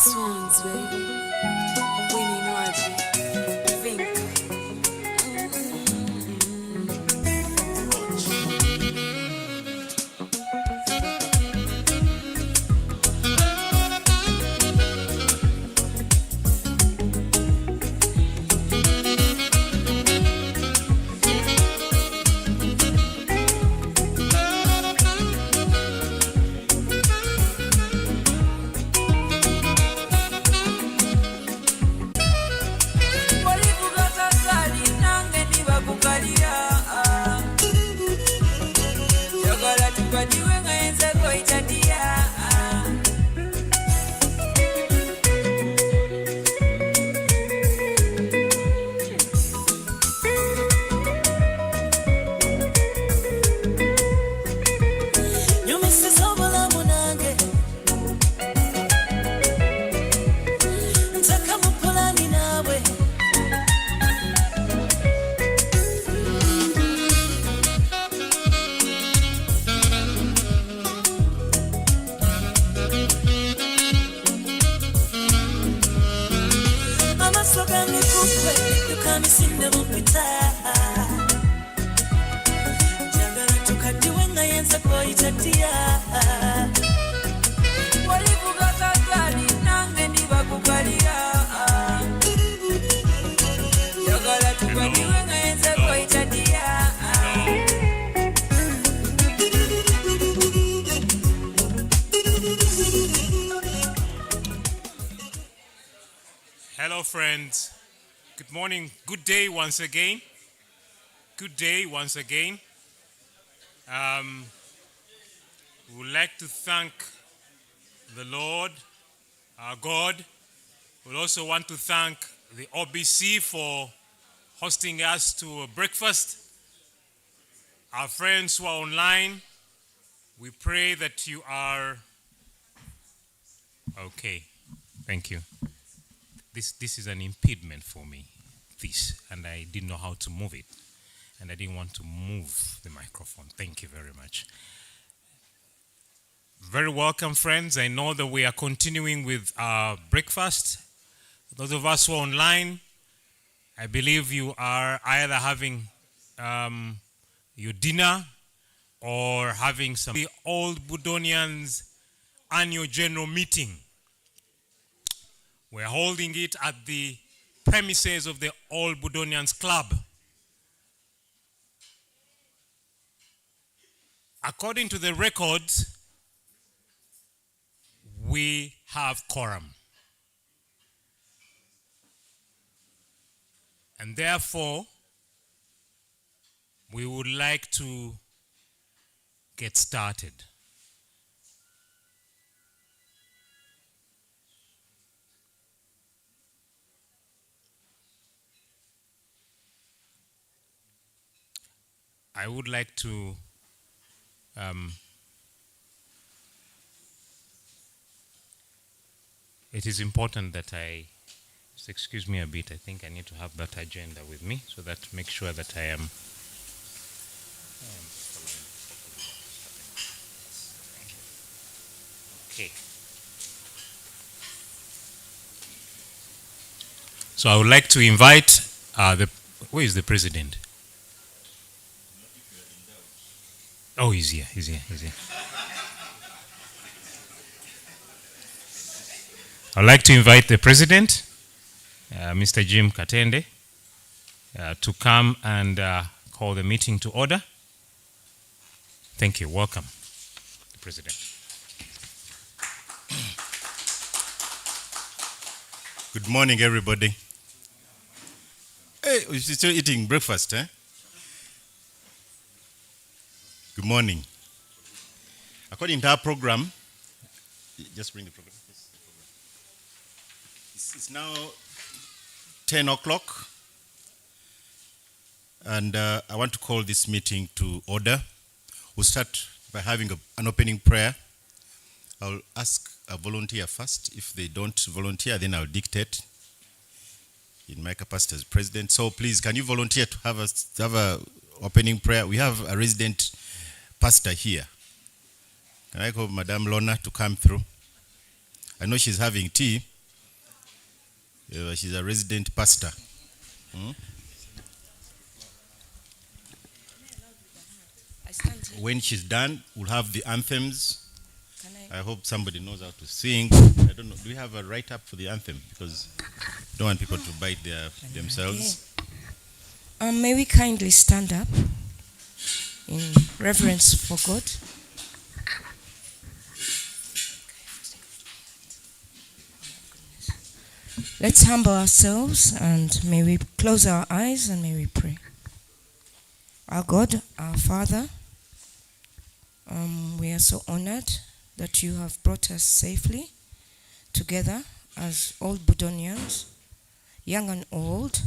Swans, baby. Winnie Nwaji. Think. Hello, friends. Good morning. Good day once again. Good day once again. We would like to thank the Lord, our God. We also want to thank the OBC for hosting us to a breakfast. Our friends who are online, we pray that you are okay. Thank you. This is an impediment for me, and I didn't know how to move it, and I didn't want to move the microphone. Thank you very much. Very welcome, friends. I know that we are continuing with our breakfast. Those of us who are online, I believe you are either having your dinner or having some the Old Budonians annual general meeting. We're holding it at the premises of the Old Budonians Club. According to the records, we have quorum. And therefore, we would like to get started. I would like to it is important that just excuse me a bit. I think I need to have that agenda with me so that make sure that I am okay. So I would like to invite where is the president? Oh, he's here. I'd like to invite the president, Mr. Jim Katende, to come and call the meeting to order. Thank you. Welcome, the president. Good morning, everybody. Hey, we're still eating breakfast, eh? Good morning. According to our program, just bring the program. It's now 10 o'clock, and I want to call this meeting to order. We'll start by having an opening prayer. I'll ask a volunteer first. If they don't volunteer, then I'll dictate in my capacity as president. So please, can you volunteer to have a opening prayer? We have a resident pastor here. Can I call Madame Lona to come through? I know she's having tea, She's a resident pastor. I stand here. When she's done, we'll have the anthems. Can I hope somebody knows how to sing. I don't know. Do we have a write-up for the anthem? Because I don't want people to bite themselves. May we kindly stand up in reverence for God. Let's humble ourselves and may we close our eyes and may we pray. Our God, our Father, we are so honored that you have brought us safely together as old Budonians, young and old,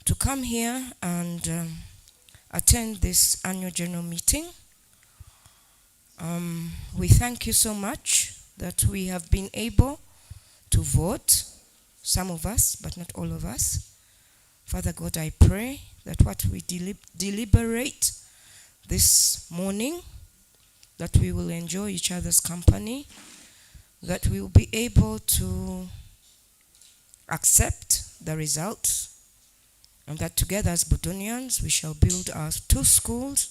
to come here and attend this annual general meeting. We thank you so much that we have been able to vote, some of us, but not all of us. Father God, I pray that what we deliberate this morning, that we will enjoy each other's company, that we will be able to accept the results, and that together as Budonians we shall build our two schools,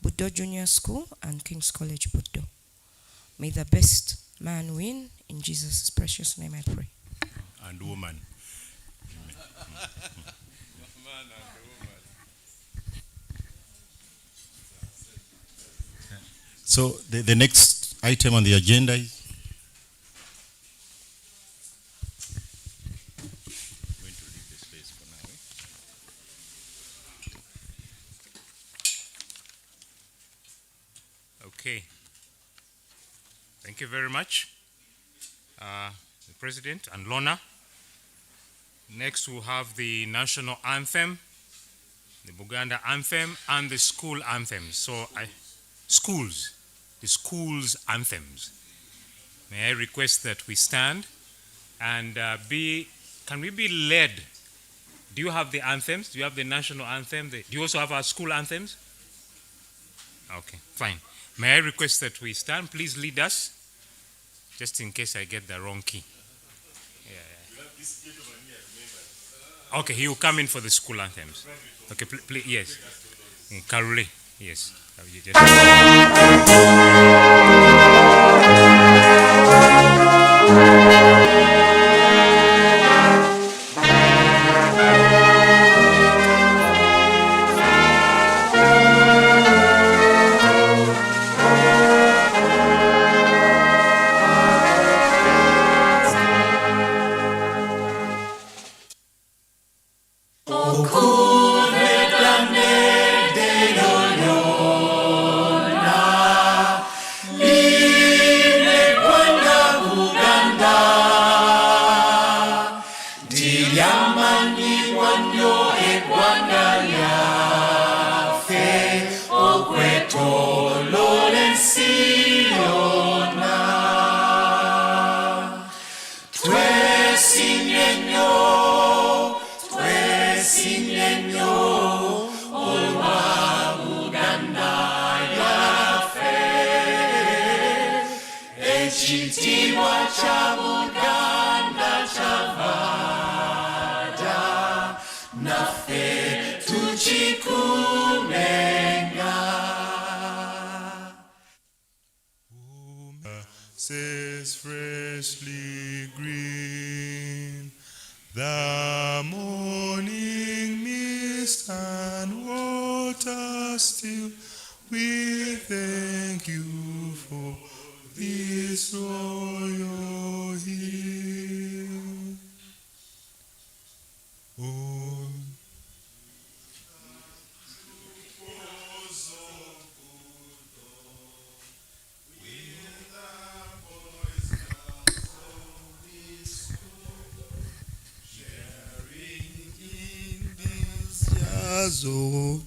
Budo Junior School and King's College Budo. May the best man win. In Jesus' precious name I pray. And woman. So the next item on the agenda is I'm going to leave the space for now. Okay. Thank you very much, the President and Lorna. Next, we'll have the national anthem, the Buganda anthem, and the school anthems. So, the school's anthems. May I request that we stand and can we be led? Do you have the anthems? Do you have the national anthem? Do you also have our school anthems? Okay, fine. May I request that we stand? Please lead us, just in case I get the wrong key. Okay, he will come in for the school anthems. Okay, please, yes. Karuli, yes. Says freshly green, the morning mist and water still. We thank you for this royal hill. Oh,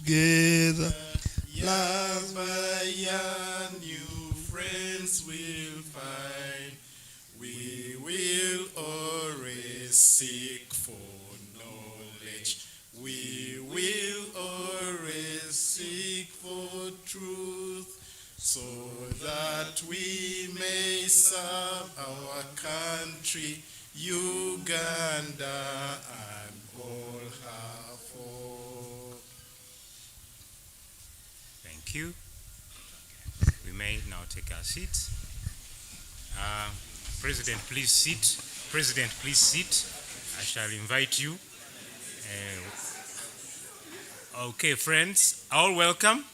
together, loved by young new friends will find. We will always seek for knowledge. We will always seek for truth, so that we may serve our country Uganda, and all her folk. Thank you. We may now take our seats. President, please sit. President, please sit. I shall invite you. Okay, friends, all welcome.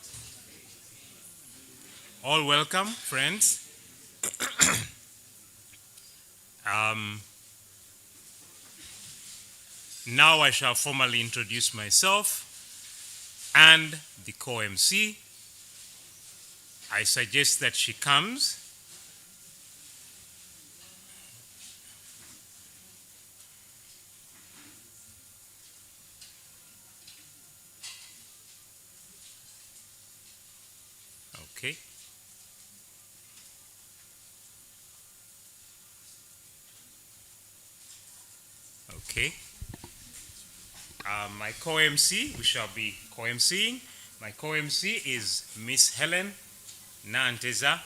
All welcome, friends. Now I shall formally introduce myself and the co-MC. I suggest that she comes. Okay. Okay. My co-MC, we shall be co-MCing. My co-MC is Miss Helen Nanteza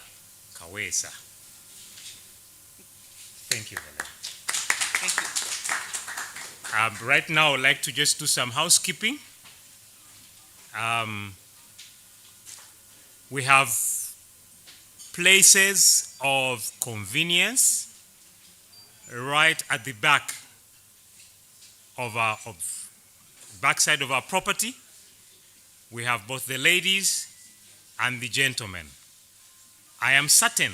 Kawesa. Thank you, Helen. Thank you. Right now, I'd like to just do some housekeeping. We have places of convenience right at the back of our backside of our property. We have both the ladies and the gentlemen. I am certain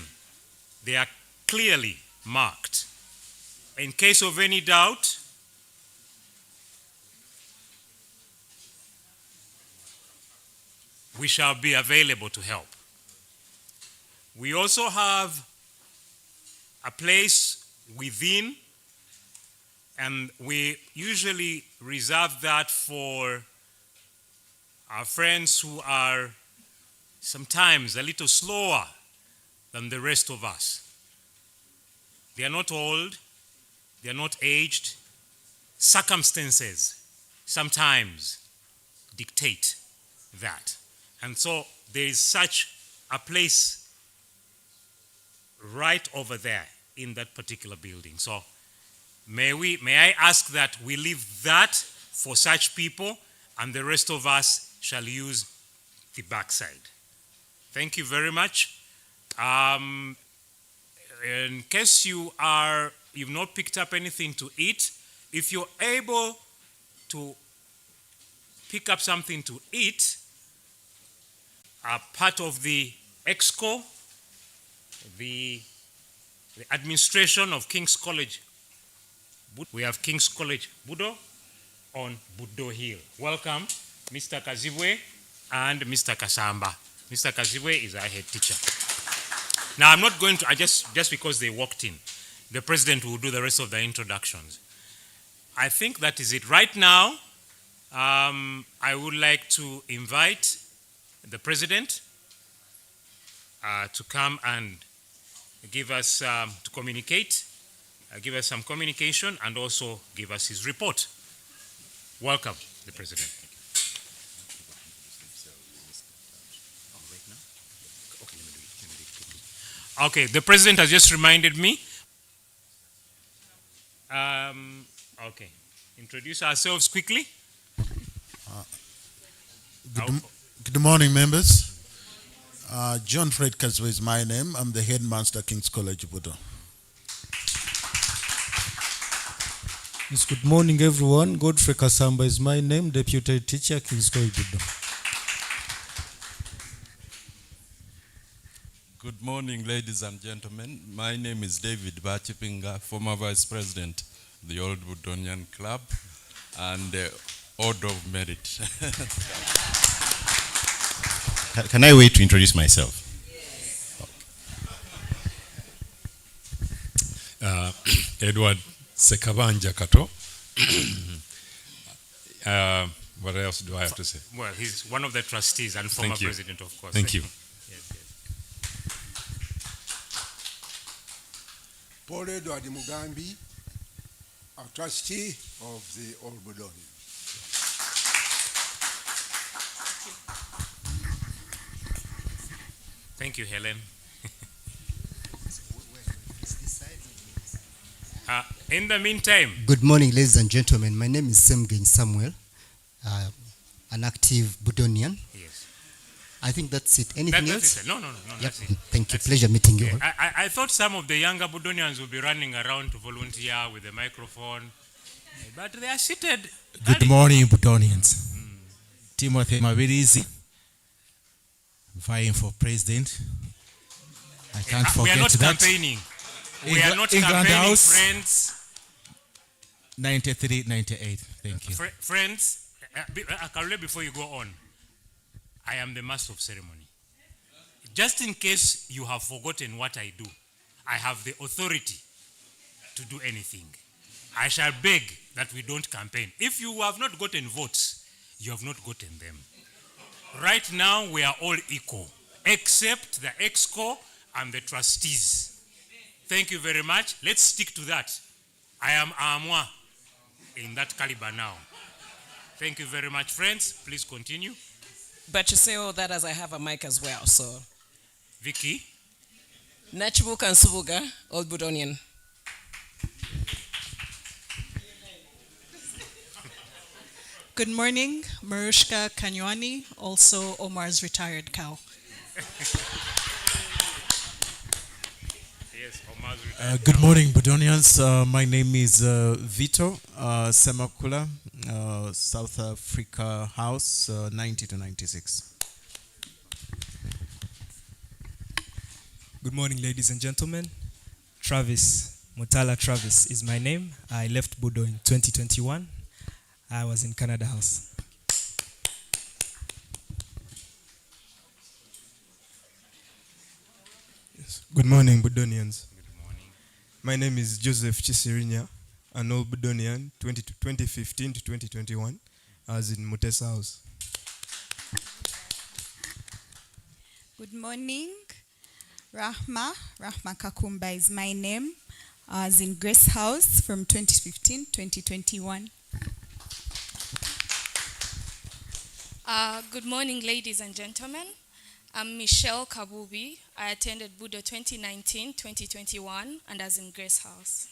they are clearly marked. In case of any doubt, we shall be available to help. We also have a place within, and we usually reserve that for our friends who are sometimes a little slower than the rest of us. They are not old, they are not aged. Circumstances sometimes dictate that. And so there is such a place right over there in that particular building. So may I ask that we leave that for such people, and the rest of us shall use the backside. Thank you very much. In case you've not picked up anything to eat, if you're able to pick up something to eat, part of the EXCO, the administration of King's College. We have King's College Budo on Budo Hill. Welcome, Mr. Kazibwe and Mr. Kasamba. Mr. Kazibwe is our head teacher. Now, I'm not going to, just because they walked in, the president will do the rest of the introductions. I think that is it. Right now, I would like to invite the president to come and give us, to communicate, give us some communication, and also give us his report. Welcome, the president. Okay, the president has just reminded me. Okay, introduce ourselves quickly. Good morning, members. John Fred Kazwe is my name. I'm the headmaster, King's College Budo. Yes, good morning, everyone. Godfrey Kasamba is my name, deputy teacher, King's College Budo. Good morning, ladies and gentlemen. My name is David Bachipinga, former vice president of the Old Budonian Club and Order of Merit. Can I wait to introduce myself? Edward Sekabanja Kato. What else do I have to say? Well, he's one of the trustees and former Thank you. president, of course. Thank you. Yes, yes. Paul Edward Mugambi, a trustee of the Old Budonians. Thank you, Helen. In the meantime, Good morning, ladies and gentlemen. My name is Semgen Samuel, an active Budonian. yes. I think that's it. Anything That else? is it. No, Yep. that's it. Thank you. That's Pleasure meeting you Okay. all. I thought some of the younger Budonians would be running around to volunteer with a microphone, but they are seated. Good morning, Budonians. Timothy Mabirizi, vying for president. I can't We are forget not that. campaigning. We are not England campaigning, House. friends. 93, 98. Thank you. Friends, Karule, before you go on, I am the master of ceremony. Just in case you have forgotten what I do, I have the authority to do anything. I shall beg that we don't campaign. If you have not gotten votes, you have not gotten them. Right now, we are all equal, except the EXCO and the trustees. Thank you very much. Let's stick to that. I am Amwa in that caliber now. Thank you very much, friends. Please continue. But you say all that as I have a mic as well, so. Vicky. Nachibuka and Subuga, Old Budonian. Good morning, Marushka Kanywani, also Omar's retired cow. Yes, Omar's retired. Good morning, Budonians. My name is Vito Semakula, South Africa House, 90 to 96. Good morning, ladies and gentlemen. Travis, Mutala Travis is my name. I left Budo in 2021. I was in Canada House. Yes. Good morning, Budonians. Good morning. My name is Joseph Chisirinya, an old Budonian, 2015 to 2021. I was in Mutesa House. Good morning. Rahma Kakumba is my name. I was in Grace House from 2015 2021. Good morning, ladies and gentlemen. I'm Michelle Kabubi. I attended Budo 2019-2021 and I was in Grace House.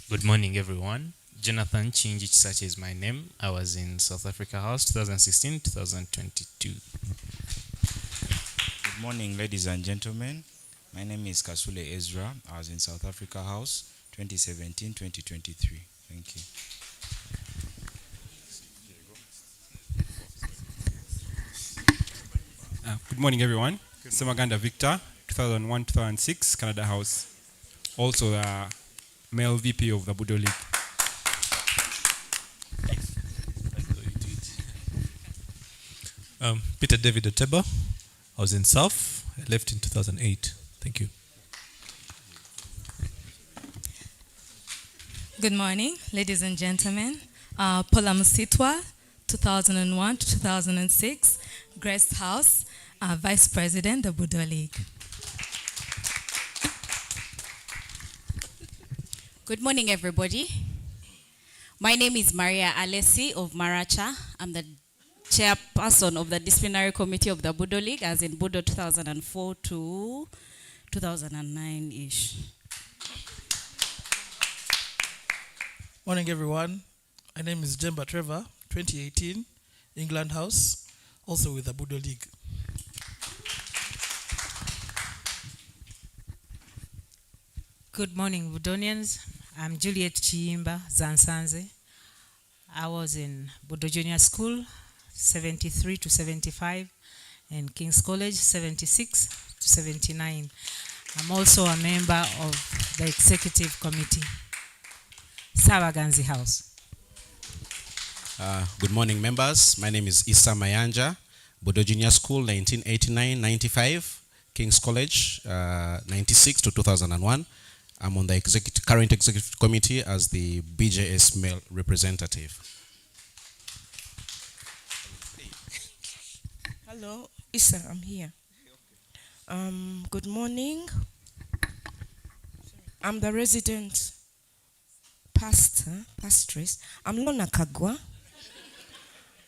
Good morning, everyone. Jonathan Chinji Chisache is my name. I was in South Africa House 2016-2022. Good morning, ladies and gentlemen. My name is Kasule Ezra. I was in South Africa House 2017-2023. Thank you. Good morning, everyone. Semaganda Victor, 2001-2006, Canada House. Also the male VP of the Budo League. Peter David Oteba. I was in South. I left in 2008. Thank you. Good morning, ladies and gentlemen. Paula Musitwa, 2001 to 2006, Grace House, Vice President, the Budo League. Good morning, everybody. My name is Maria Alessi of Maracha. I'm the chairperson of the disciplinary committee of the Budo League, as in Budo 2004 to 2009-ish. Morning, everyone. My name is Jemba Trevor, 2018, England House, also with the Budo League. Good morning, Budonians. I'm Juliet Chiimba Zansanze. I was in Budo Junior School, 73 to 75, and King's College, 76 to 79. I'm also a member of the executive committee. Sawaganzi House. Good morning, members. My name is Issa Mayanja, Budo Junior School, 1989-95, King's College, 96 to 2001. I'm on the current executive committee as the BJS male representative. Hello, Issa, I'm here. Good morning. I'm the resident pastoress. I'm Lona Kagwa.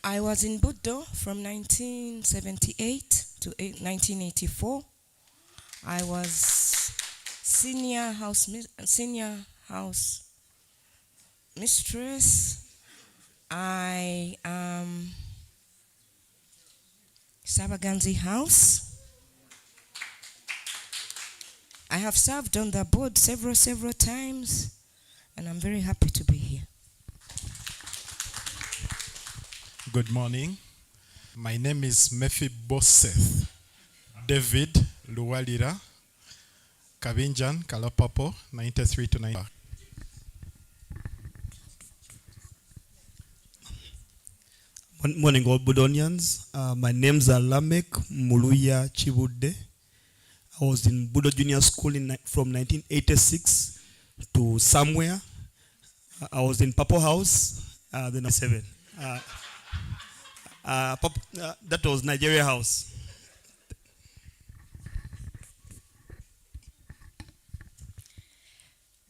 I was in Budo from 1978 to 1984. I was senior house mistress. I am Sabaganzi House. I have served on the board several times, and I'm very happy to be here. Good morning. My name is Mephiboseth David Luwalira, Kabinjan, Kalapapo, 93 to 90. Morning, all Budonians. My name's Lamek Muluya Chibude. I was in Budo Junior School from 1986 to somewhere. I was in Papo House, then 7. That was Nigeria House.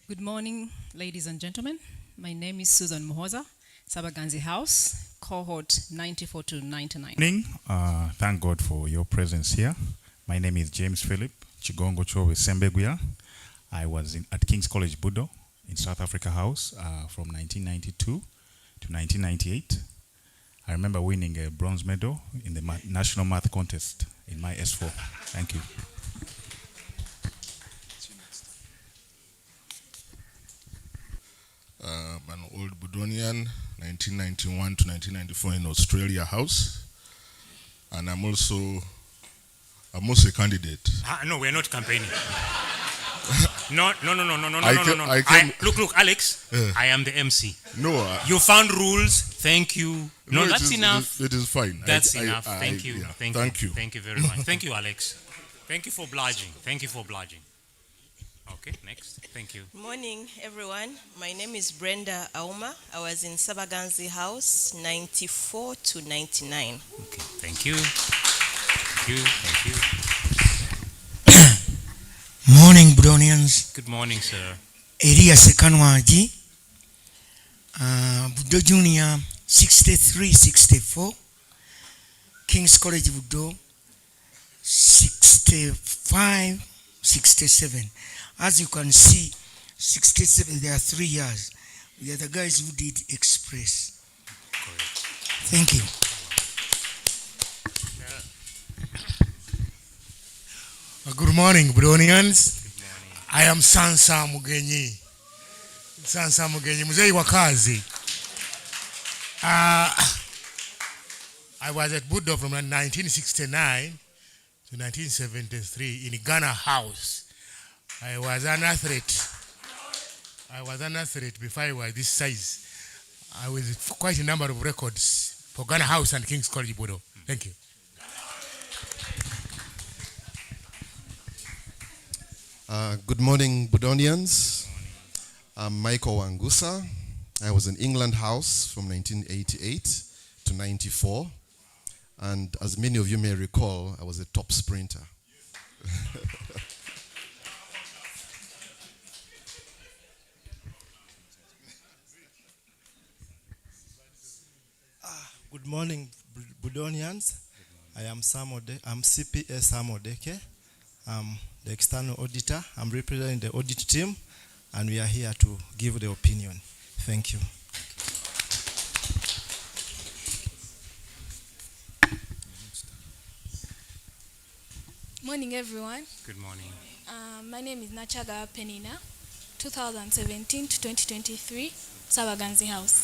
Good morning, ladies and gentlemen. My name is Susan Muhoza, Sabaganzi House, cohort 94 to 99. Morning. Thank God for your presence here. My name is James Philip Chigongo Chowe Sembeguya. I was at King's College Budo in South Africa House from 1992 to 1998. I remember winning a bronze medal in the national math contest in my S4. Thank you. I'm an old Budonian, 1991 to 1994 in Australia House. And I'm also a candidate. No, we're not campaigning. No. Look, Alex. I am the MC. No. You found rules. Thank you. No, that's enough. It is fine. That's enough. Thank you. Thank you. Thank you very much. Thank you, Alex. Thank you for obliging. Okay, next. Thank you. Morning, everyone. My name is Brenda Auma. I was in Sabaganzi House, 94 to 99. Okay, thank you. Thank you. Morning, Budonians. Good morning, sir. Elias Sekanwaji, Budo Junior, 63-64. King's College Budo, 65-67. As you can see, 67, there are 3 years. We are the guys who did Express. Thank you. Good morning, Budonians. I am Sansa Mugenyi. Muzei Wakazi. I was at Budo from 1969 to 1973 in Ghana House. I was an athlete before I was this size. I was quite a number of records for Ghana House and King's College Budo. Thank you. Good morning, Budonians. I'm Michael Wangusa. I was in England House from 1988 to 94. And as many of you may recall, I was a top sprinter. Good morning, Budonians. I am I'm CPS Samodeke. I'm the external auditor. I'm representing the audit team, and we are here to give the opinion. Thank you. Morning, everyone. Good morning. My name is Nachaga Penina, 2017 to 2023, Sabaganzi House.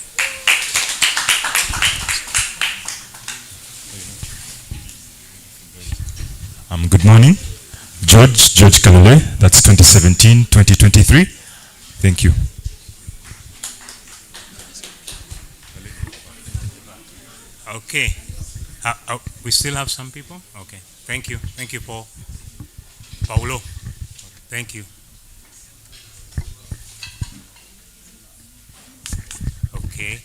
Good morning. George Kalole, that's 2017-2023. Thank you. Okay. We still have some people? Okay. Thank you. Thank you, Paul. Paulo. Thank you. Okay.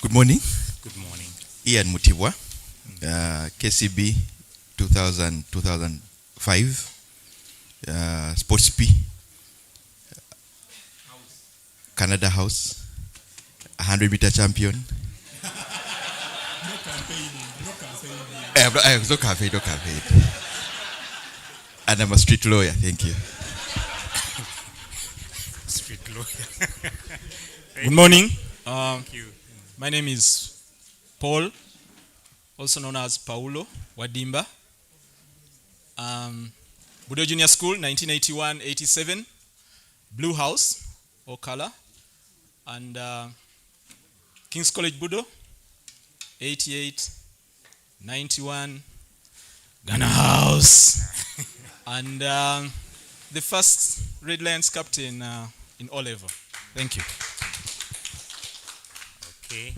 Good morning. Good morning. Ian Mutibwa, KCB 2000-2005, Sports P, Canada House, 100-meter champion. No campaign. And I'm a street lawyer. Thank you. Street lawyer. Good morning. Thank you. My name is Paul, also known as Paulo Wadimba. Budo Junior School, 1981-87. Blue House, or color. And King's College Budo, 88, 91. Ghana House. And the first Red Lions captain in O level. Thank you. Okay.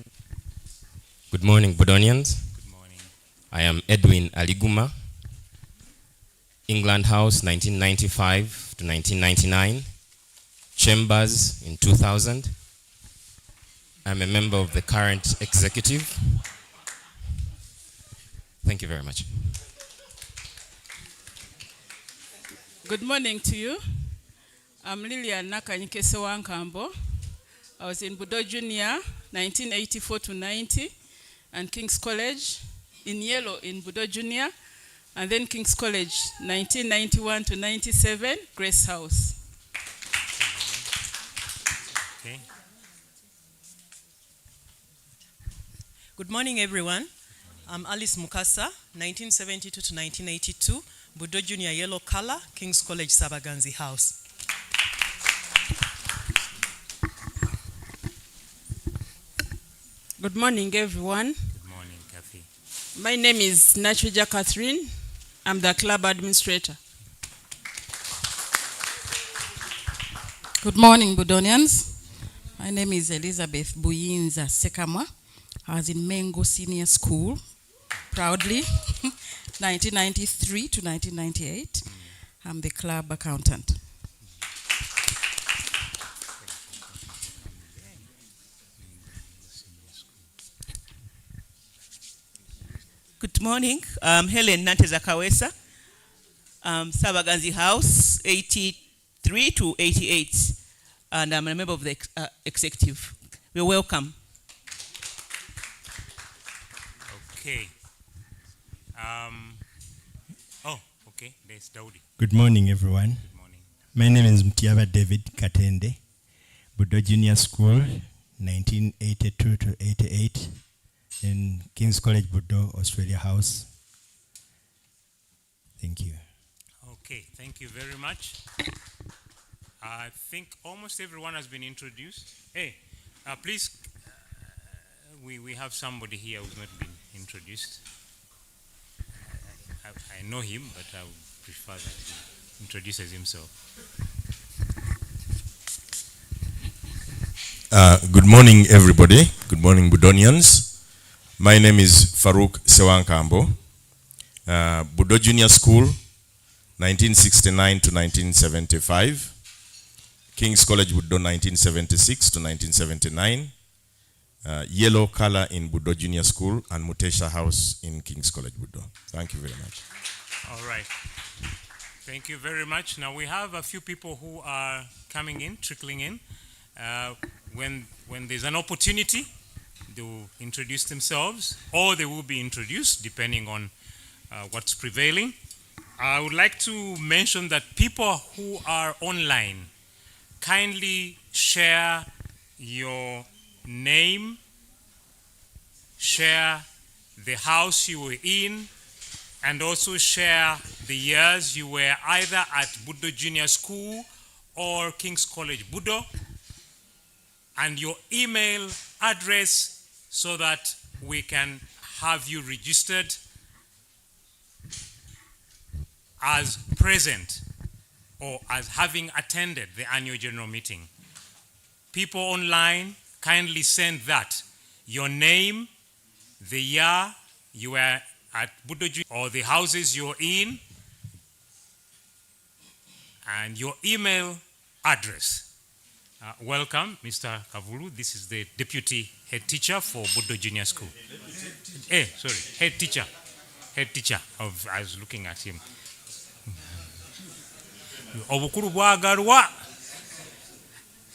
Good morning, Budonians. Good morning. I am Edwin Aliguma, England House, 1995 to 1999, Chambers in 2000. I'm a member of the current executive. Thank you very much. Good morning to you. I'm Lilian Nakanyikese Wankambo. I was in Budo Junior, 1984 to 90, and King's College in yellow in Budo Junior, and then King's College, 1991 to 97, Grace House. Okay. Good morning, everyone. I'm Alice Mukasa, 1972 to 1982, Budo Junior yellow color, King's College Sabaganzi House. Good morning, everyone. Good morning, Kathy. My name is Nachija Catherine. I'm the club administrator. Good morning, Budonians. My name is Elizabeth Buyinza Sekamwa. I was in Mengo Senior School, proudly, 1993 to 1998. I'm the club accountant. Good morning. I'm Helen Nanteza Kawesa. Sabaganzi House, 83 to 88. And I'm a member of the executive. You're welcome. Okay. Okay. There's Daudi. Good morning, everyone. Good morning. My name is Mtiaba David Katende, Budo Junior School, 1982 to 88, in King's College Budo, Australia House. Thank you. Okay, thank you very much. I think almost everyone has been introduced. Hey, please, we have somebody here who's not been introduced. I know him, but I would prefer that he introduces himself. Good morning, everybody. Good morning, Budonians. My name is Farouk Sewankambo. Budo Junior School, 1969 to 1975. King's College Budo, 1976 to 1979. Yellow color in Budo Junior School, and Mutesha House in King's College Budo. Thank you very much. All right. Thank you very much. Now we have a few people who are coming in, trickling in. When there's an opportunity, they will introduce themselves, or they will be introduced depending on what's prevailing. I would like to mention that people who are online, kindly share your name, share the house you were in, and also share the years you were either at Budo Junior School or King's College Budo, and your email address so that we can have you registered as present or as having attended the annual general meeting. People online, kindly send that. Your name, the year you were at Budo Junior or the houses you're in, and your email address. Welcome, Mr. Kavulu. This is the deputy head teacher for Budo Junior School. Head teacher. Head teacher of, I was looking at him. Obukuru Bwagarwa,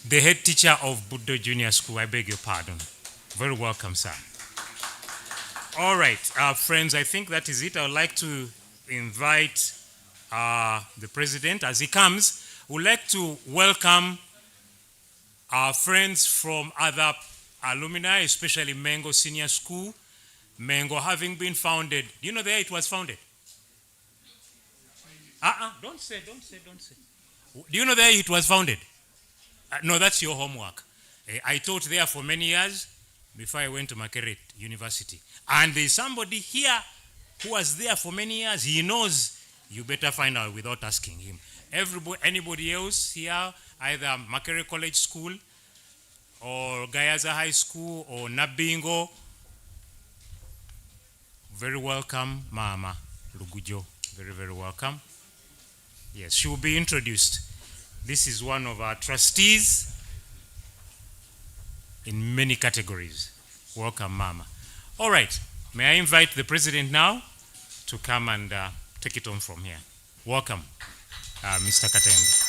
the head teacher of Budo Junior School. I beg your pardon. Very welcome, sir. All right, friends, I think that is it. I would like to invite the president as he comes, we'd like to welcome our friends from other alumni, especially Mengo Senior School. Mengo having been founded, do you know the year it was founded? Don't say. Do you know the year it was founded? No, that's your homework. I taught there for many years before I went to Makerere University. And there's somebody here who was there for many years. He knows. You better find out without asking him. Anybody else here, either Makerere College School or Gayaza High School or Nabingo, very welcome, Mama Lugujo. Very, very welcome. Yes, she will be introduced. This is one of our trustees in many categories. Welcome, Mama. All right, may I invite the president now to come and take it on from here. Welcome, Mr. Katende.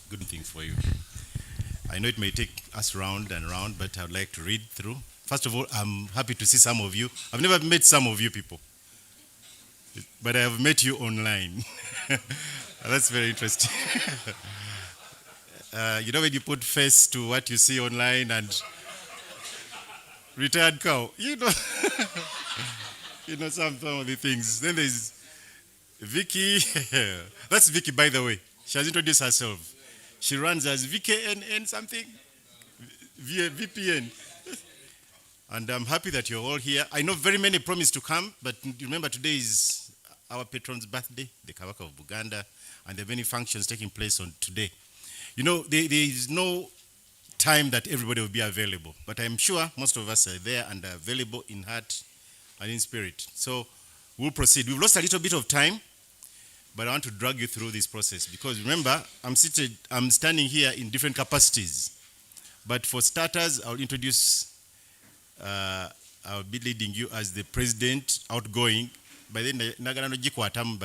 Good thing for you. I know it may take us round and round, but I would like to read through. First of all, I'm happy to see some of you. I've never met some of you people, but I have met you online. That's very interesting. You know when you put face to what you see online and retired cow, you know, you know some of the things. Then there's Vicky. That's Vicky, by the way. She has introduced herself. She runs as VKNN something, VPN. And I'm happy that you're all here. I know very many promised to come, but remember today is our patron's birthday, the Kawaka of Buganda, and there are many functions taking place on today. You know, there is no time that everybody will be available, but I'm sure most of us are there and are available in heart and in spirit. So we'll proceed. We've lost a little bit of time, but I want to drag you through this process because remember, I'm standing here in different capacities. But for starters, I'll introduce, I'll be leading you as the president, outgoing. By then, but I'm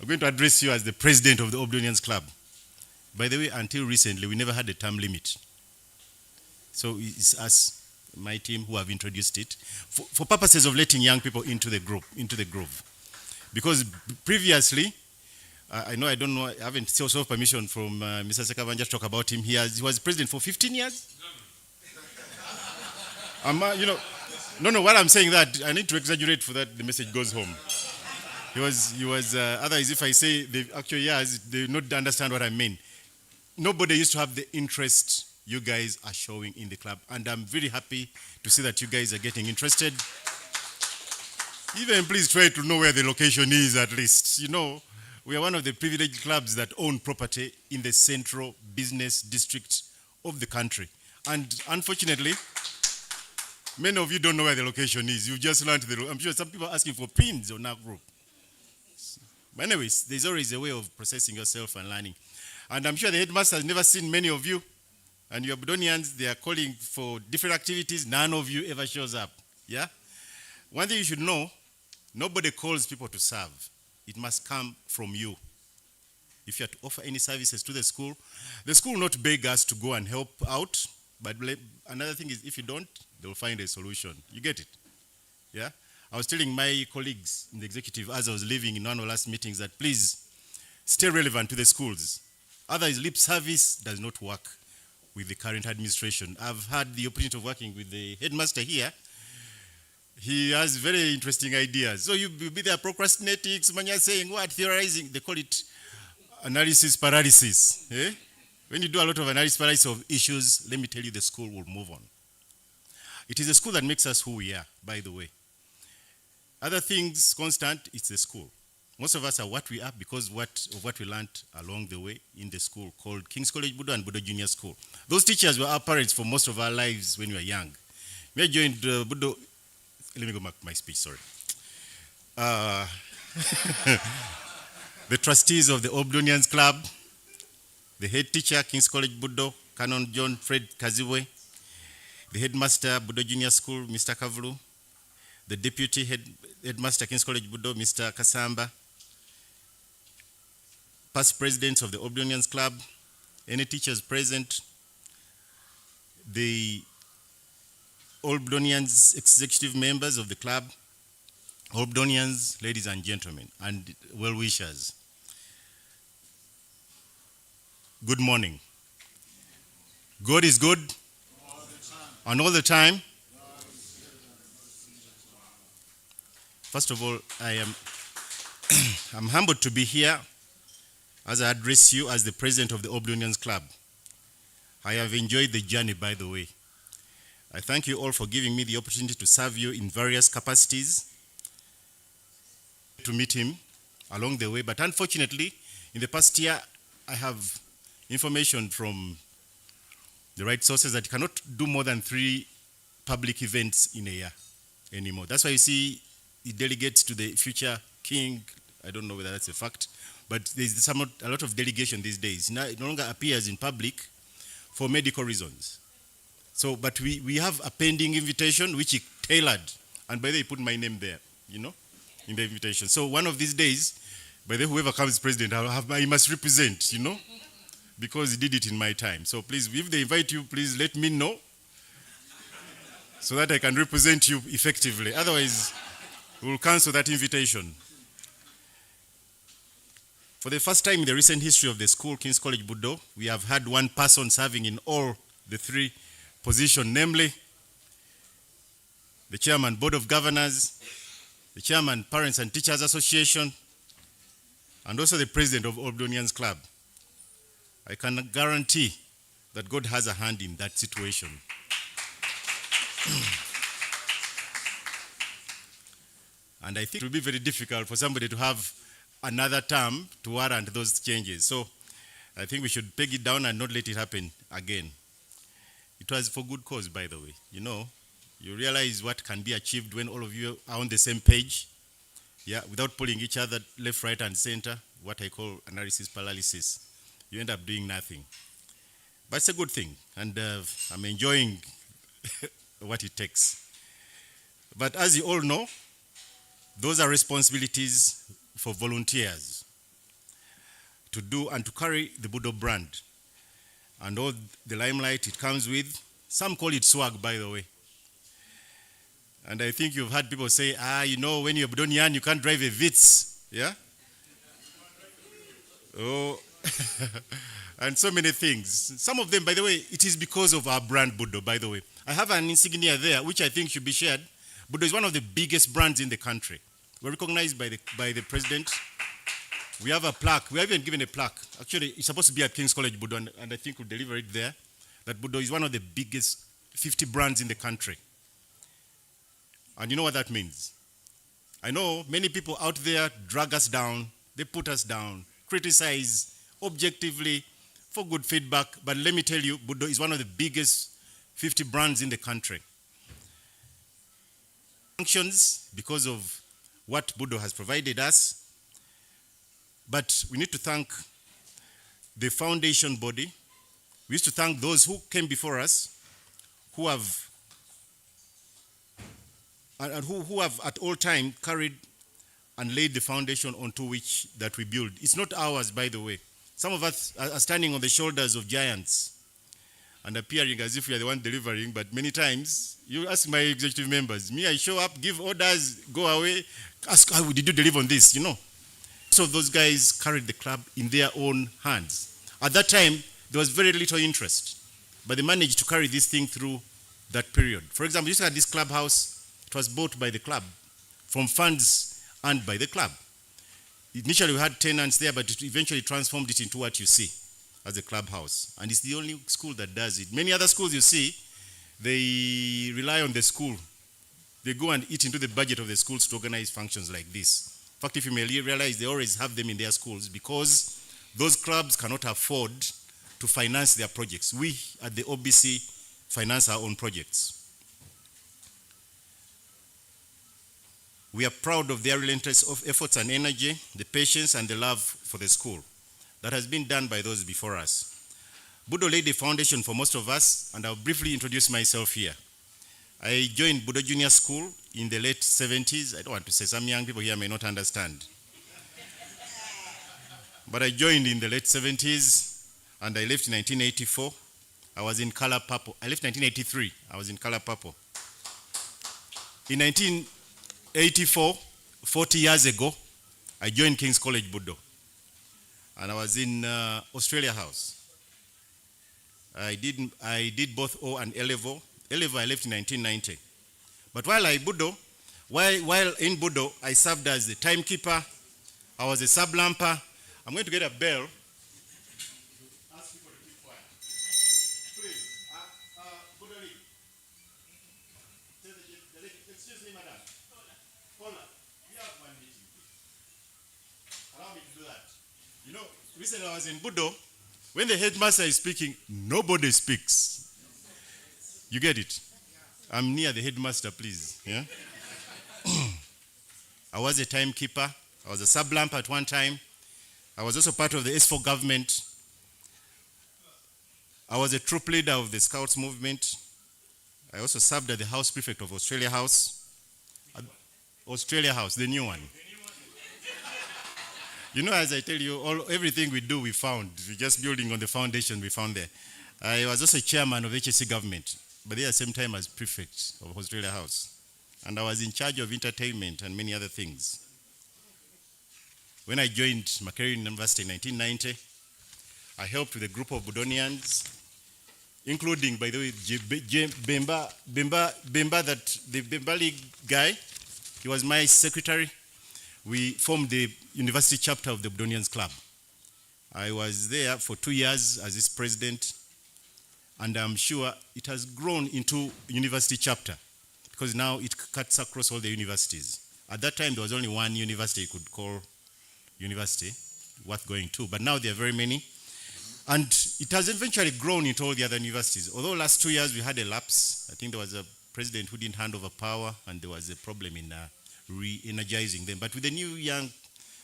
going to address you as the president of the Budonians Club. By the way, until recently, we never had a term limit. So it's us, my team, who have introduced it for purposes of letting young people into the groove. Because previously, I haven't sought permission from Mr. Sekavanja to talk about him. He was president for 15 years. No, what I'm saying that, I need to exaggerate for that the message goes home. He was otherwise if I say the actual years, they will not understand what I mean. Nobody used to have the interest you guys are showing in the club. And I'm very happy to see that you guys are getting interested. Even please try to know where the location is at least. You know, we are one of the privileged clubs that own property in the central business district of the country. And unfortunately, many of you don't know where the location is. You just learned I'm sure some people are asking for pins on our group. But anyways, there's always a way of processing yourself and learning. And I'm sure the headmaster has never seen many of you. And your Budonians, they are calling for different activities. None of you ever shows up. Yeah? One thing you should know, nobody calls people to serve. It must come from you. If you are to offer any services to the school will not beg us to go and help out. But another thing is, if you don't, they'll find a solution. You get it? Yeah? I was telling my colleagues in the executive as I was leaving in one of the last meetings that please stay relevant to the schools. Otherwise, lip service does not work with the current administration. I've had the opportunity of working with the headmaster here. He has very interesting ideas. So you'll be there procrastinating, saying what, theorizing. They call it analysis paralysis. Eh? When you do a lot of analysis paralysis of issues, let me tell you, the school will move on. It is the school that makes us who we are, by the way. Other things constant, it's the school. Most of us are what we are because of what we learned along the way in the school called King's College Budo and Budo Junior School. Those teachers were our parents for most of our lives when we were young. When I joined Budo, let me go back to my speech, sorry. The trustees of the Budonians Club, the head teacher, King's College Budo, Canon John Fred Kaziwe, the headmaster, Budo Junior School, Mr. Kavulu, the deputy headmaster, King's College Budo, Mr. Kasamba, past presidents of the Budonians Club, any teachers present, the all Budonians executive members of the club, all Budonians, ladies and gentlemen, and well-wishers. Good morning. God is good, and all the time. First of all, I'm humbled to be here as I address you as the president of the Budonians Club. I have enjoyed the journey, by the way. I thank you all for giving me the opportunity to serve you in various capacities, to meet him along the way. But unfortunately, in the past year, I have information from the right sources that you cannot do more than 3 public events in a year anymore. That's why you see the delegates to the future king. I don't know whether that's a fact, but there's a lot of delegation these days. Now it no longer appears in public for medical reasons. So, but we have a pending invitation which he tailored, and by the way, he put my name there, you know, in the invitation. So one of these days, by the way, whoever comes president, he must represent, you know, because he did it in my time. So please, if they invite you, please let me know so that I can represent you effectively. Otherwise, we'll cancel that invitation. For the first time in the recent history of the school, King's College Budo, we have had one person serving in all the 3 positions, namely the chairman, board of governors, the chairman, Parents and Teachers Association, and also the president of Budonians Club. I can guarantee that God has a hand in that situation. And I think it will be very difficult for somebody to have another term to warrant those changes. So I think we should peg it down and not let it happen again. It was for good cause, by the way. You know, you realize what can be achieved when all of you are on the same page, yeah, without pulling each other left, right, and center, what I call analysis paralysis. You end up doing nothing. But it's a good thing, and I'm enjoying what it takes. But as you all know, those are responsibilities for volunteers to do and to carry the Budo brand and all the limelight it comes with. Some call it swag, by the way. And I think you've heard people say, you know, when you're Budonian, you can't drive a Vitz, yeah? Oh, and so many things. Some of them, by the way, it is because of our brand Budo, by the way. I have an insignia there, which I think should be shared. Budo is one of the biggest brands in the country. We're recognized by the president. We have a plaque. We have even given a plaque. Actually, it's supposed to be at King's College Budo, and I think we'll deliver it there. That Budo is one of the biggest 50 brands in the country. And you know what that means? I know many people out there drag us down, they put us down, criticize objectively for good feedback, but let me tell you, Budo is one of the biggest 50 brands in the country. Functions because of what Budo has provided us, but we need to thank the foundation body. We used to thank those who came before us, who have at all time carried and laid the foundation onto which that we build. It's not ours, by the way. Some of us are standing on the shoulders of giants and appearing as if we are the one delivering, but many times, you ask my executive members, me, I show up, give orders, go away, ask, how did you deliver on this, you know? So those guys carried the club in their own hands. At that time, there was very little interest, but they managed to carry this thing through that period. For example, you just had this clubhouse. It was bought by the club from funds earned by the club. Initially, we had tenants there, but it eventually transformed it into what you see as a clubhouse. And it's the only school that does it. Many other schools you see, they rely on the school. They go and eat into the budget of the schools to organize functions like this. In fact, if you may realize, they always have them in their schools because those clubs cannot afford to finance their projects. We at the OBC finance our own projects. We are proud of their relentless efforts and energy, the patience and the love for the school that has been done by those before us. Budo laid the foundation for most of us, and I'll briefly introduce myself here. I joined Budo Junior School in the late 70s. I don't want to say, some young people here may not understand. But I joined in the late 70s, and I left in 1984. I was in color purple. I left 1983. I was in color purple. In 1984, 40 years ago, I joined King's College Budo. And I was in Australia House. I did both O and A level. A level I left in 1990. But while in Budo, I served as the timekeeper. I was a sub-lamper. I'm going to get a bell. Ask people to keep quiet. Please, Budoli. Excuse me, madam. Paula, we have one meeting. Allow me to do that. You know, recently I was in Budo. When the headmaster is speaking, nobody speaks. You get it? I'm near the headmaster, please. Yeah? I was a timekeeper. I was a sub-lamp at one time. I was also part of the S4 government. I was a troop leader of the Scouts movement. I also served as the House Prefect of Australia House. Australia House, the new one. You know, as I tell you, everything we do, we found. We're just building on the foundation we found there. I was also chairman of HSC government, but at the same time as prefect of Australia House. And I was in charge of entertainment and many other things. When I joined Makerere University in 1990, I helped with a group of Budonians, including, by the way, Bemba, that the Bembali guy, he was my secretary. We formed the university chapter of the Budonians Club. I was there for 2 years as its president, and I'm sure it has grown into a university chapter because now it cuts across all the universities. At that time, there was only one university you could call university worth going to, but now there are very many. And it has eventually grown into all the other universities. Although last 2 years we had a lapse. I think there was a president who didn't hand over power, and there was a problem in re-energizing them. But with the new young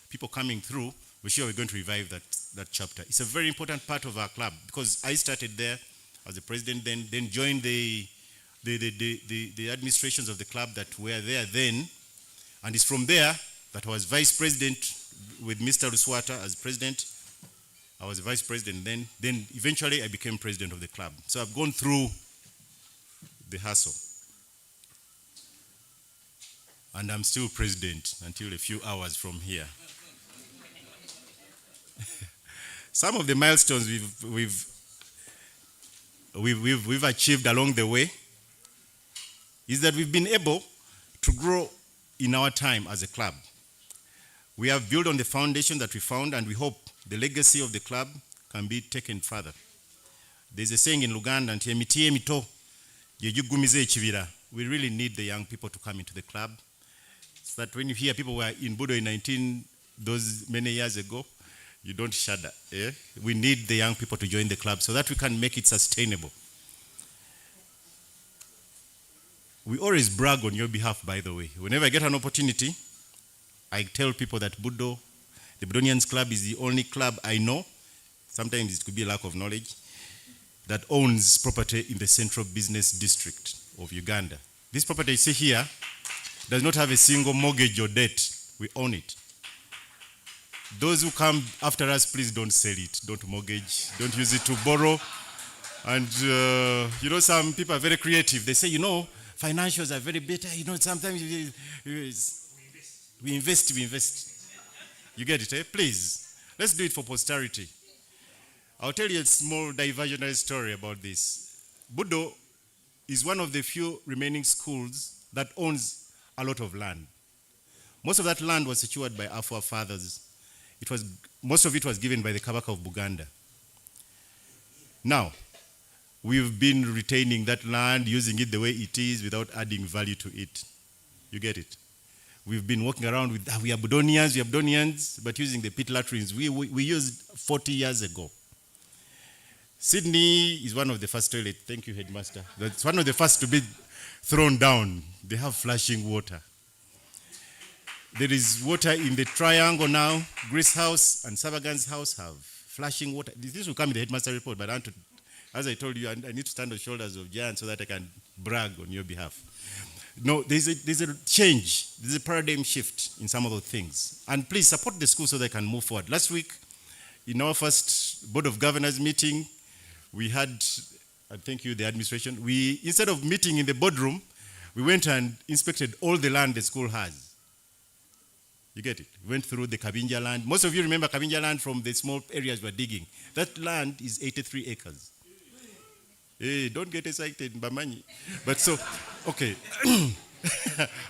people coming through, we're sure we're going to revive that chapter. It's a very important part of our club because I started there as the president, then joined the administrations of the club that were there then, and it's from there that I was vice president with Mr. Ruswata as president. I was vice president then eventually I became president of the club. So I've gone through the hassle. And I'm still president until a few hours from here. Some of the milestones we've achieved along the way is that we've been able to grow in our time as a club. We have built on the foundation that we found, and we hope the legacy of the club can be taken further. There's a saying in Luganda, we really need the young people to come into the club. So that when you hear people were in Budo in those many years ago, you don't shudder. Eh? We need the young people to join the club so that we can make it sustainable. We always brag on your behalf, by the way. Whenever I get an opportunity, I tell people that Budo, the Budonians Club, is the only club I know, sometimes it could be a lack of knowledge, that owns property in the central business district of Uganda. This property you see here does not have a single mortgage or debt. We own it. Those who come after us, please don't sell it. Don't mortgage. Don't use it to borrow. And, you know, some people are very creative. They say, you know, financials are very better. You know, sometimes we invest. You get it, eh? Please, let's do it for posterity. I'll tell you a small diversionary story about this. Budo is one of the few remaining schools that owns a lot of land. Most of that land was secured by our forefathers. Most of it was given by the Kabaka of Buganda. Now, we've been retaining that land, using it the way it is without adding value to it. You get it? We've been walking around with, we are Budonians, but using the pit latrines we used 40 years ago. Sydney is one of the first toilets. Thank you, Headmaster. That's one of the first to be thrown down. They have flashing water. There is water in the triangle now. Grace House and Sabagan's house have flashing water. This will come in the Headmaster report, but as I told you, I need to stand on the shoulders of giants so that I can brag on your behalf. No, there's a change. There's a paradigm shift in some of those things. And please support the school so they can move forward. Last week, in our first Board of Governors meeting, we had and thank you, the administration, we, instead of meeting in the boardroom, we went and inspected all the land the school has. You get it? We went through the Kabinja land. Most of you remember Kabinja land from the small areas we're digging. That land is 83 acres. Hey, don't get excited, Bamanyi. But so, okay.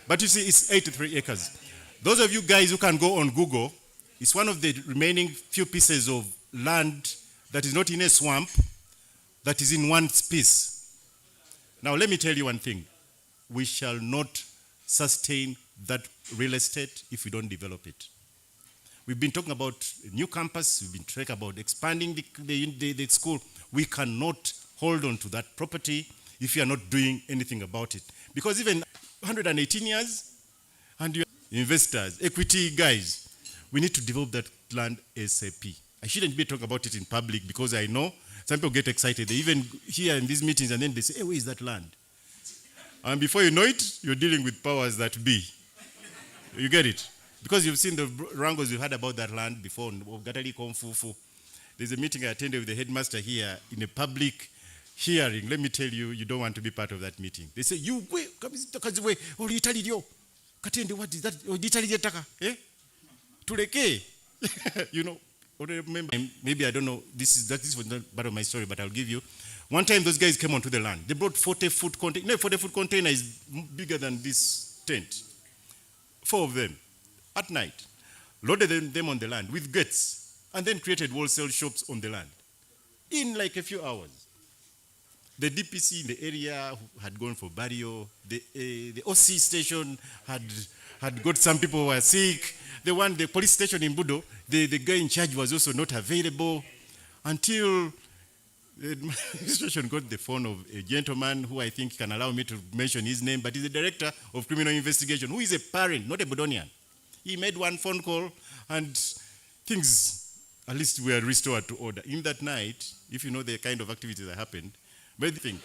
But you see, it's 83 acres. Those of you guys who can go on Google, it's one of the remaining few pieces of land that is not in a swamp, that is in one piece. Now, let me tell you one thing. We shall not sustain that real estate if we don't develop it. We've been talking about a new campus. We've been talking about expanding the school. We cannot hold on to that property if you are not doing anything about it. Because even 118 years, and you investors, equity guys, we need to develop that land ASAP. I shouldn't be talking about it in public because I know some people get excited. They even hear in these meetings and then they say, hey, where is that land? And before you know it, you're dealing with powers that be. You get it? Because you've seen the wrangles we've had about that land before. There's a meeting I attended with the headmaster here in a public hearing. Let me tell you, you don't want to be part of that meeting. They say, you wait, what is that? You know, remember, maybe I don't know, this was not part of my story, but I'll give you. One time those guys came onto the land. They brought 40-foot container. No, 40-foot container is bigger than this tent. 4 of them at night. Loaded them on the land with gates and then created wholesale shops on the land in like a few hours. The DPC in the area had gone for burial. The OC station had got some people who were sick. The police station in Budo, the guy in charge was also not available until the administration got the phone of a gentleman who I think can allow me to mention his name, but he's the director of criminal investigation, who is a parent, not a Budonian. He made one phone call and things, at least were restored to order. In that night, if you know the kind of activities that happened, but the thing.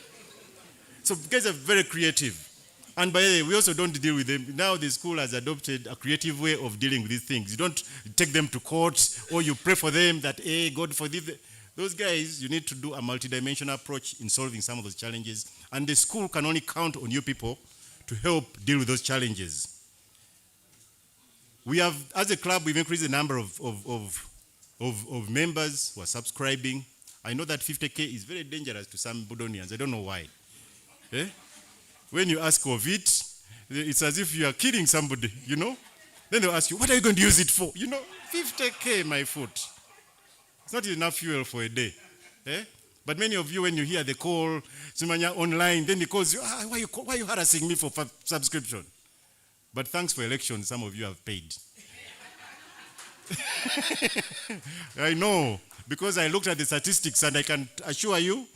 So guys are very creative. And by the way, we also don't deal with them. Now the school has adopted a creative way of dealing with these things. You don't take them to court or you pray for them that, hey, God forgive them. Those guys, you need to do a multidimensional approach in solving some of those challenges. And the school can only count on you people to help deal with those challenges. We have, as a club, we've increased the number of members who are subscribing. I know that 50K is very dangerous to some Budonians. I don't know why. Eh? When you ask of it, it's as if you are killing somebody, you know? Then they'll ask you, what are you going to use it for? You know, 50K, my foot. It's not enough fuel for a day. Eh? But many of you, when you hear the call, Simanya online, then he calls you, why are you harassing me for subscription? But thanks for election, some of you have paid. I know, because I looked at the statistics and I can assure you,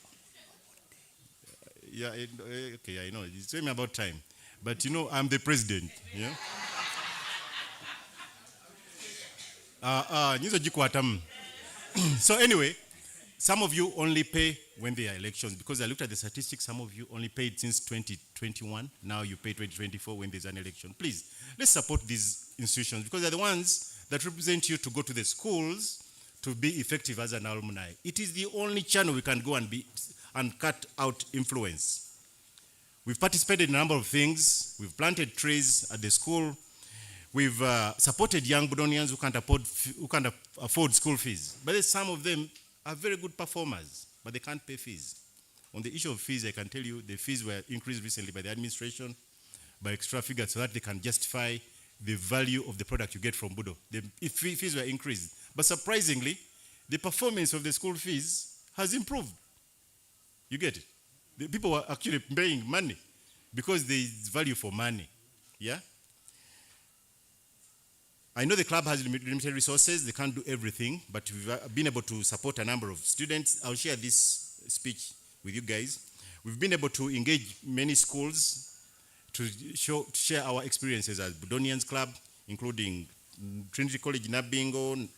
yeah, okay, I know, it's telling me about time. But you know, I'm the president, yeah? So anyway, some of you only pay when there are elections, because I looked at the statistics, some of you only paid since 2021, now you pay 2024 when there's an election. Please, let's support these institutions, because they're the ones that represent you to go to the schools to be effective as an alumni. It is the only channel we can go and cut out influence. We've participated in a number of things. We've planted trees at the school. We've supported young Budonians who can't afford school fees. But some of them are very good performers, but they can't pay fees. On the issue of fees, I can tell you the fees were increased recently by the administration by extra figures so that they can justify the value of the product you get from Budo. The fees were increased. But surprisingly, the performance of the school fees has improved. You get it? The people are actually paying money because there is value for money. Yeah? I know the club has limited resources. They can't do everything, but we've been able to support a number of students. I'll share this speech with you guys. We've been able to engage many schools to share our experiences as Budonians Club, including Trinity College Nabingo,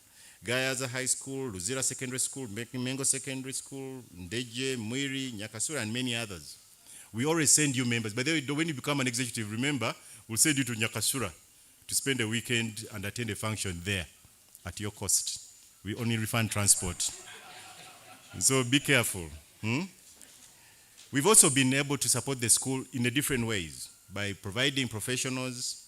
Gayaza High School, Luzira Secondary School, Mengo Secondary School, Ndeje, Mwiri, Nyakasura, and many others. We always send you members. By the way, when you become an executive, remember, we'll send you to Nyakasura to spend a weekend and attend a function there at your cost. We only refund transport. So be careful. We've also been able to support the school in a different ways by providing professionals.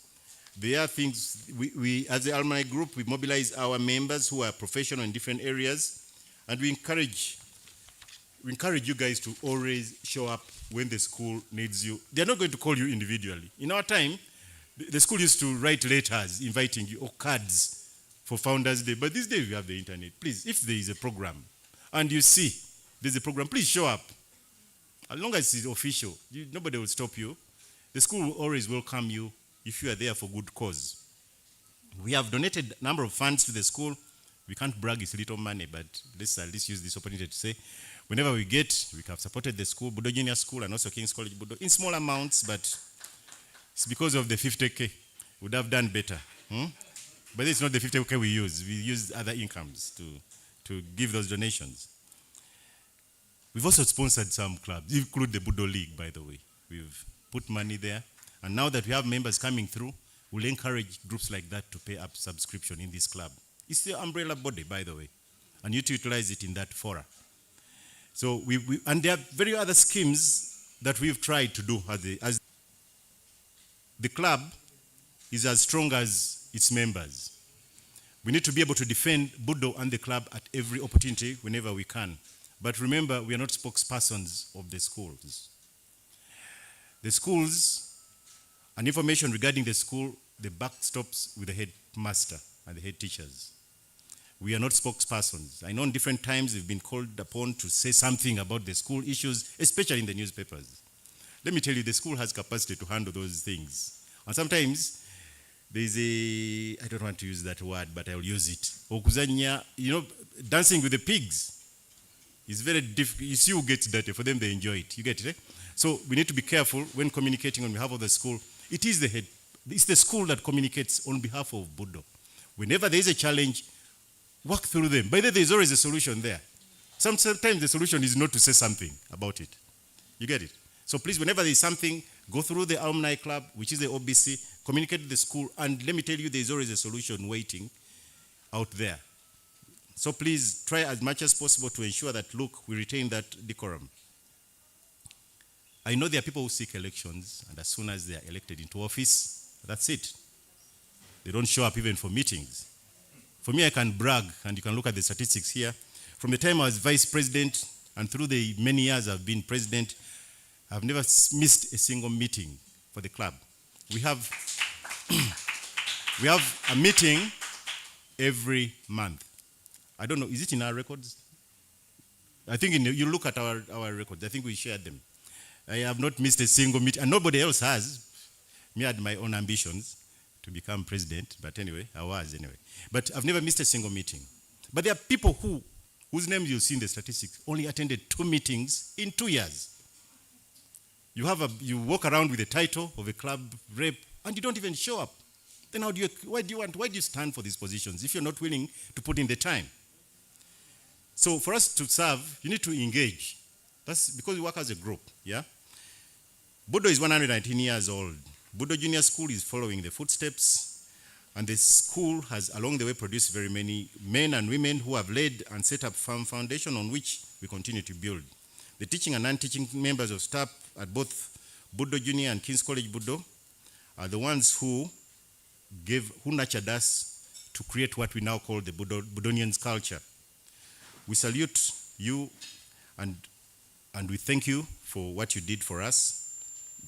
There are things, we as the alumni group, we mobilize our members who are professional in different areas, and we encourage you guys to always show up when the school needs you. They're not going to call you individually. In our time, the school used to write letters inviting you or cards for Founders Day, but these days we have the internet. Please, if there is a program and you see there's a program, please show up. As long as it's official, nobody will stop you. The school will always welcome you if you are there for good cause. We have donated a number of funds to the school. We can't brag, it's little money, but let's at least use this opportunity to say, whenever we have supported the school, Budo Junior School and also King's College Budo, in small amounts, but it's because of the 50K. Would have done better. But it's not the 50K we use. We use other incomes to give those donations. We've also sponsored some clubs, include the Budo League, by the way. We've put money there. And now that we have members coming through, we'll encourage groups like that to pay up subscription in this club. It's the umbrella body, by the way. And you to utilize it in that fora. So and there are very other schemes that we've tried to do as the club is as strong as its members. We need to be able to defend Budo and the club at every opportunity whenever we can. But remember, we are not spokespersons of the schools. The schools, and information regarding the school, the buck stops with the headmaster and the head teachers. We are not spokespersons. I know in different times we've been called upon to say something about the school issues, especially in the newspapers. Let me tell you, the school has capacity to handle those things. And sometimes there's I don't want to use that word, but I'll use it. Okuzanya, dancing with the pigs is very difficult. You see who gets dirty. For them, they enjoy it. You get it, eh? So we need to be careful when communicating on behalf of the school. It's the school that communicates on behalf of Budo. Whenever there is a challenge, work through them. By the way, there's always a solution there. Sometimes the solution is not to say something about it. You get it? So please, whenever there is something, go through the Alumni Club, which is the OBC, communicate with the school, and let me tell you, there's always a solution waiting out there. So please try as much as possible to ensure that, look, we retain that decorum. I know there are people who seek elections, and as soon as they are elected into office, that's it. They don't show up even for meetings. For me, I can brag, and you can look at the statistics here. From the time I was vice president, and through the many years I've been president, I've never missed a single meeting for the club. We have a meeting every month. I don't know, is it in our records? I think you look at our records, I think we shared them. I have not missed a single meeting, and nobody else has. Me, I had my own ambitions to become president, but anyway, I was anyway. But I've never missed a single meeting. But there are people whose names you'll see in the statistics only attended 2 meetings in 2 years. You walk around with the title of a club rep, and you don't even show up. Then why do you stand for these positions if you're not willing to put in the time? So for us to serve, you need to engage. That's because we work as a group, yeah? Budo is 119 years old. Budo Junior School is following the footsteps, and the school has along the way produced very many men and women who have led and set up firm foundation on which we continue to build. The teaching and non-teaching members of staff at both Budo Junior and King's College Budo are the ones who nurtured us to create what we now call the Budonians culture. We salute you and we thank you for what you did for us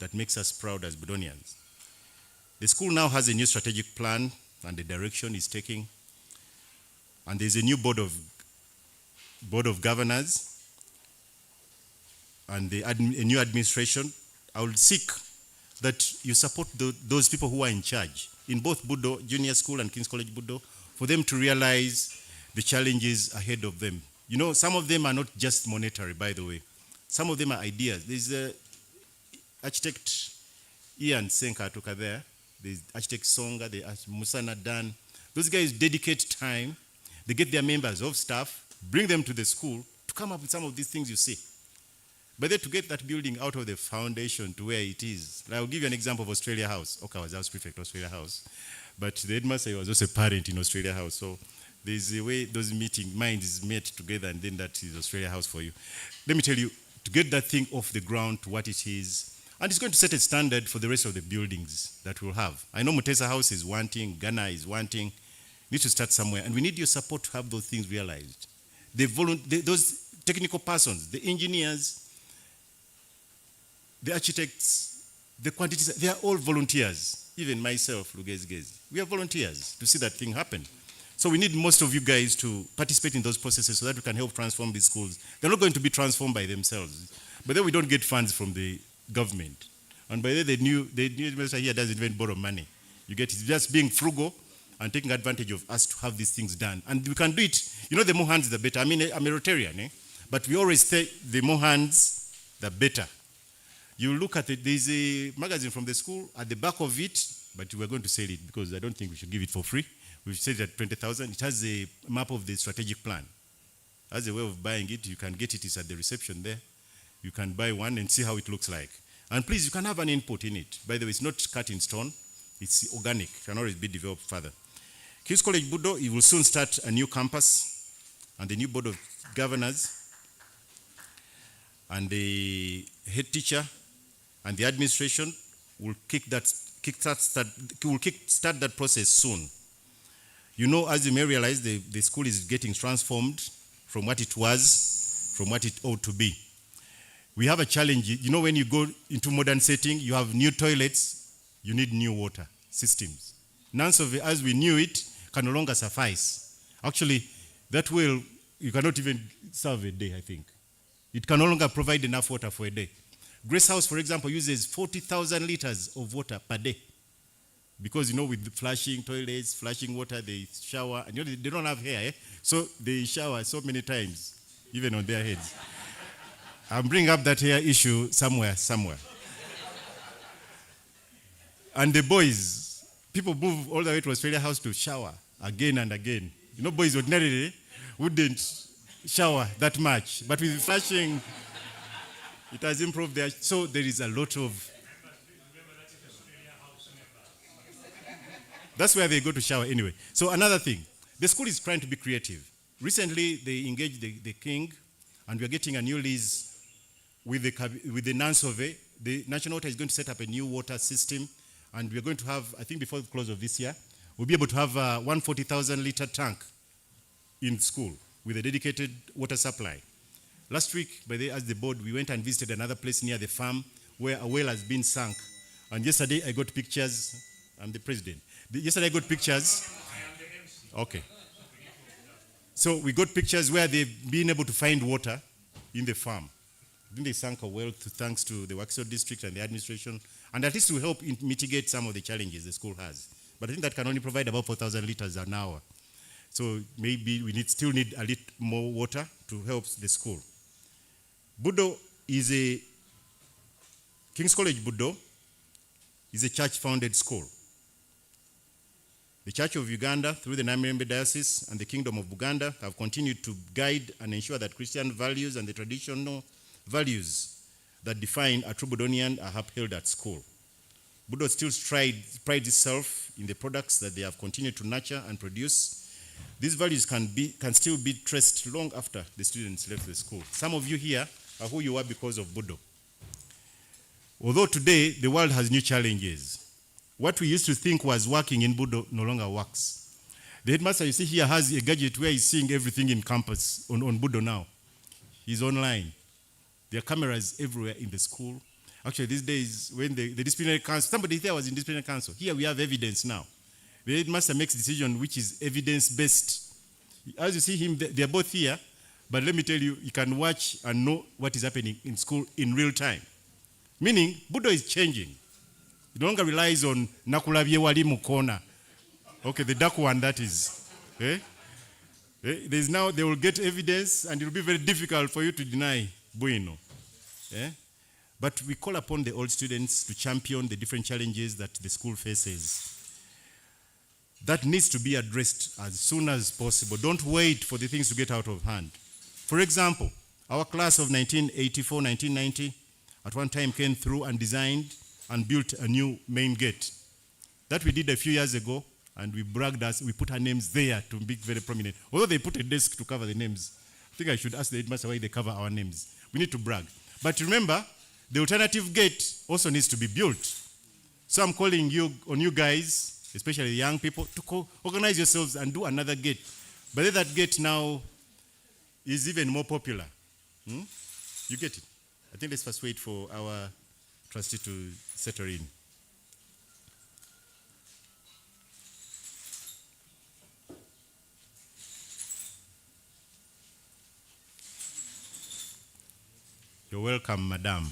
that makes us proud as Budonians. The school now has a new strategic plan and the direction it's taking. And there's a new board of governors and a new administration. I will seek that you support those people who are in charge in both Budo Junior School and King's College Budo for them to realize the challenges ahead of them. Some of them are not just monetary, by the way. Some of them are ideas. There's architect Ian Senkatuka there. There's architect Songa, there's Musana Dan. Those guys dedicate time. They get their members of staff, bring them to the school to come up with some of these things you see. But then to get that building out of the foundation to where it is. I'll give you an example of Australia House. Okay, I was house prefect, Australia House. But the headmaster was also a parent in Australia House. So there's a way those minds met together, and then that is Australia House for you. Let me tell you, to get that thing off the ground to what it is. And it's going to set a standard for the rest of the buildings that we'll have. I know Mutesa House is wanting, Ghana is wanting. We need to start somewhere, and we need your support to have those things realized. Those technical persons, the engineers, the architects, the quantities, they are all volunteers. Even myself, Lugezi, we are volunteers to see that thing happen. So we need most of you guys to participate in those processes so that we can help transform these schools. They're not going to be transformed by themselves. But then we don't get funds from the government. And by then the new administration here doesn't even borrow money. You get it, just being frugal and taking advantage of us to have these things done. And we can do it, the more hands, the better. I mean, I'm a Rotarian, but we always say the more hands, the better. You look at it, there's a magazine from the school at the back of it, but we're going to sell it because I don't think we should give it for free. We should sell it at 20,000. It has a map of the strategic plan. As a way of buying it, you can get it, it's at the reception there. You can buy one and see how it looks like. And please, you can have an input in it. By the way, it's not cut in stone. It's organic. It can always be developed further. King's College Budo, it will soon start a new campus and the new board of governors and the head teacher and the administration will kickstart that process soon. As you may realize, the school is getting transformed from what it was, from what it ought to be. We have a challenge. When you go into modern setting, you have new toilets, you need new water systems. None of it, as we knew it, can no longer suffice. Actually, that well, you cannot even serve a day, I think. It can no longer provide enough water for a day. Grace House, for example, uses 40,000 liters of water per day. Because, with the flushing toilets, flushing water, they shower, and they don't have hair, so they shower so many times, even on their heads. I'm bringing up that hair issue somewhere. And the boys, people move all the way to Australia House to shower again and again. Boys ordinarily wouldn't shower that much, but with flushing, it has improved there. So there is a lot of... That's where they go to shower anyway. So another thing, the school is trying to be creative. Recently, they engaged the king, and we're getting a new lease with the non-survey. The National Water is going to set up a new water system, and we're going to have, I think before the close of this year, we'll be able to have a 140,000-liter tank in school with a dedicated water supply. Last week, as the board, we went and visited another place near the farm where a well has been sunk. And yesterday, I got pictures. I'm the president. Yesterday, I got pictures. Okay. So we got pictures where they've been able to find water in the farm. I think they sank a well thanks to the Waxhill district and the administration, and at least to help mitigate some of the challenges the school has. But I think that can only provide about 4,000 liters an hour. So maybe we still need a little more water to help the school. Budo is King's College Budo is a church-founded school. The Church of Uganda, through the Namirembe Diocese and the Kingdom of Buganda, have continued to guide and ensure that Christian values and the traditional values that define a true Budonian are upheld at school. Budo still prides itself in the products that they have continued to nurture and produce. These values can still be traced long after the students left the school. Some of you here are who you are because of Budo. Although today the world has new challenges, what we used to think was working in Budo no longer works. The headmaster you see here has a gadget where he's seeing everything in campus on Budo now. He's online. There are cameras everywhere in the school. Actually, these days, when the disciplinary council, somebody there was in disciplinary council. Here we have evidence now. The headmaster makes decision which is evidence-based. As you see him, they are both here, but let me tell you, you can watch and know what is happening in school in real time. Meaning, Budo is changing. It no longer relies on Nakulabye wali mukona. Okay, the dark one that is. There's now, they will get evidence and it will be very difficult for you to deny Bueno. But we call upon the old students to champion the different challenges that the school faces. That needs to be addressed as soon as possible. Don't wait for the things to get out of hand. For example, our class of 1984, 1990, at one time came through and designed and built a new main gate. That we did a few years ago, and we bragged us, we put our names there to be very prominent. Although they put a desk to cover the names. I think I should ask the headmaster why they cover our names. We need to brag. But remember, the alternative gate also needs to be built. So I'm calling you on you guys, especially the young people, to organize yourselves and do another gate. But that gate now is even more popular. You get it? I think let's first wait for our trustee to settle in. You're welcome, madam.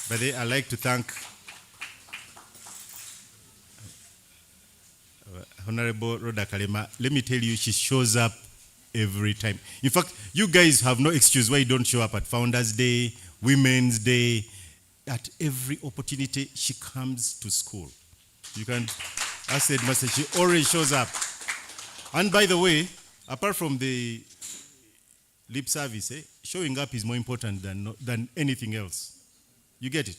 But I'd like to thank Honorable Rhoda Kalema. Let me tell you, she shows up every time. In fact, you guys have no excuse why you don't show up at Founders Day, Women's Day. At every opportunity, she comes to school. You can ask the headmaster, she always shows up. And by the way, apart from the lip service, showing up is more important than anything else. You get it?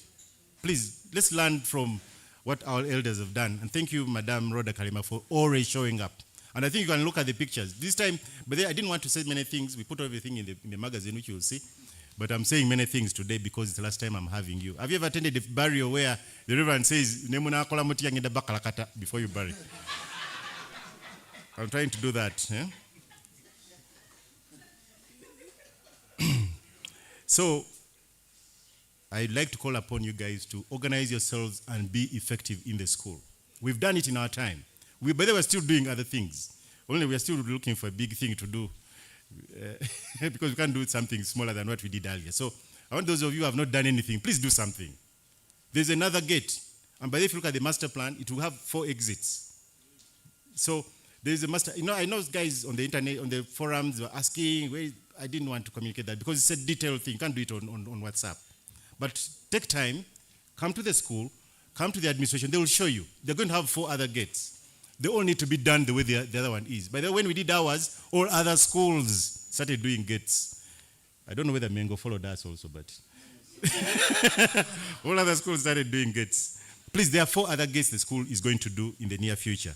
Please, let's learn from what our elders have done. And thank you, Madam Rhoda Kalema, for always showing up. And I think you can look at the pictures. This time, but I didn't want to say many things. We put everything in the magazine, which you'll see. But I'm saying many things today because it's the last time I'm having you. Have you ever attended a burial where the reverend says, before you bury? I'm trying to do that. So, I'd like to call upon you guys to organize yourselves and be effective in the school. We've done it in our time. But they were still doing other things. Only we are still looking for a big thing to do because we can't do something smaller than what we did earlier. So I want those of you who have not done anything, please do something. There's another gate. And by the way, if you look at the master plan, it will have 4 exits. So there's a master, I know guys on the internet, on the forums were asking, well, I didn't want to communicate that because it's a detailed thing. You can't do it on WhatsApp. But take time, come to the school, come to the administration, they will show you. They're going to have 4 other gates. They all need to be done the way the other one is. By the way, when we did ours, all other schools started doing gates. I don't know whether Mengo followed us also, but all other schools started doing gates. Please, there are 4 other gates the school is going to do in the near future.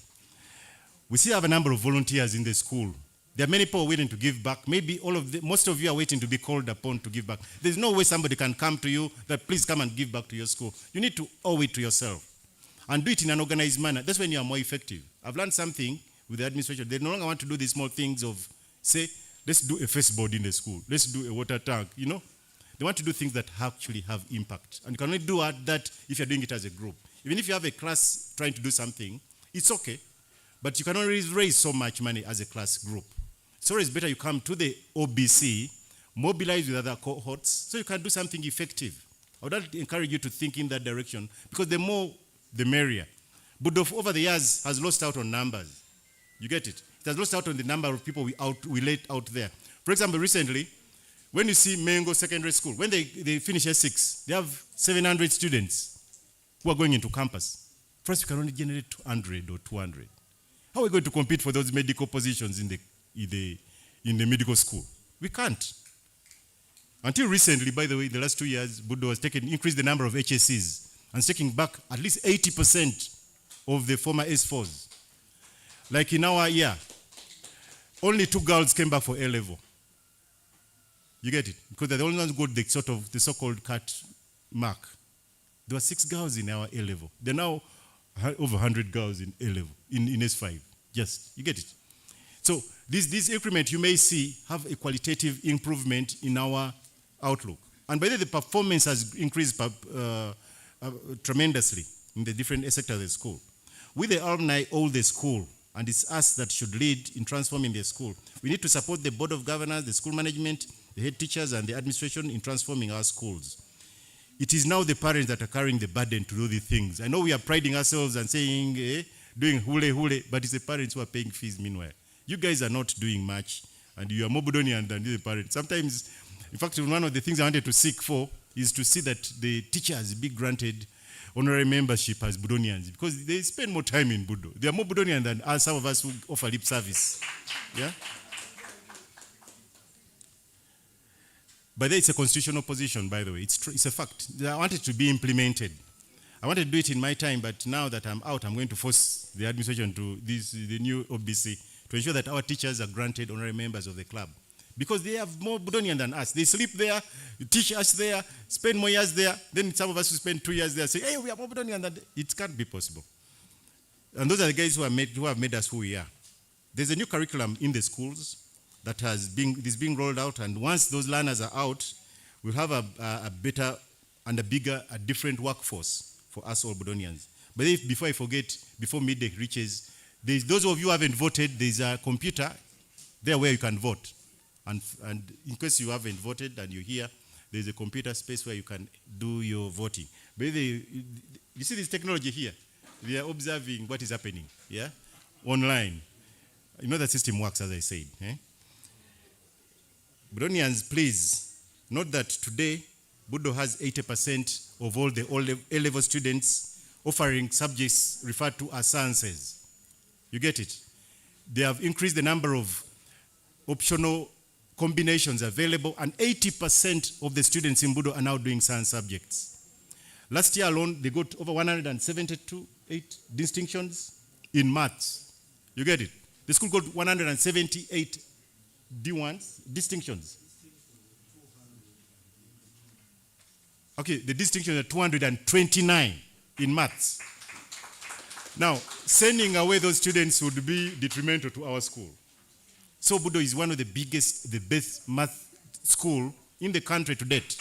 We still have a number of volunteers in the school. There are many people waiting to give back. Maybe most of you are waiting to be called upon to give back. There's no way somebody can come to you that please come and give back to your school. You need to owe it to yourself and do it in an organized manner. That's when you are more effective. I've learned something with the administration. They no longer want to do the small things of, say, let's do a face board in the school. Let's do a water tank, They want to do things that actually have impact. And you can only do that if you're doing it as a group. Even if you have a class trying to do something, it's okay. But you can only raise so much money as a class group. It's always better you come to the OBC, mobilize with other cohorts, so you can do something effective. I would encourage you to think in that direction, because the more, the merrier. Budo over the years has lost out on numbers. You get it? It has lost out on the number of people we let out there. For example, recently, when you see Mengo Secondary School, when they finish S6, they have 700 students who are going into campus. First, we can only generate 200 or 200. How are we going to compete for those medical positions in the medical school? We can't. Until recently, by the way, in the last 2 years, Budo has increased the number of HSCs and taking back at least 80% of the former S4s. Like in our year, only 2 girls came back for A-level. You get it? Because they're the only ones who got the so-called cut mark. There were 6 girls in our A-level. There are now over 100 girls in A-level, in S5. You get it? So this increment you may see have a qualitative improvement in our outlook. And by the way, the performance has increased tremendously in the different sectors of the school. We, the alumni, own the school, and it's us that should lead in transforming the school. We need to support the board of governors, the school management, the head teachers, and the administration in transforming our schools. It is now the parents that are carrying the burden to do these things. I know we are priding ourselves and saying, doing hule, but it's the parents who are paying fees meanwhile. You guys are not doing much, and you are more Budonian than the parents. Sometimes, in fact, one of the things I wanted to seek for is to see that the teachers be granted honorary membership as Budonians, because they spend more time in Budo. They are more Budonian than some of us who offer lip service. Yeah? But it's a constitutional position, by the way. It's a fact. I want it to be implemented. I wanted to do it in my time, but now that I'm out, I'm going to force the administration to the new OBC to ensure that our teachers are granted honorary members of the club. Because they have more Budonian than us. They sleep there, teach us there, spend more years there. Then some of us who spend 2 years there say, hey, we are more Budonian than they. It can't be possible. And those are the guys who have made us who we are. There's a new curriculum in the schools that is being rolled out, and once those learners are out, we'll have a better and a bigger, a different workforce for us all Budonians. But before I forget, before midday reaches, those of you who haven't voted, there's a computer there where you can vote. And in case you haven't voted and you're here, there's a computer space where you can do your voting. But you see this technology here? We are observing what is happening, yeah? Online. You know the system works, as I said. Eh? Budonians, please note that today, Budo has 80% of all the A-level students offering subjects referred to as sciences. You get it? They have increased the number of optional combinations available, and 80% of the students in Budo are now doing science subjects. Last year alone, they got over 172 distinctions in maths. You get it? The school got 178 D1s, distinctions. Okay, the distinctions are 229 in maths. Now, sending away those students would be detrimental to our school. So Budo is one of the biggest, the best math school in the country to date.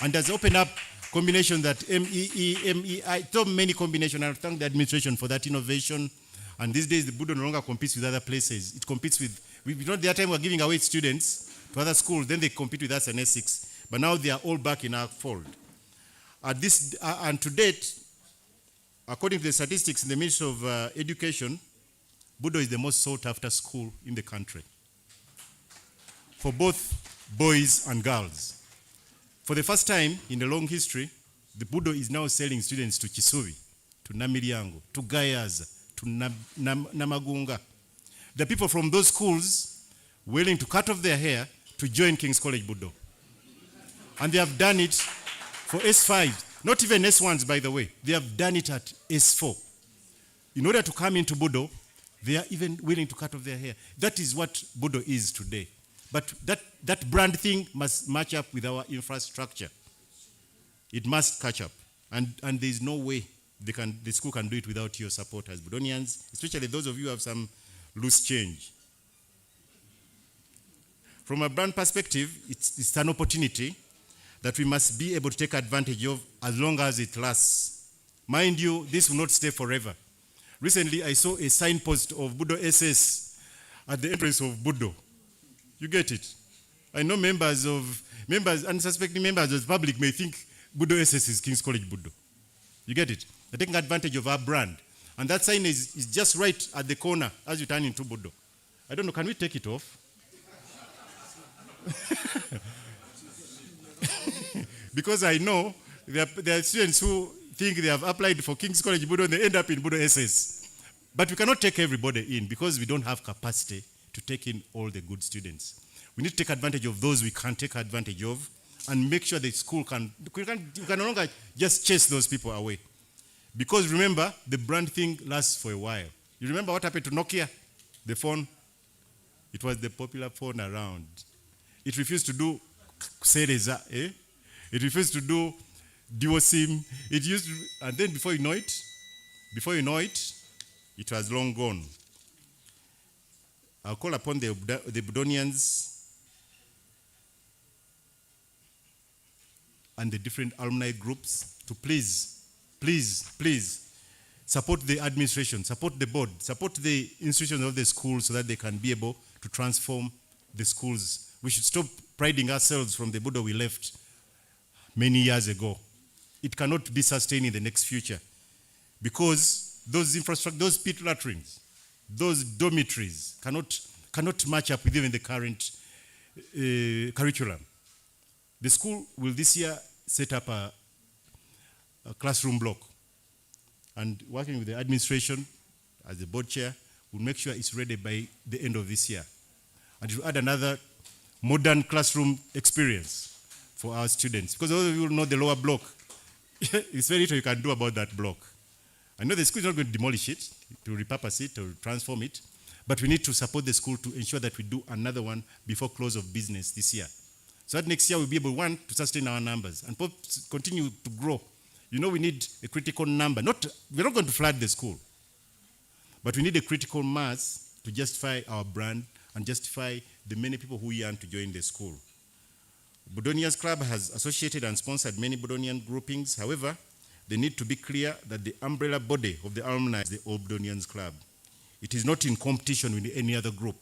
And has opened up combinations that MEE, MEI, so many combinations. I thank the administration for that innovation. And these days, the Budo no longer competes with other places. It competes with, the other time we were giving away students to other schools, then they compete with us in Essex. But now they are all back in our fold. And to date, according to the statistics in the Ministry of Education, Budo is the most sought after school in the country for both boys and girls. For the first time in a long history, the Budo is now selling students to Kisubi, to Namiriango, to Gayaza, to Namagunga. The people from those schools willing to cut off their hair to join King's College Budo. And they have done it for S5, not even S1s, by the way. They have done it at S4. In order to come into Budo, they are even willing to cut off their hair. That is what Budo is today. But that brand thing must match up with our infrastructure. It must catch up. And there is no way the school can do it without your support as Budonians, especially those of you who have some loose change. From a brand perspective, it's an opportunity that we must be able to take advantage of as long as it lasts. Mind you, this will not stay forever. Recently, I saw a signpost of Budo SS at the entrance of Budo. You get it? I know unsuspecting members of the public may think Budo SS is King's College Budo. You get it? They're taking advantage of our brand. And that sign is just right at the corner as you turn into Budo. I don't know, can we take it off? Because I know there are students who think they have applied for King's College Budo and they end up in Budo SS. But we cannot take everybody in because we don't have capacity to take in all the good students. We need to take advantage of those we can take advantage of and make sure the school you can no longer just chase those people away. Because remember, the brand thing lasts for a while. You remember what happened to Nokia, the phone? It was the popular phone around. It refused to do Sereza, eh? It refused to do dual SIM. And then before you know it, it was long gone. I'll call upon the Budonians and the different alumni groups to please support the administration, support the board, support the institutions of the school so that they can be able to transform the schools. We should stop priding ourselves from the Budo we left many years ago. It cannot be sustained in the next future because those infrastructure, those pit latrines, those dormitories cannot match up with even the current curriculum. The school will this year set up a classroom block, and working with the administration as the board chair, we'll make sure it's ready by the end of this year. And it will add another modern classroom experience for our students. Because all of you know the lower block, it's very little you can do about that block. I know the school is not going to demolish it, to repurpose it, to transform it, But we need to support the school to ensure that we do another one before close of business this year. So that next year we'll be able, one, to sustain our numbers and continue to grow. You know, we need a critical number. We're not going to flood the school, but we need a critical mass to justify our brand and justify the many people who yearn to join the school. Budonians Club has associated and sponsored many Budonian groupings. However, they need to be clear that the umbrella body of the alumni is the All Budonians Club. It is not in competition with any other group.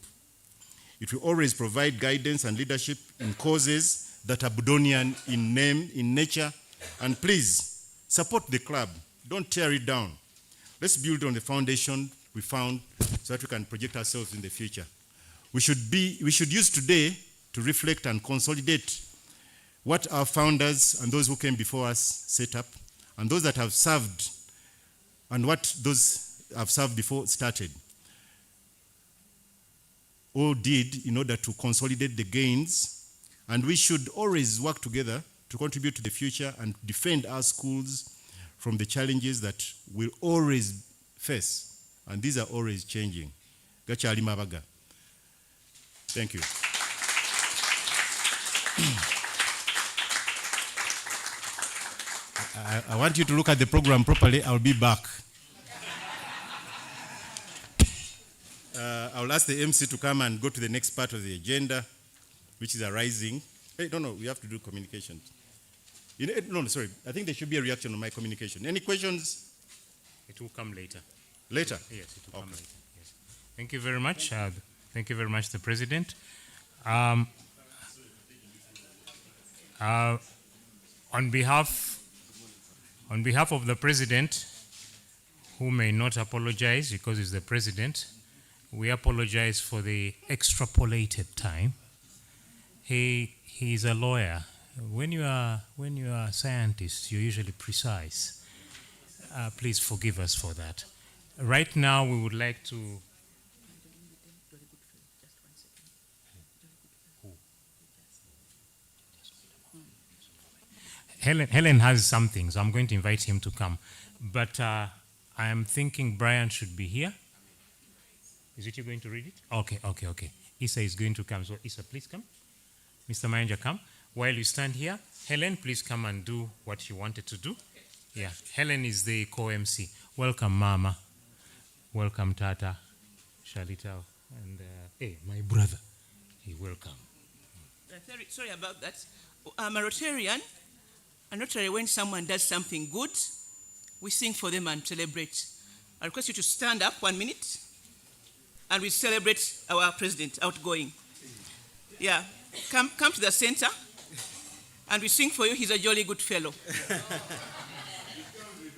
It will always provide guidance and leadership in causes that are Budonian in name, in nature, and please support the club. Don't tear it down. Let's build on the foundation we found so that we can project ourselves in the future. We should use today to reflect and consolidate what our founders and those who came before us set up, and those that have served, and what those have served before started, all did in order to consolidate the gains. And we should always work together to contribute to the future and defend our schools from the challenges that we'll always face. And these are always changing. Gachali Mabaga. Thank you. I want you to look at the program properly. I'll be back. I'll ask the MC to come and go to the next part of the agenda, which is arising. Hey, no, we have to do communication. No, sorry. I think there should be a reaction on my communication. Any questions? It will come later. Later? Yes, it will come later. Yes. Thank you very much. Thank you very much, the President. On behalf of the President, who may not apologize because he's the President, we apologize for the extrapolated time. He's a lawyer. When you are a scientist, you're usually precise. Please forgive us for that. Right now, we would like to. Helen has something, so I'm going to invite him to come. But I am thinking Brian should be here. Is it you going to read it? Okay. Issa is going to come. So Issa, please come. Mr. Mayanja, come. While you stand here, Helen, please come and do what you wanted to do. Yeah, Helen is the co-MC. Welcome, Mama. Welcome, Tata, Shalita, and hey, my brother. Hey, welcome. Sorry about that. I'm a Rotarian. And Rotary, when someone does something good, we sing for them and celebrate. I request you to stand up 1 minute, and we celebrate our president, outgoing. Yeah, come to the center, and we sing for you. He's a jolly good fellow.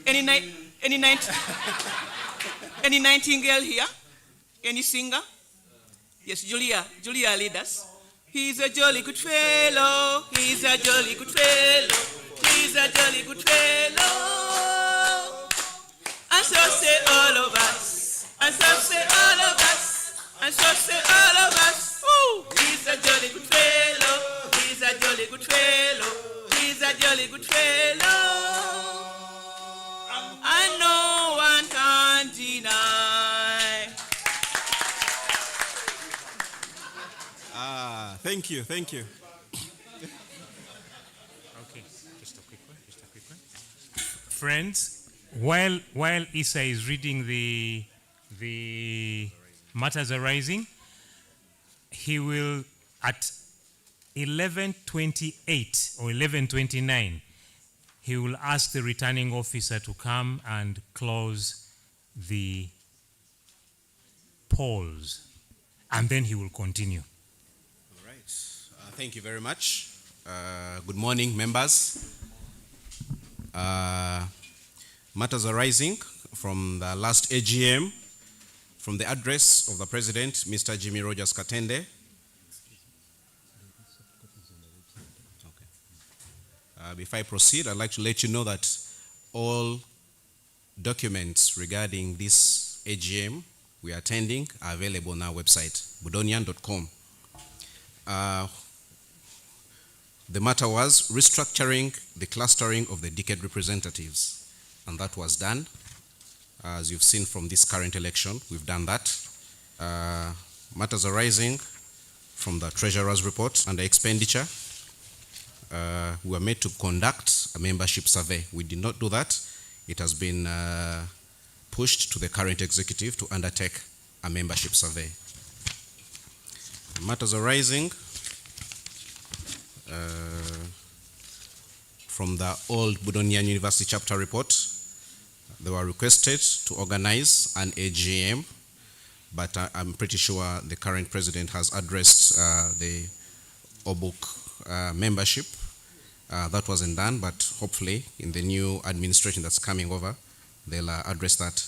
Any nightingale here? Any singer? Yes, Julia, lead us. He's a jolly good fellow. He's a jolly good fellow. He's a jolly good fellow. And so say all of us. And so say all of us. And so say all of us. Ooh, he's a jolly good fellow. He's a jolly good fellow. He's a jolly good fellow. And no one can deny. Thank you. Okay, just a quick one. Friends, while Issa is reading the matters arising, he will at 11:28 or 11:29, he will ask the returning officer to come and close the polls, and then he will continue. All right. Thank you very much. Good morning, members. Matters arising from the last AGM, from the address of the President, Mr. Jimmy Rogers Katende. Before I proceed, I'd like to let you know that all documents regarding this AGM we are attending are available on our website, budonian.com. The matter was restructuring the clustering of the decade representatives, and that was done. As you've seen from this current election, we've done that. Matters arising from the Treasurer's report under expenditure. We were made to conduct a membership survey. We did not do that. It has been pushed to the current executive to undertake a membership survey. Matters arising from the old Budonian University chapter report. They were requested to organize an AGM, but I'm pretty sure the current president has addressed the OBUC membership. That wasn't done, but hopefully in the new administration that's coming over, they'll address that.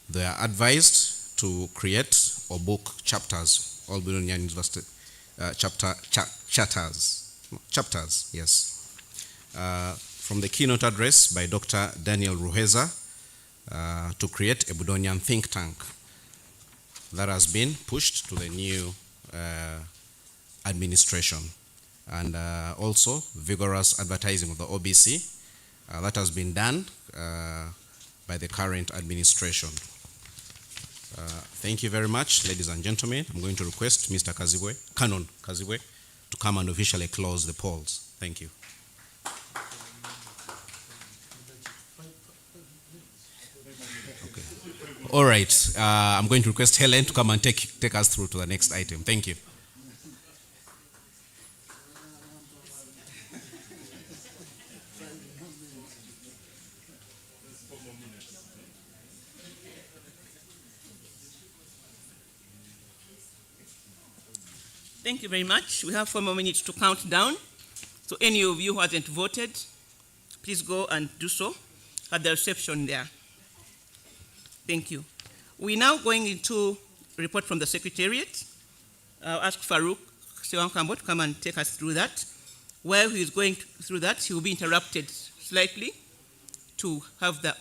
They are advised to create OBUC chapters, all Budonian University chapters, yes. From the keynote address by Dr. Daniel Ruheza to create a Budonian think tank that has been pushed to the new administration. And also vigorous advertising of the OBC that has been done by the current administration. Thank you very much, ladies and gentlemen. I'm going to request Mr. Canon Kazibwe, to come and officially close the polls. Thank you. Okay. All right. I'm going to request Helen to come and take us through to the next item. Thank you. Thank you very much. We have 4 more minutes to count down. So any of you who hasn't voted, please go and do so at the reception there. Thank you. We're now going into a report from the Secretariat. I'll ask Farouk Sewankambo to come and take us through that. While he is going through that, he will be interrupted slightly to have the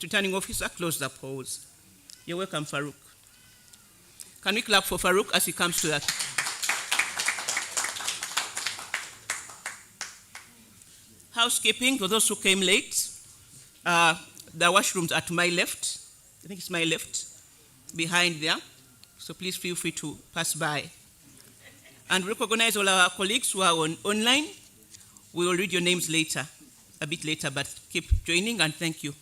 returning officer close the polls. You're welcome, Farouk. Can we clap for Farouk as he comes to that? Housekeeping, for those who came late, the washrooms at my left, I think it's my left, behind there. So please feel free to pass by. And recognize all our colleagues who are online. We will read your names later, a bit later, but keep joining and thank you.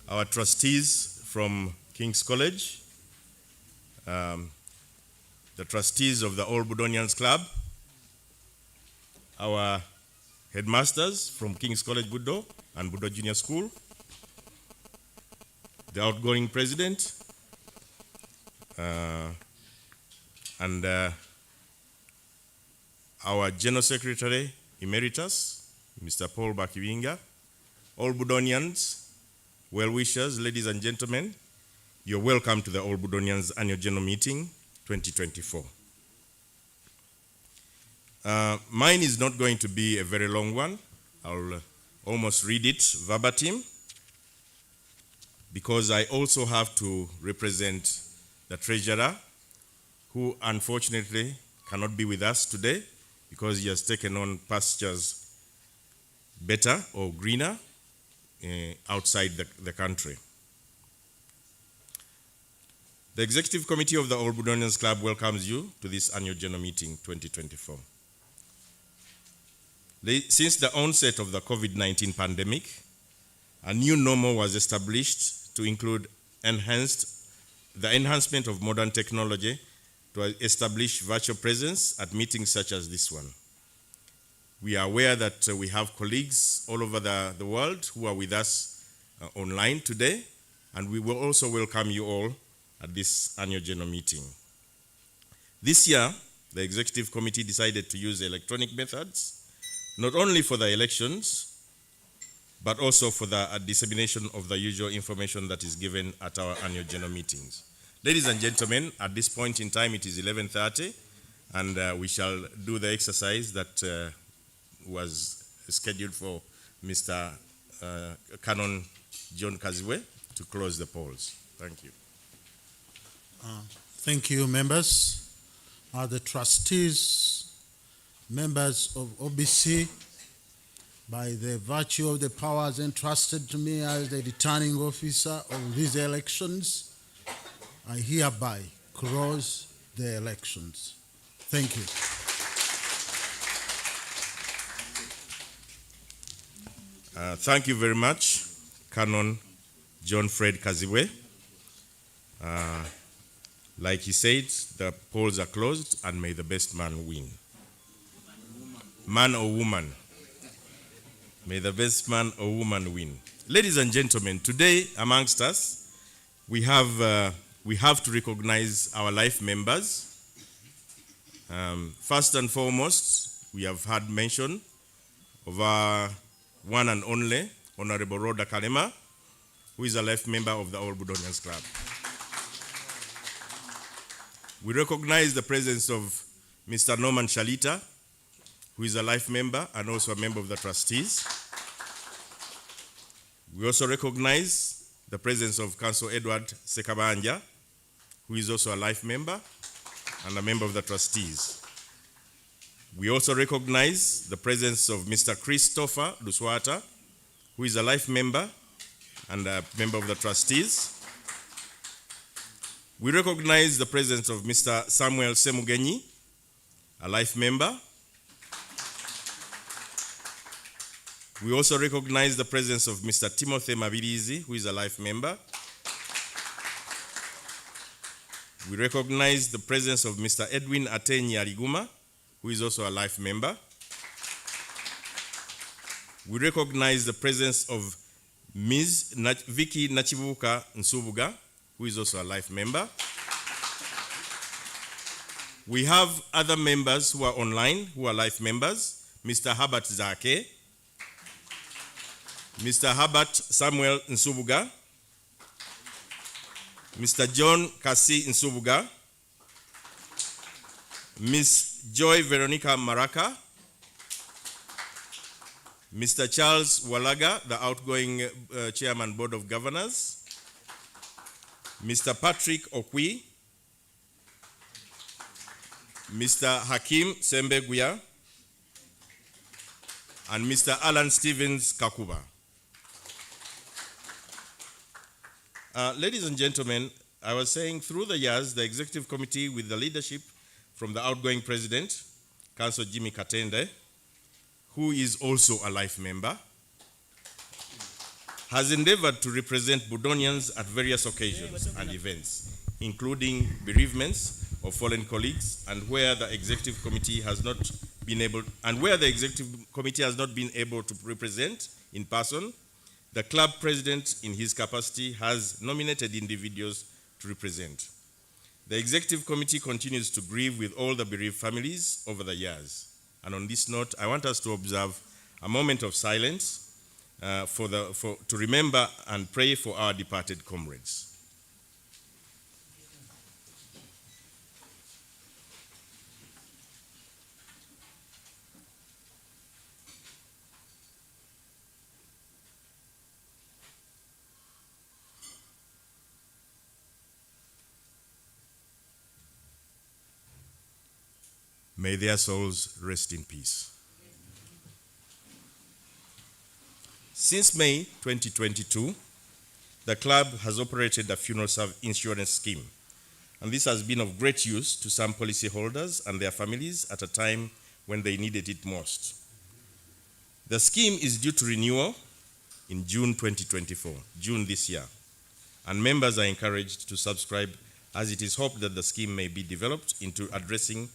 Our trustees from King's College, the trustees of the Old Budonians Club, our headmasters from King's College Budo and Budo Junior School, the outgoing president, and our General Secretary Emeritus, Mr. Paul Bakiwinga, all Budonians, well-wishers, ladies and gentlemen, you're welcome to the All Budonians Annual General Meeting 2024. Mine is not going to be a very long one. I'll almost read it verbatim because I also have to represent the treasurer who unfortunately cannot be with us today because he has taken on pastures better or greener outside the country. The Executive Committee of the All Budonians Club welcomes you to this Annual General Meeting 2024. Since the onset of the COVID-19 pandemic, a new normal was established to include the enhancement of modern technology to establish virtual presence at meetings such as this one. We are aware that we have colleagues all over the world who are with us online today, and we will also welcome you all at this Annual General Meeting. This year, the Executive Committee decided to use electronic methods, not only for the elections, but also for the dissemination of the usual information that is given at our Annual General Meetings. Ladies and gentlemen, at this point in time, it is 11:30, and we shall do the exercise that was scheduled for Mr. Canon John Kazibwe to close the polls. Thank you. Thank you, members. The trustees, members of OBC, by the virtue of the powers entrusted to me as the returning officer of these elections, I hereby close the elections. Thank you. Thank you very much, Canon John Fred Kaziwe. Like he said, the polls are closed and may the best man win. Man or woman? May the best man or woman win. Ladies and gentlemen, today amongst us, we have to recognize our life members. First and foremost, we have had mention of our one and only Honorable Rhoda Kalema, who is a life member of the All Budonians Club. We recognize the presence of Mr. Norman Shalita, who is a life member and also a member of the trustees. We also recognize the presence of Councillor Edward Sekabanja, who is also a life member and a member of the trustees. We also recognize the presence of Mr. Christopher Duswata, who is a life member and a member of the trustees. We recognize the presence of Mr. Samuel Semugenyi, a life member. We also recognize the presence of Mr. Timothy Mabirizi, who is a life member. We recognize the presence of Mr. Edwin Atenyi Ariguma, who is also a life member. We recognize the presence of Ms. Vicky Nachibuka Nsubuga, who is also a life member. We have other members who are online, who are life members. Mr. Herbert Zake, Mr. Herbert Samuel Nsubuga, Mr. John Kasi Nsubuga, Ms. Joy Veronica Maraka, Mr. Charles Walaga, the outgoing Chairman Board of Governors, Mr. Patrick Okwi, Mr. Hakim Sembeguya, and Mr. Alan Stevens Kakuba. Ladies and gentlemen, I was saying through the years, the executive committee with the leadership from the outgoing president, Councillor Jimmy Katende, who is also a life member, has endeavored to represent Budonians at various occasions and events, including bereavements of fallen colleagues, and where the executive committee has not been able, to represent in person, the club president in his capacity has nominated individuals to represent. The executive committee continues to grieve with all the bereaved families over the years. And on this note, I want us to observe a moment of silence to remember and pray for our departed comrades. May their souls rest in peace. Since May 2022, the club has operated a funeral insurance scheme, and this has been of great use to some policyholders and their families at a time when they needed it most. The scheme is due to renewal in June 2024, June this year, and members are encouraged to subscribe, as it is hoped that the scheme may be developed into addressing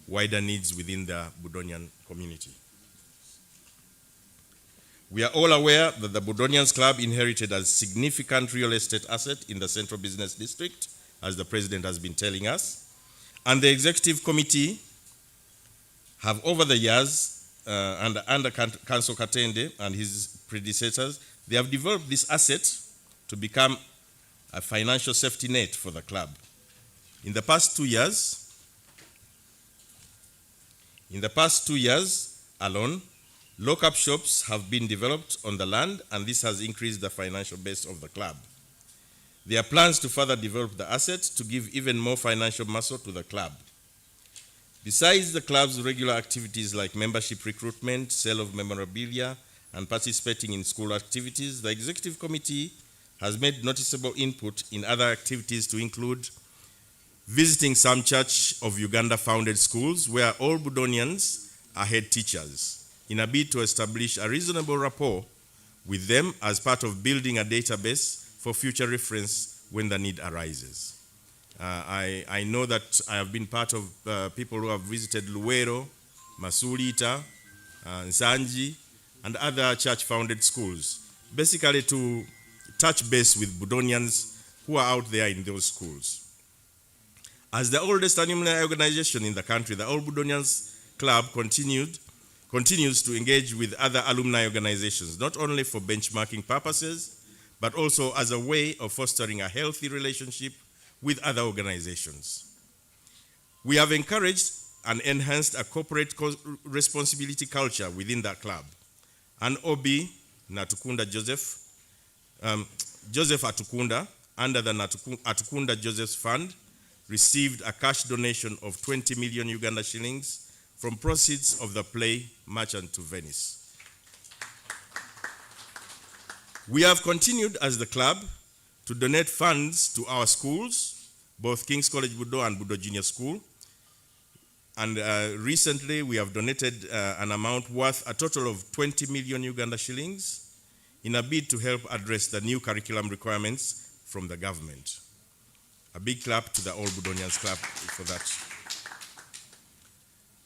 wider needs within the Budonian community. We are all aware that the Budonians Club inherited a significant real estate asset in the Central Business District, as the President has been telling us, and the Executive Committee have over the years, under Councillor Katende and his predecessors, they have developed this asset to become a financial safety net for the club. In the past 2 years alone, lock-up shops have been developed on the land, and this has increased the financial base of the club. There are plans to further develop the asset to give even more financial muscle to the club. Besides the club's regular activities like membership recruitment, sale of memorabilia, and participating in school activities, the executive committee has made noticeable input in other activities to include visiting some Church of Uganda-founded schools where all Budonians are head teachers in a bid to establish a reasonable rapport with them as part of building a database for future reference when the need arises. I know that I have been part of people who have visited Luwero, Masulita, Nsanji, and other church-founded schools, basically to touch base with Budonians who are out there in those schools. As the oldest alumni organization in the country, the All Budonians Club continues to engage with other alumni organizations, not only for benchmarking purposes, but also as a way of fostering a healthy relationship with other organizations. We have encouraged and enhanced a corporate responsibility culture within that club. An OB, Natukunda Joseph Atukunda, under the Atukunda Joseph's Fund, received a cash donation of 20 million Uganda shillings from proceeds of the play Merchant to Venice. We have continued as the club to donate funds to our schools, both King's College Budo and Budo Junior School. And recently we have donated an amount worth a total of 20 million Uganda shillings in a bid to help address the new curriculum requirements from the government. A big clap to the All Budonians Club for that.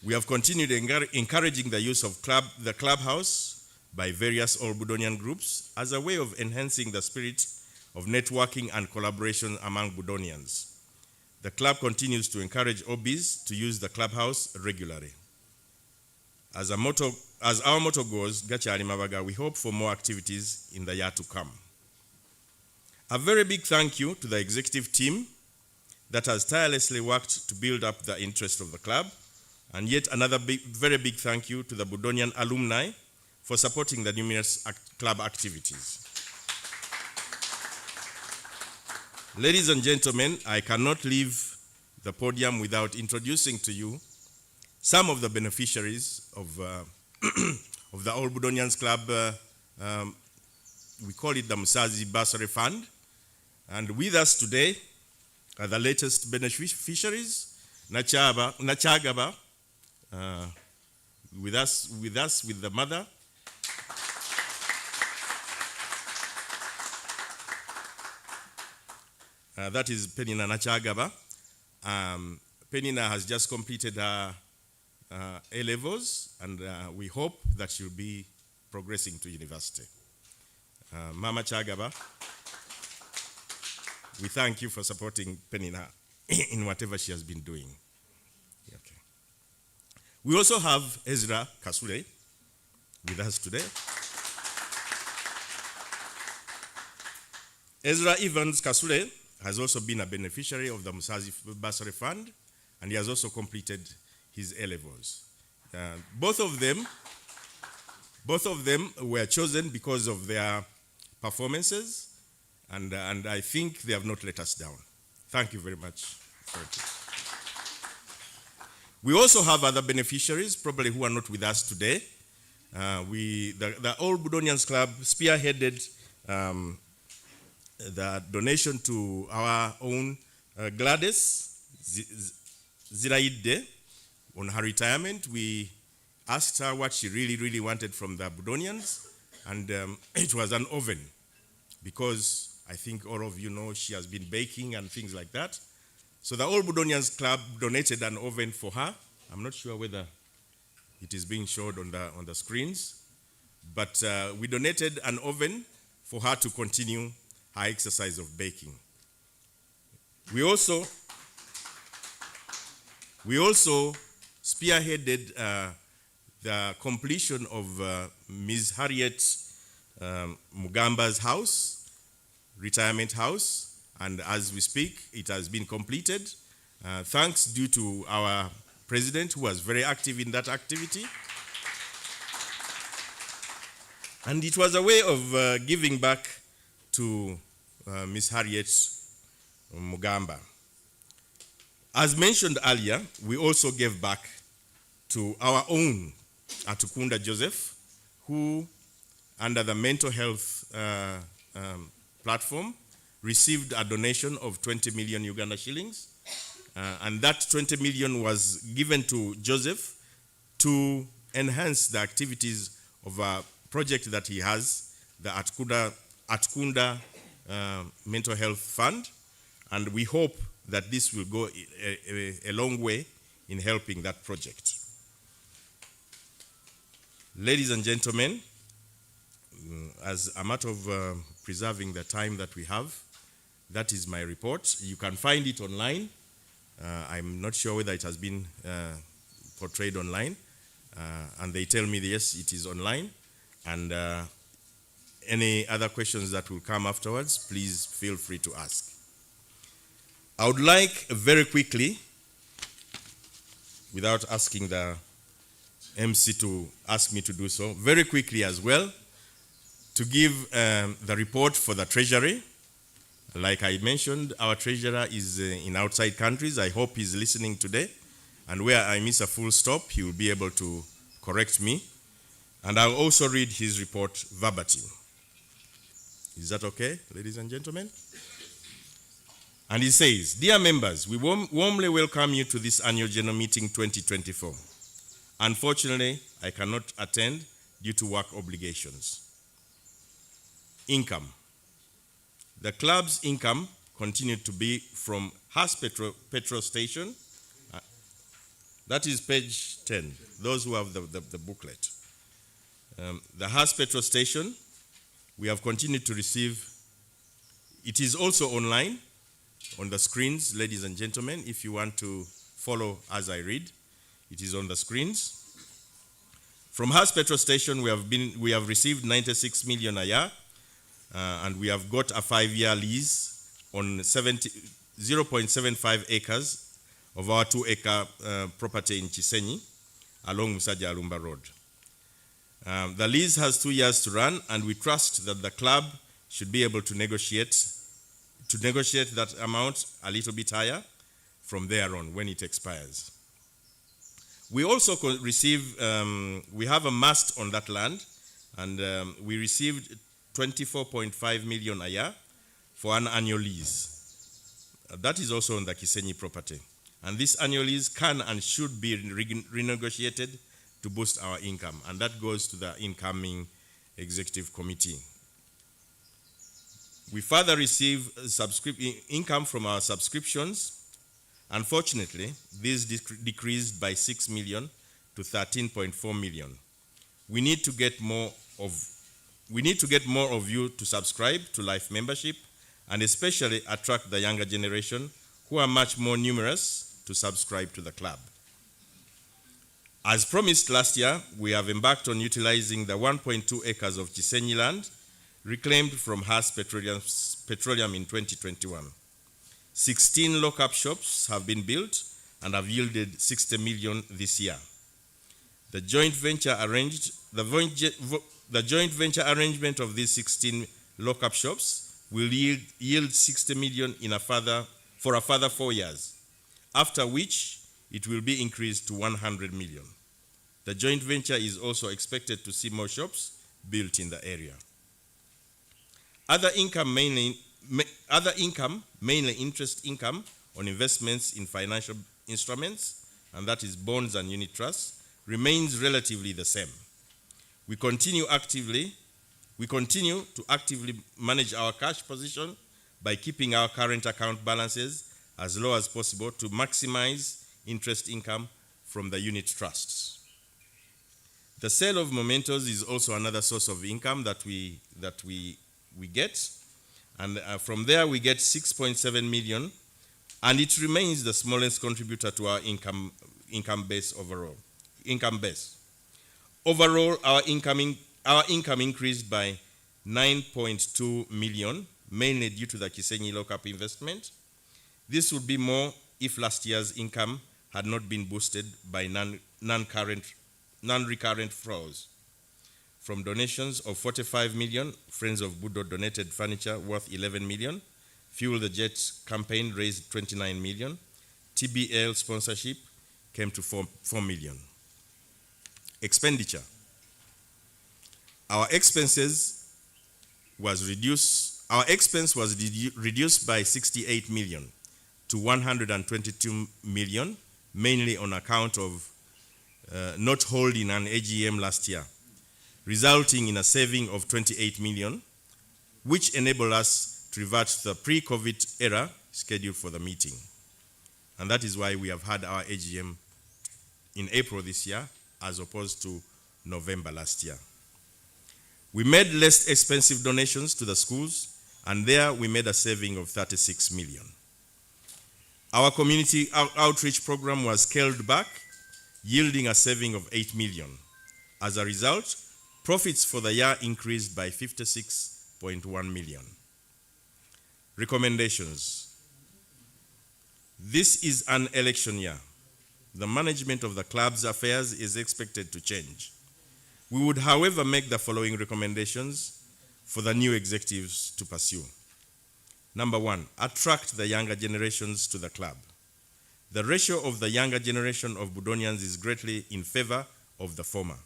We have continued encouraging the use of the clubhouse by various All Budonian groups as a way of enhancing the spirit of networking and collaboration among Budonians. The club continues to encourage OBs to use the clubhouse regularly. As our motto goes, Gachari Mabaga, we hope for more activities in the year to come. A very big thank you to the executive team that has tirelessly worked to build up the interest of the club, and yet another very big thank you to the Budonian alumni for supporting the numerous club activities. Ladies and gentlemen, I cannot leave the podium without introducing to you some of the beneficiaries of the All Budonians Club. We call it the Musazi Bursary Fund. And with us today are the latest beneficiaries, Nachagaba, with the mother. That is Penina Nachagaba. Penina has just completed her A-levels, and we hope that she'll be progressing to university. Mama Chagaba, we thank you for supporting Penina in whatever she has been doing. Okay. We also have Ezra Kasule with us today. Ezra Evans Kasule has also been a beneficiary of the Musazi Bursary Fund, and he has also completed his A-levels. Both of them were chosen because of their performances, and I think they have not let us down. Thank you very much for it. We also have other beneficiaries, probably who are not with us today. The All Budonians Club spearheaded the donation to our own Gladys Ziraide. On her retirement, we asked her what she really wanted from the Budonians, and it was an oven, because I think all of you know she has been baking and things like that. So the All Budonians Club donated an oven for her. I'm not sure whether it is being showed on the screens, but we donated an oven for her to continue her exercise of baking. We also spearheaded the completion of Ms. Harriet Mugamba's house, retirement house, and as we speak, it has been completed. Thanks due to our president, who was very active in that activity. And it was a way of giving back to Ms. Harriet Mugamba. As mentioned earlier, we also gave back to our own Atukunda Joseph, who, under the mental health platform, received a donation of 20 million Uganda shillings. And that 20 million was given to Joseph to enhance the activities of a project that he has, the Atkunda Mental Health Fund. And we hope that this will go a long way in helping that project. Ladies and gentlemen, as a matter of preserving the time that we have, that is my report. You can find it online. I'm not sure whether it has been portrayed online. And they tell me, yes, it is online. And any other questions that will come afterwards, please feel free to ask. I would like very quickly, without asking the MC to ask me to do so, very quickly as well, to give the report for the Treasury. Like I mentioned, our treasurer is in outside countries. I hope he's listening today. And where I miss a full stop, he will be able to correct me. And I'll also read his report verbatim. Is that okay, ladies and gentlemen? And he says, "Dear members, we warmly welcome you to this annual general meeting 2024. Unfortunately, I cannot attend due to work obligations. Income. The club's income continued to be from Haas petrol station. That is page 10, those who have the booklet. The Haas petrol station, we have continued to receive. It is also online on the screens, ladies and gentlemen, if you want to follow as I read. It is on the screens. From Haas petrol station, we have received 96 million a year. And we have got a 5-year lease on 0.75 acres of our 2-acre property in Chisenyi along Musaja Alumba Road. The lease has 2 years to run, and we trust that the club should be able to negotiate that amount a little bit higher from there on when it expires. We also we have a mast on that land, and we received 24.5 million a year for an annual lease. That is also on the Kisenyi property. And this annual lease can and should be renegotiated to boost our income. And that goes to the incoming executive committee. We further receive income from our subscriptions. Unfortunately, this decreased by 6 million to 13.4 million. We need to get more of you to subscribe to Life membership, and especially attract the younger generation who are much more numerous to subscribe to the club. As promised last year, we have embarked on utilizing the 1.2 acres of Chisenyi land reclaimed from Haas Petroleum in 2021. 16 lock-up shops have been built and have yielded 60 million this year. The joint venture arrangement of these 16 lock-up shops will yield 60 million for a further 4 years, after which it will be increased to 100 million. The joint venture is also expected to see more shops built in the area. Other income, mainly interest income on investments in financial instruments, and that is bonds and unit trusts, remains relatively the same. We continue to actively manage our cash position by keeping our current account balances as low as possible to maximize interest income from the unit trusts. The sale of mementos is also another source of income that we get, and from there we get 6.7 million, and it remains the smallest contributor to our income base overall. Overall, our income increased by 9.2 million, mainly due to the Kisenyi lock-up investment. This would be more if last year's income had not been boosted by non-recurrent flows. from donations of 45 million. Friends of Budo donated furniture worth 11 million. Fuel the Jet campaign raised 29 million. TBL sponsorship came to 4 million. Expenditure. Our expense was reduced by 68 million to 122 million, mainly on account of not holding an AGM last year, resulting in a saving of 28 million, which enabled us to revert to the pre-COVID era scheduled for the meeting. And that is why we have had our AGM in April this year, as opposed to November last year. We made less expensive donations to the schools, and there we made a saving of 36 million. Our community outreach program was scaled back, yielding a saving of 8 million. As a result, profits for the year increased by 56.1 million. Recommendations. This is an election year. The management of the club's affairs is expected to change. We would, however, make the following recommendations for the new executives to pursue. Number 1, attract the younger generations to the club. The ratio of the younger generation of Budonians is greatly in favor of the former.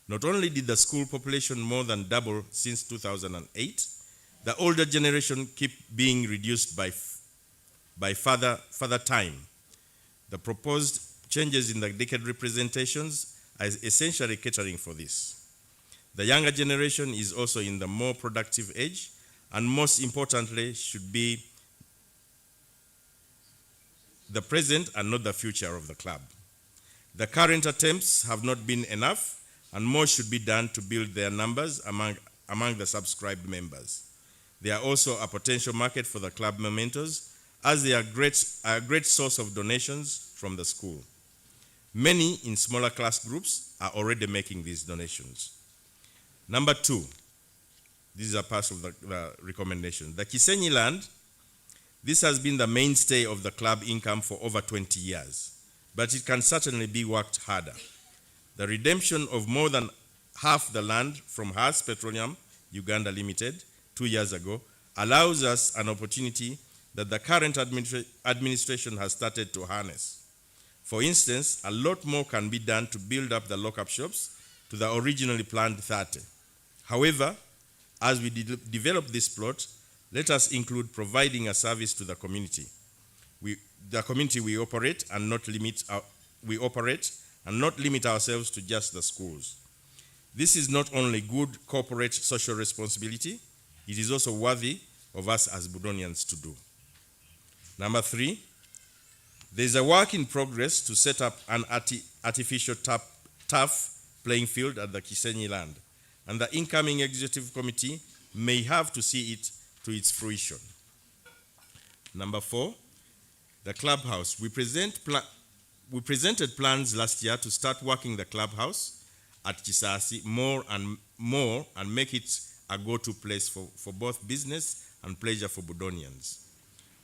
Not only did the school population more than double since 2008, the older generation keep being reduced by further time. The proposed changes in the decade representations are essentially catering for this. The younger generation is also in the more productive age, and most importantly should be the present and not the future of the club. The current attempts have not been enough, and more should be done to build their numbers among the subscribed members. They are also a potential market for the club mementos, as they are a great source of donations from the school. Many in smaller class groups are already making these donations. Number 2, this is a part of the recommendation. The Kisenyi land, this has been the mainstay of the club income for over 20 years, but it can certainly be worked harder. The redemption of more than half the land from Haas Petroleum Uganda Limited 2 years ago allows us an opportunity that the current administration has started to harness. For instance, a lot more can be done to build up the lock-up shops to the originally planned 30. However, as we develop this plot, let us include providing a service to the community. We operate and not limit ourselves to just the schools. This is not only good corporate social responsibility, it is also worthy of us as Budonians to do. Number 3, there is a work in progress to set up an artificial turf playing field at the Kisenyi land, and the incoming executive committee may have to see it to its fruition. Number 4, the clubhouse. We presented plans last year to start working the clubhouse at Kisasi more and make it a go-to place for both business and pleasure for Budonians.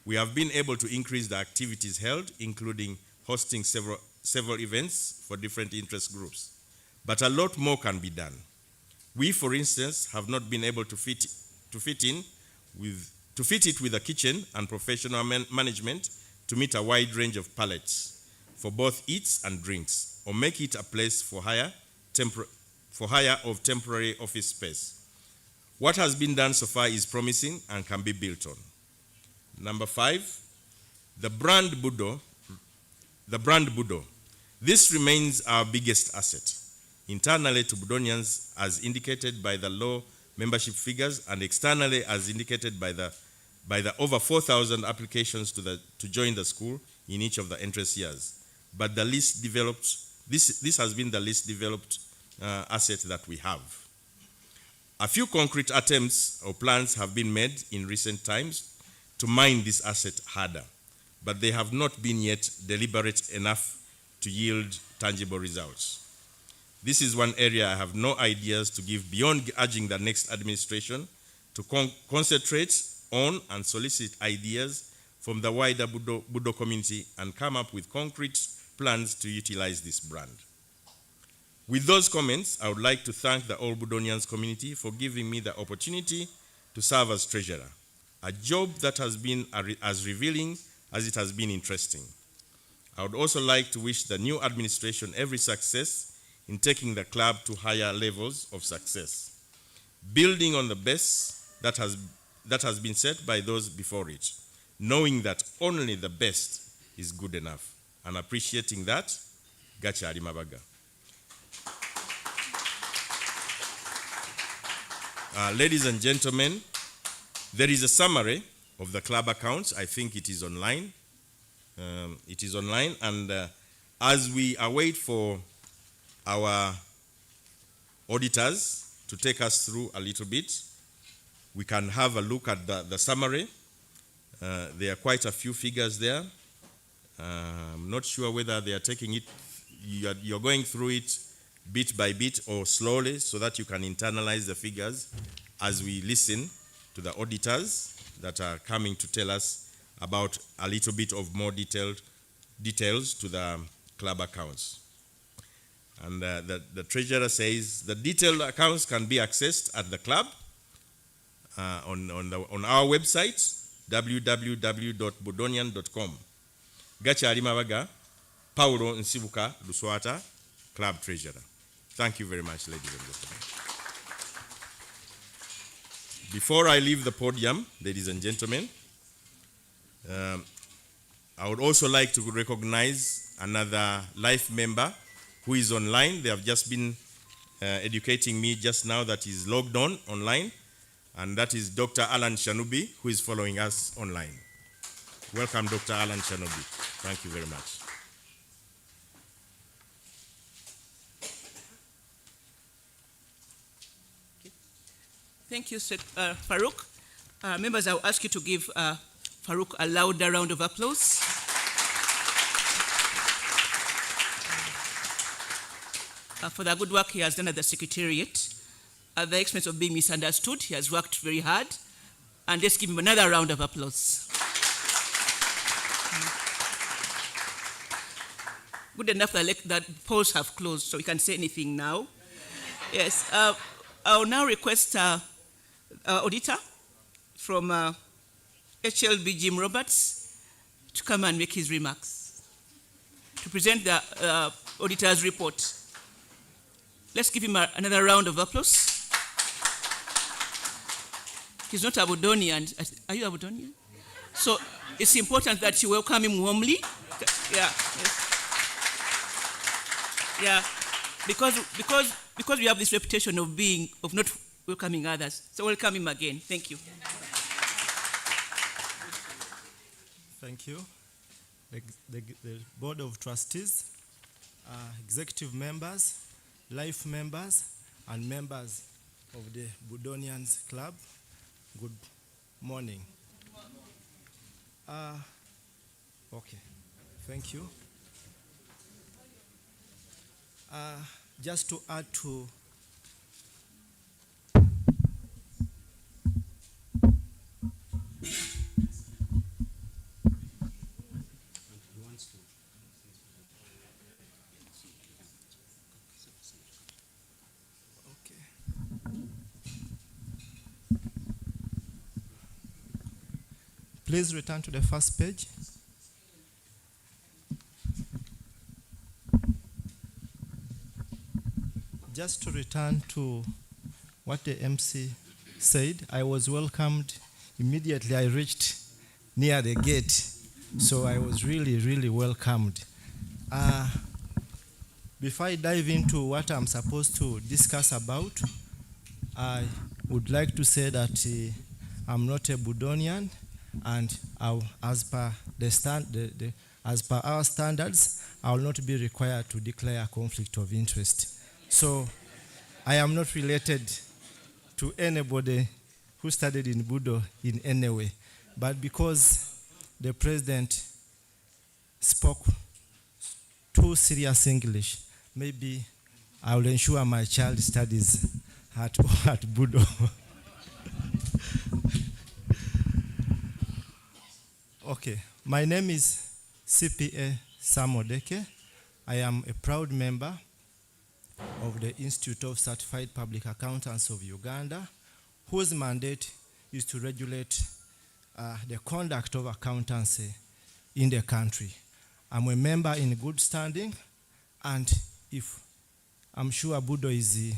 We have been able to increase the activities held, including hosting several events for different interest groups. But a lot more can be done. We, for instance, have not been able to fit it with a kitchen and professional management to meet a wide range of palettes for both eats and drinks, or make it a place for hire of temporary office space. What has been done so far is promising and can be built on. Number 5, the brand Budo. This remains our biggest asset. Internally to Budonians, as indicated by the low membership figures, and externally as indicated by the over 4,000 applications to join the school in each of the entrance years. But the least developed, this has been the least developed asset that we have. A few concrete attempts or plans have been made in recent times to mine this asset harder, but they have not been yet deliberate enough to yield tangible results. This is one area I have no ideas to give beyond urging the next administration to concentrate on and solicit ideas from the wider Budo community and come up with concrete plans to utilize this brand. With those comments, I would like to thank the All Budonians community for giving me the opportunity to serve as treasurer, a job that has been as revealing as it has been interesting. I would also like to wish the new administration every success in taking the club to higher levels of success, building on the best that has been set by those before it, knowing that only the best is good enough, and appreciating that. Gacha Alimabaga. Ladies and gentlemen, there is a summary of the club accounts. I think it is online. And as we await for our auditors to take us through a little bit, we can have a look at the summary. There are quite a few figures there. I'm not sure whether they are taking it, you're going through it bit by bit or slowly so that you can internalize the figures as we listen to the auditors that are coming to tell us about a little bit of more details to the club accounts. And the treasurer says the detailed accounts can be accessed at the club on our website, www.budonian.com. Gacha Alimabaga, Paulo Nsibuka Luswata, club treasurer. Thank you very much, ladies and gentlemen. Before I leave the podium, ladies and gentlemen, I would also like to recognize another life member who is online. They have just been educating me just now that is logged on online, and that is Dr. Alan Shanubi, who is following us online. Welcome, Dr. Alan Shanubi. Thank you very much. Thank you, Farouk. Members, I'll ask you to give Farouk a louder round of applause. For the good work he has done at the Secretariat. At the expense of being misunderstood, he has worked very hard. And let's give him another round of applause. Good enough that polls have closed, so we can say anything now. Yes, I'll now request Auditor from HLB Jim Roberts to come and make his remarks, to present the Auditor's report. Let's give him another round of applause. He's not a Budonian. Are you a Budonian? So it's important that you welcome him warmly. Yeah. Yes. Yeah. Because we have this reputation of not welcoming others. So welcome him again. Thank you. Thank you. The Board of Trustees, executive members, life members, and members of the Budonians Club, good morning. Okay, thank you. Just to add to please return to the first page. Just to return to what the MC said, I was welcomed immediately. I reached near the gate, so I was really, really welcomed. Before I dive into what I'm supposed to discuss about, I would like to say that I'm not a Budonian, and as per our standards, I will not be required to declare a conflict of interest. So I am not related to anybody who studied in Budo in any way. But because the president spoke too serious English, maybe I will ensure my child studies at Budo. Okay, my name is CPA Samodeke. I am a proud member of the Institute of Certified Public Accountants of Uganda, whose mandate is to regulate the conduct of accountancy in the country. I'm a member in good standing, and if I'm sure Budo is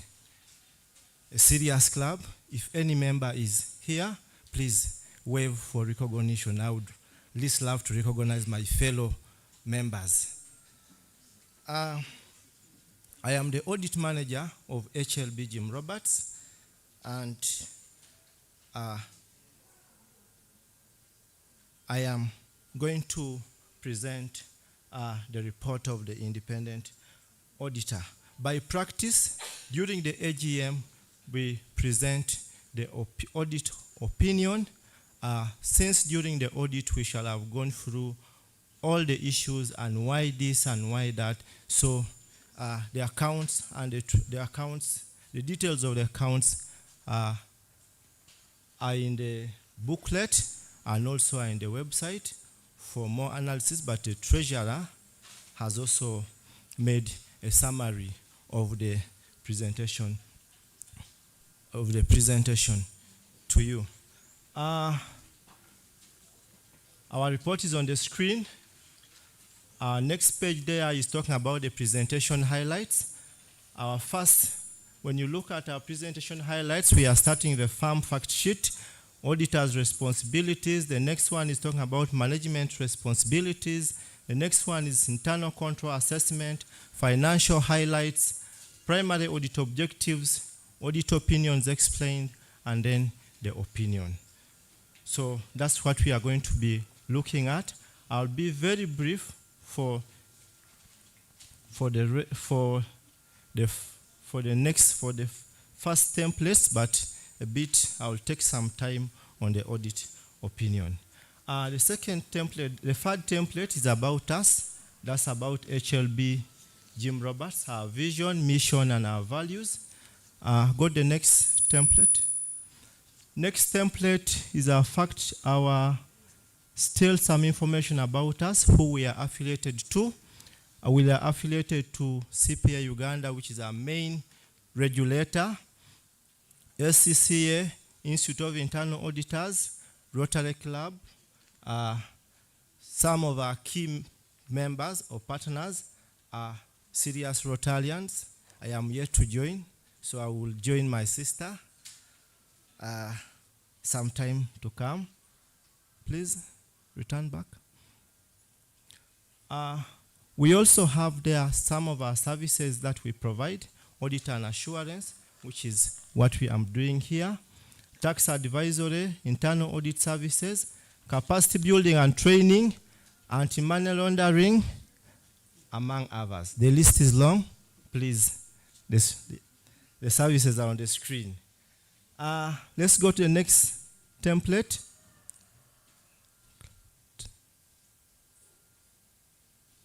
a serious club, if any member is here, please wave for recognition. I would least love to recognize my fellow members. I am the audit manager of HLB Jim Roberts, and I am going to present the report of the independent auditor. By practice, during the AGM, we present the audit opinion. Since during the audit we shall have gone through all the issues and why this and why that, so the accounts and the details of the accounts are in the booklet and also are in the website for more analysis, but the treasurer has also made a summary of the presentation to you. Our report is on the screen. Our next page there is talking about the presentation highlights. Our first, when you look at our presentation highlights, we are starting the farm fact sheet, auditor's responsibilities. The next one is talking about management responsibilities. The next one is internal control assessment, financial highlights, primary audit objectives, audit opinions explained, and then the opinion. So that's what we are going to be looking at. I'll be very brief for the first templates, but a bit I'll take some time on the audit opinion. The second template, the third template is about us. That's about HLB Jim Roberts, our vision, mission, and our values. Go to the next template. Next template is still some information about us, who we are affiliated to. We are affiliated to CPA Uganda, which is our main regulator, SCCA, Institute of Internal Auditors, Rotary Club. Some of our key members or partners are serious Rotarians. I am yet to join, so I will join my sister sometime to come. Please return back. We also have there some of our services that we provide, audit and assurance, which is what we am doing here, tax advisory, internal audit services, capacity building and training, anti-money laundering, among others. The list is long. Please, the services are on the screen. Let's go to the next template.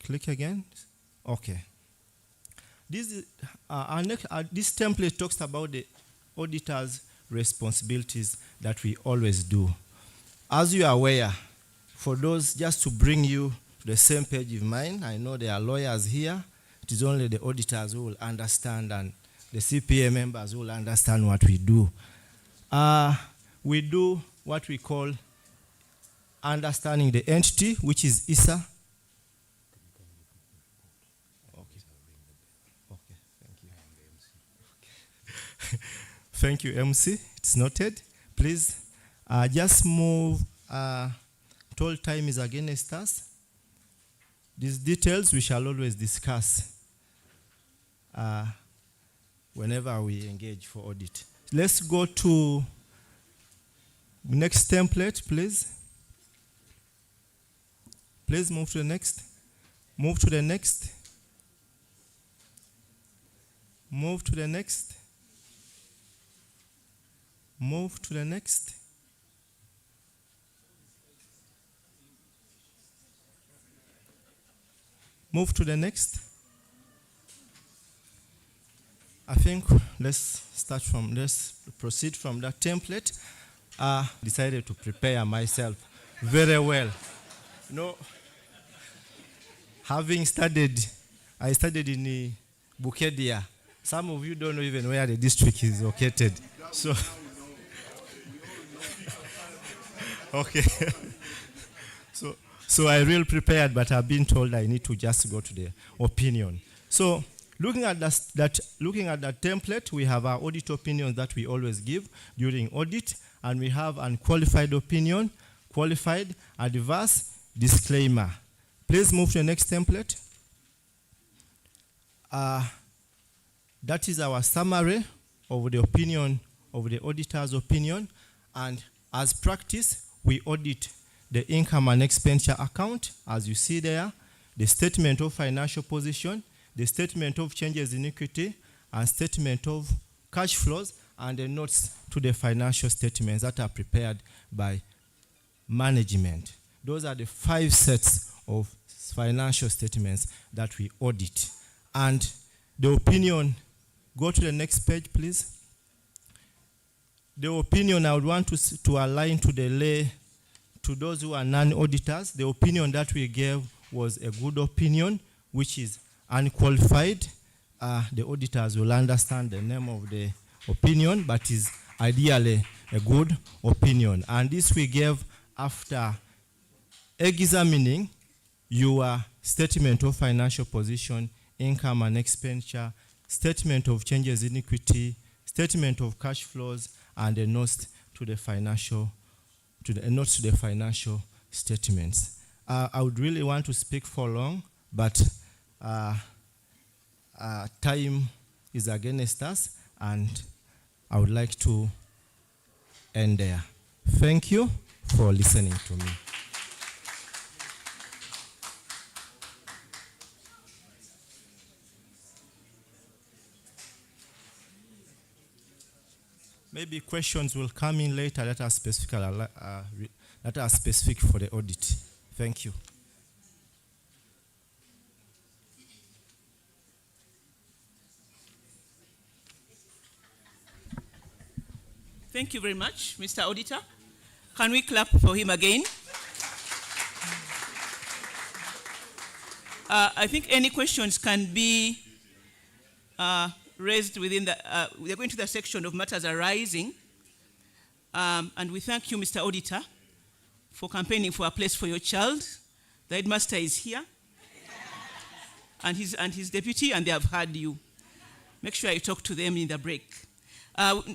Click again. Okay. This template talks about the auditor's responsibilities that we always do. As you are aware, for those, just to bring you to the same page of mine, I know there are lawyers here. It is only the auditors who will understand, and the CPA members who will understand what we do. We do what we call understanding the entity, which is ISA. Thank you, MC. It's noted. Please just move. Toll time is against us. These details we shall always discuss whenever we engage for audit. Let's go to next template, please. Please move to the next. Move to the next. Move to the next. Move to the next. Move to the next. I think let's proceed from that template. Decided to prepare myself very well. Having studied, I studied in Bukedia Some of you don't know even where the district is located. So, okay. So I really prepared, but I've been told I need to just go to the opinion. So looking at that template, we have our audit opinions that we always give during audit, and we have unqualified opinion, qualified, adverse, disclaimer. Please move to the next template. That is our summary of the opinion, of the auditor's opinion, and as practice, we audit the income and expenditure account, as you see there, the statement of financial position, the statement of changes in equity, and statement of cash flows, and the notes to the financial statements that are prepared by management. Those are the 5 sets of financial statements that we audit. And the opinion, go to the next page, please. The opinion I would want to align to the lay, to those who are non-auditors. The opinion that we gave was a good opinion, which is unqualified. The auditors will understand the name of the opinion, but is ideally a good opinion. And this we gave after examining your statement of financial position, income and expenditure, statement of changes in equity, statement of cash flows, and the notes to the financial statements. I would really want to speak for long, but time is against us, and I would like to end there. Thank you for listening to me. Maybe questions will come in later that are specific for the audit. Thank you. Thank you very much, Mr. Auditor. Can we clap for him again? I think any questions can be raised within the, we are going to the section of matters arising. And we thank you, Mr. Auditor, for campaigning for a place for your child. The headmaster is here, and his deputy, and they have heard you. Make sure you talk to them in the break.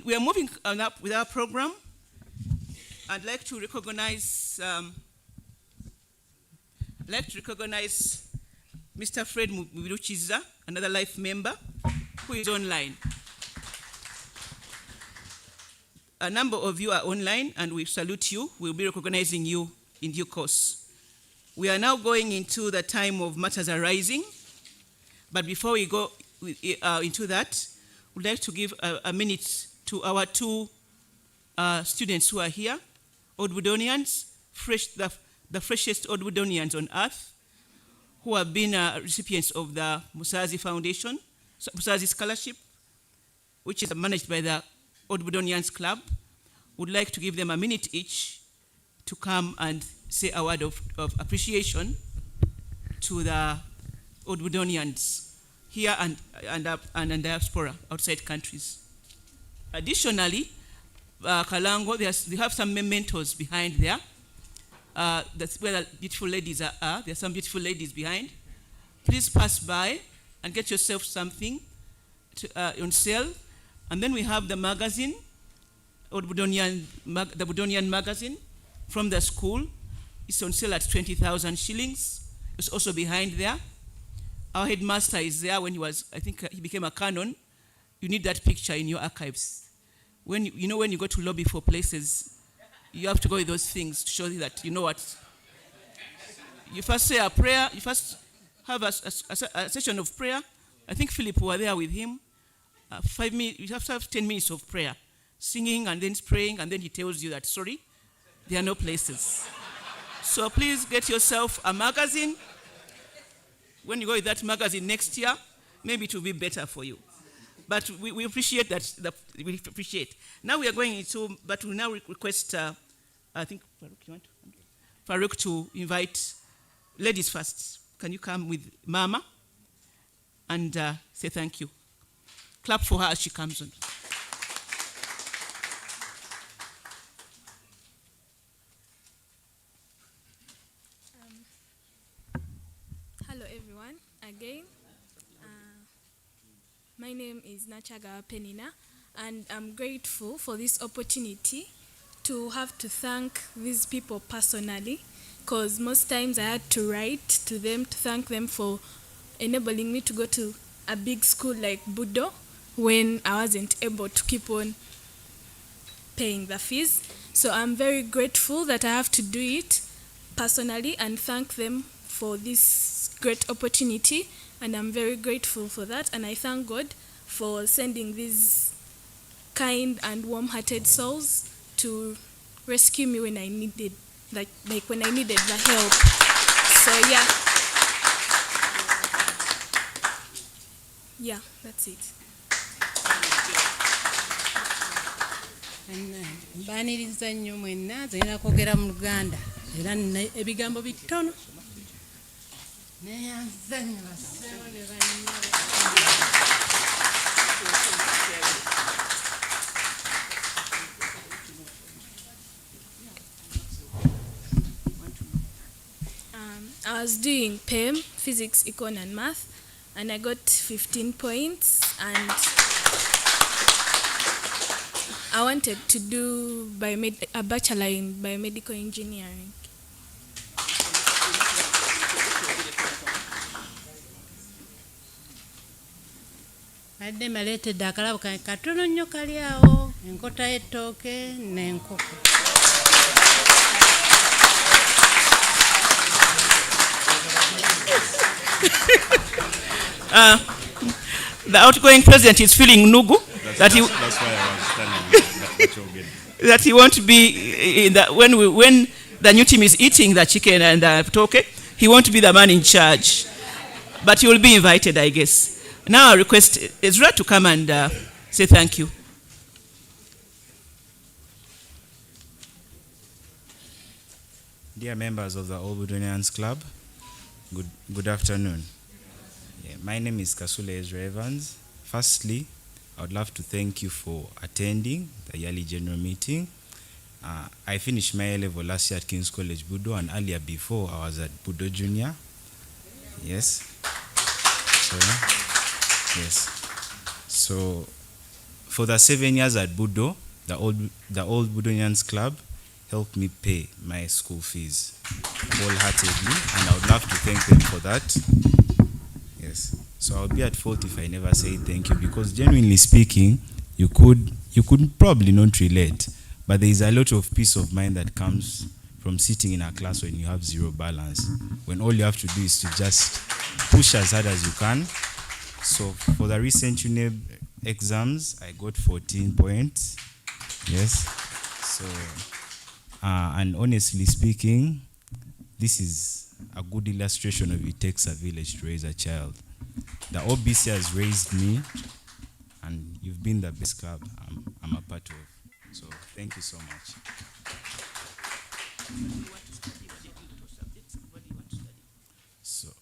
We are moving on up with our program. I'd like to recognize Mr. Fred Mubiruchiza, another life member, who is online. A number of you are online, and we salute you. We'll be recognizing you in due course. We are now going into the time of matters arising, but before we go into that, we'd like to give a minute to our 2 students who are here, Old Budonians, the freshest Old Budonians on earth, who have been recipients of the Musazi Foundation, Musazi Scholarship, which is managed by the Old Budonians Club. Would like to give them a minute each to come and say a word of appreciation to the Old Budonians here and diaspora outside countries. Additionally, Kalango, they have some mementos behind there. That's where the beautiful ladies are. There are some beautiful ladies behind. Please pass by and get yourself something on sale. And then we have the magazine, the Budonian magazine from the school. It's on sale at 20,000 shillings. It's also behind there. Our headmaster is there when he was, I think he became a canon. You need that picture in your archives. When you go to lobby for places, you have to go with those things to show you that you know what. You first say a prayer, you first have a session of prayer. I think Philip were there with him. 5 minutes, you have to have 10 minutes of prayer, singing and then praying, and then he tells you that, sorry, there are no places. So please get yourself a magazine. When you go with that magazine next year, maybe it will be better for you. But we appreciate that. We appreciate. Now we are going into, but we now request, I think, Farouk to invite ladies first. Can you come with Mama and say thank you Clap for her as she comes on. Hello everyone, again. My name is Nachaga Penina, and I'm grateful for this opportunity to have to thank these people personally, because most times I had to write to them to thank them for enabling me to go to a big school like Budo when I wasn't able to keep on paying the fees. So I'm very grateful that I have to do it personally and thank them for this great opportunity, and I'm very grateful for that, and I thank God for sending these kind and warm-hearted souls to rescue me when I needed, like when I needed the help. So yeah, that's it. Mbaniriza nnyo mwenna zirina kwogera mu Luganda era nina ebigambo bitono neyanzanya baseewo ne I was doing PEM, Physics, Econ and Math, and I got 15 points, and I wanted to do a bachelor in biomedical engineering. badde maleetedde akalabo kange katono nnyo kali awo enkota y'ettooke n'enkoko. The outgoing president is feeling nugu that's why I was standing that he won't be in the, when the new team is eating the chicken and the toke, he won't be the man in charge, but he will be invited, I guess. Now I request Ezra to come and say thank you. Dear members of the Budonians Club, good afternoon. My name is Kasule Ezra Evans. Firstly, I would love to thank you for attending the yearly general meeting. I finished my A-level last year at King's College Budo, and earlier before I was at Budo Junior. Yes. So for the 7 years at Budo, the old Budonians Club helped me pay my school fees wholeheartedly, and I would love to thank them for that. Yes. So I'll be at fault if I never say thank you, because genuinely speaking, you could probably not relate, but there is a lot of peace of mind that comes from sitting in a class when you have zero balance, when all you have to do is to just push as hard as you can. So for the recent UNEB exams, I got 14 points. Yes. So, and honestly speaking, this is a good illustration of it takes a village to raise a child. The OBC has raised me, and you've been the best club I'm a part of. So thank you so much.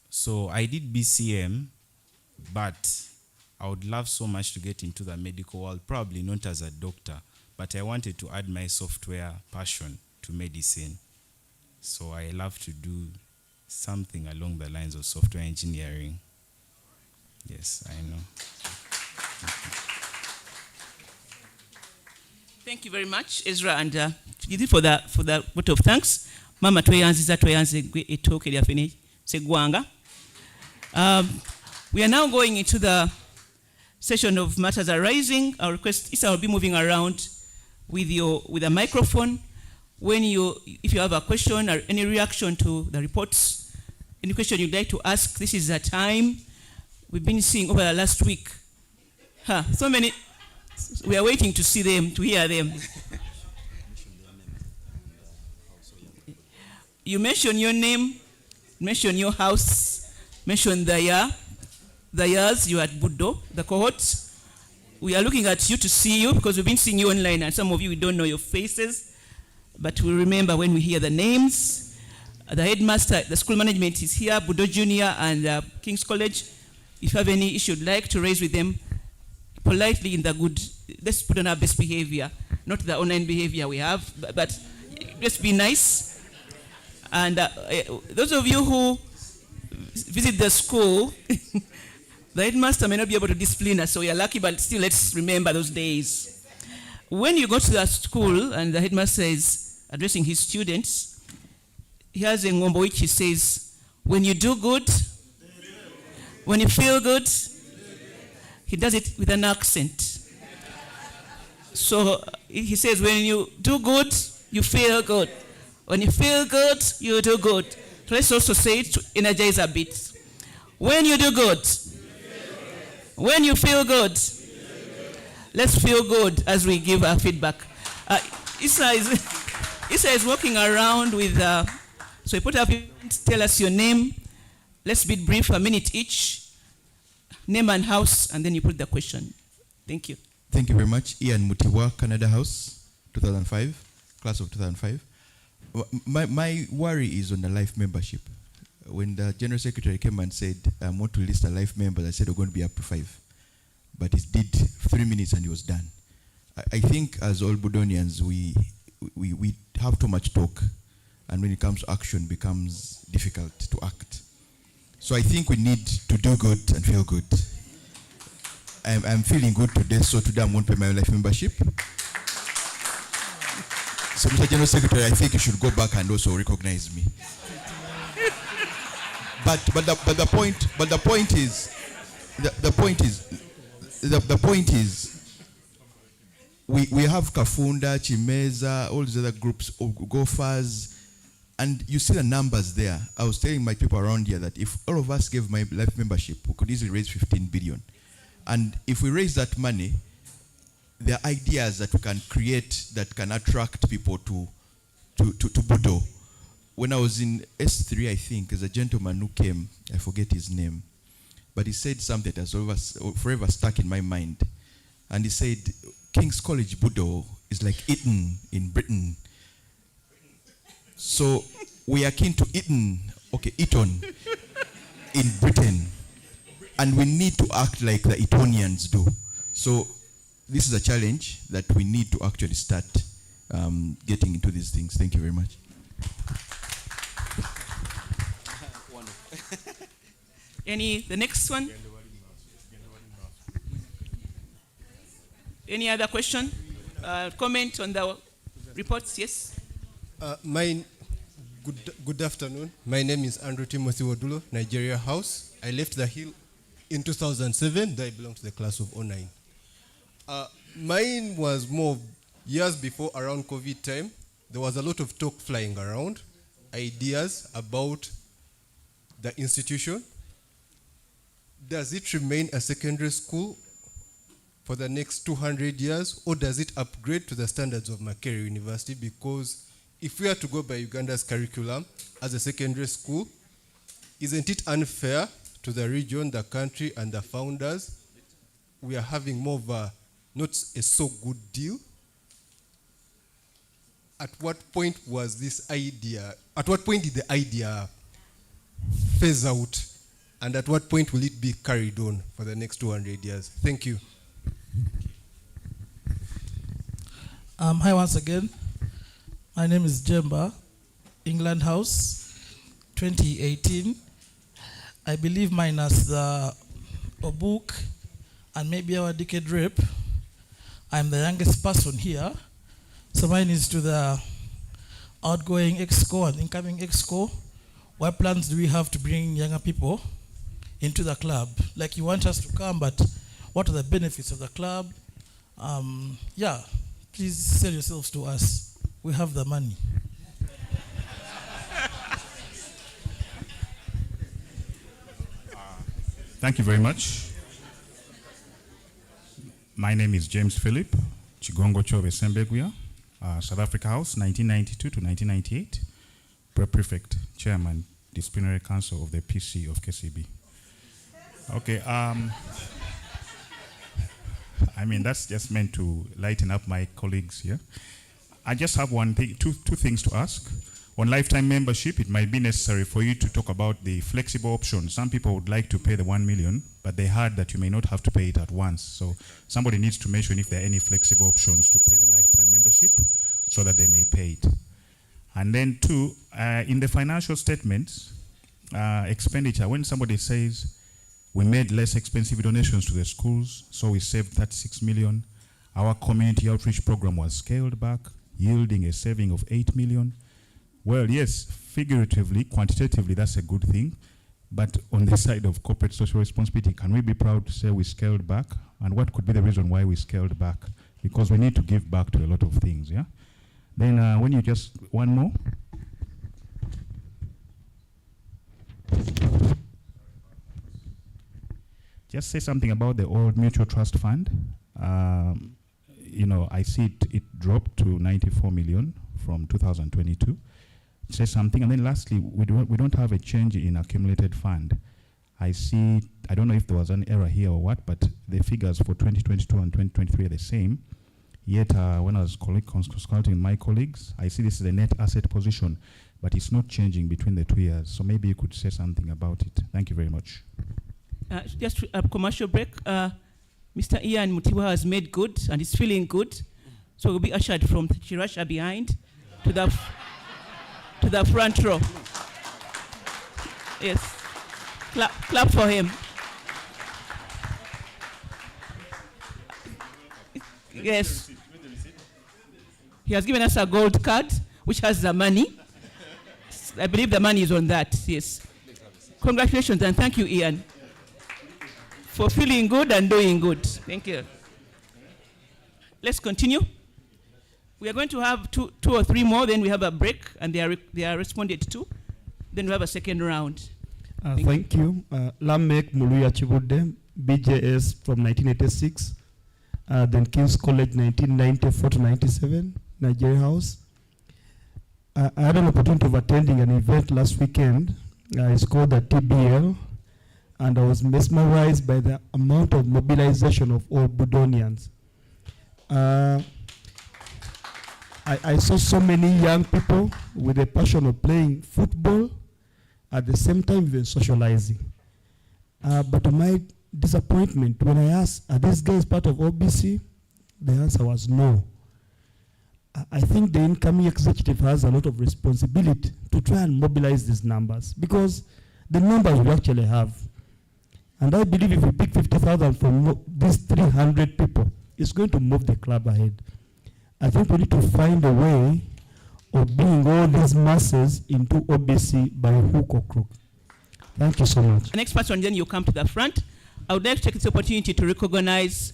So I did BCM, but I would love so much to get into the medical world, probably not as a doctor, but I wanted to add my software passion to medicine. So I love to do something along the lines of software engineering. Yes, I know. Thank you very much, Ezra, and for the vote of thanks. Mama tweyanziza etoke lya fene segwanga. We are now going into the session of matters arising. Our request is I will be moving around with a microphone. If you have a question or any reaction to the reports, any question you'd like to ask, this is the time. We've been seeing over the last week. So many. We are waiting to see them, to hear them. You mention your name, mention your house, mention the years you are at Budo, the cohorts. We are looking at you to see you because we've been seeing you online, and some of you we don't know your faces, but we remember when we hear the names. The headmaster, the school management is here, Budo Junior and King's College. If you have any issue you'd like to raise with them, politely in the good, let's put on our best behavior, not the online behavior we have, but just be nice. And those of you who visit the school, the headmaster may not be able to discipline us, so we are lucky, but still let's remember those days. When you go to the school and the headmaster is addressing his students, he has a ngombo which he says, when you do good, when you feel good, he does it with an accent. So he says, when you do good, you feel good. When you feel good, you do good. So let's also say it to energize a bit. When you do good, when you feel good, let's feel good as we give our feedback. Issa is walking around with, so you put up, tell us your name. Let's be brief, a minute each. Name and house, and then you put the question. Thank you. Thank you very much. Ian Mutiwa, Canada House, 2005, class of 2005. My worry is on the life membership. When the General Secretary came and said, I want to list the life members, I said, we're going to be up to 5. But it did 3 minutes and it was done. I think as all Budonians, we have too much talk. And when it comes to action, becomes difficult to act. So I think we need to do good and feel good. I'm feeling good today, so today I won't pay my life membership. So Mr. General Secretary, I think you should go back and also recognize me. But the point is, we have Kafunda, Chimeza, all these other groups, golfers, and you see the numbers there. I was telling my people around here that if all of us gave my life membership, we could easily raise 15 billion. And if we raise that money, there are ideas that we can create that can attract people to Budo. When I was in S3, I think, there's a gentleman who came, I forget his name, but he said something that has forever stuck in my mind. And he said, King's College Budo is like Eton in Britain. So we are keen to Eton in Britain. And we need to act like the Etonians do. So this is a challenge that we need to actually start getting into these things. Thank you very much. The next one? Any other question? Comment on the reports? Yes? Good afternoon. My name is Andrew Timothy Wodulo, Nigeria House. I left the Hill in 2007. I belong to the class of 09. Mine was more years before, around COVID time. There was a lot of talk flying around, ideas about the institution. Does it remain a secondary school for the next 200 years, or does it upgrade to the standards of Makerere University? Because if we are to go by Uganda's curriculum as a secondary school, isn't it unfair to the region, the country, and the founders? We are having more of a not a so good deal. At what point was this idea, at what point did the idea phase out? And at what point will it be carried on for the next 200 years? Thank you. Hi once again. My name is Jemba, England House, 2018. I believe minus the book and maybe our decade rep, I'm the youngest person here. So mine is to the outgoing EXCO and incoming EXCO. What plans do we have to bring younger people into the club? Like, you want us to come, but what are the benefits of the club? Yeah, please sell yourselves to us. We have the money. Thank you very much. My name is James Philip Chigongo Chove Sembeguya, South Africa House, 1992 to 1998, Prefect, Chairman, Disciplinary Council of the PC of KCB. Okay, I mean, that's just meant to lighten up my colleagues here. I just have one thing, two things to ask. On lifetime membership, it might be necessary for you to talk about the flexible options. Some people would like to pay the 1 million, but they heard that you may not have to pay it at once. So somebody needs to mention if there are any flexible options to pay the lifetime membership so that they may pay it. And then two, in the financial statements, expenditure, when somebody says we made less expensive donations to the schools, so we saved 36 million, our community outreach program was scaled back, yielding a saving of 8 million. Well, yes, figuratively, quantitatively, that's a good thing. But on the side of corporate social responsibility, can we be proud to say we scaled back? And what could be the reason why we scaled back? Because we need to give back to a lot of things, yeah? Then when you just, one more. Just say something about the old mutual trust fund. You know, I see it dropped to 94 million from 2022. Say something, and then lastly, we don't have a change in accumulated fund. I see, I don't know if there was an error here or what, but the figures for 2022 and 2023 are the same. Yet, when I was consulting my colleagues, I see this is a net asset position, but it's not changing between the 2 years. So maybe you could say something about it. Thank you very much. Just a commercial break. Mr. Ian Mutiwa has made good and is feeling good. So we'll be ushered from Chirasha behind to the front row. Yes. Clap for him. Yes. He has given us a gold card, which has the money. I believe the money is on that, yes. Congratulations and thank you, Ian, for feeling good and doing good. Thank you. Let's continue. We are going to have two or three more, then we have a break, and they are responded to. Then we have a second round. Thank you. Lamek Muluya Chibude, BJS from 1986, then King's College 1994 to 97, Nigeria House. I had an opportunity of attending an event last weekend. It's called the TBL, and I was mesmerized by the amount of mobilization of all Budonians. I saw so many young people with a passion of playing football, at the same time even socializing. But to my disappointment, when I asked, are these guys part of OBC? The answer was no. I think the incoming executive has a lot of responsibility to try and mobilize these numbers, because the numbers we actually have. And I believe if we pick 50,000 from these 300 people, it's going to move the club ahead. I think we need to find a way of bringing all these masses into OBC by hook or crook. Thank you so much. The next person, then you come to the front. I would like to take this opportunity to recognize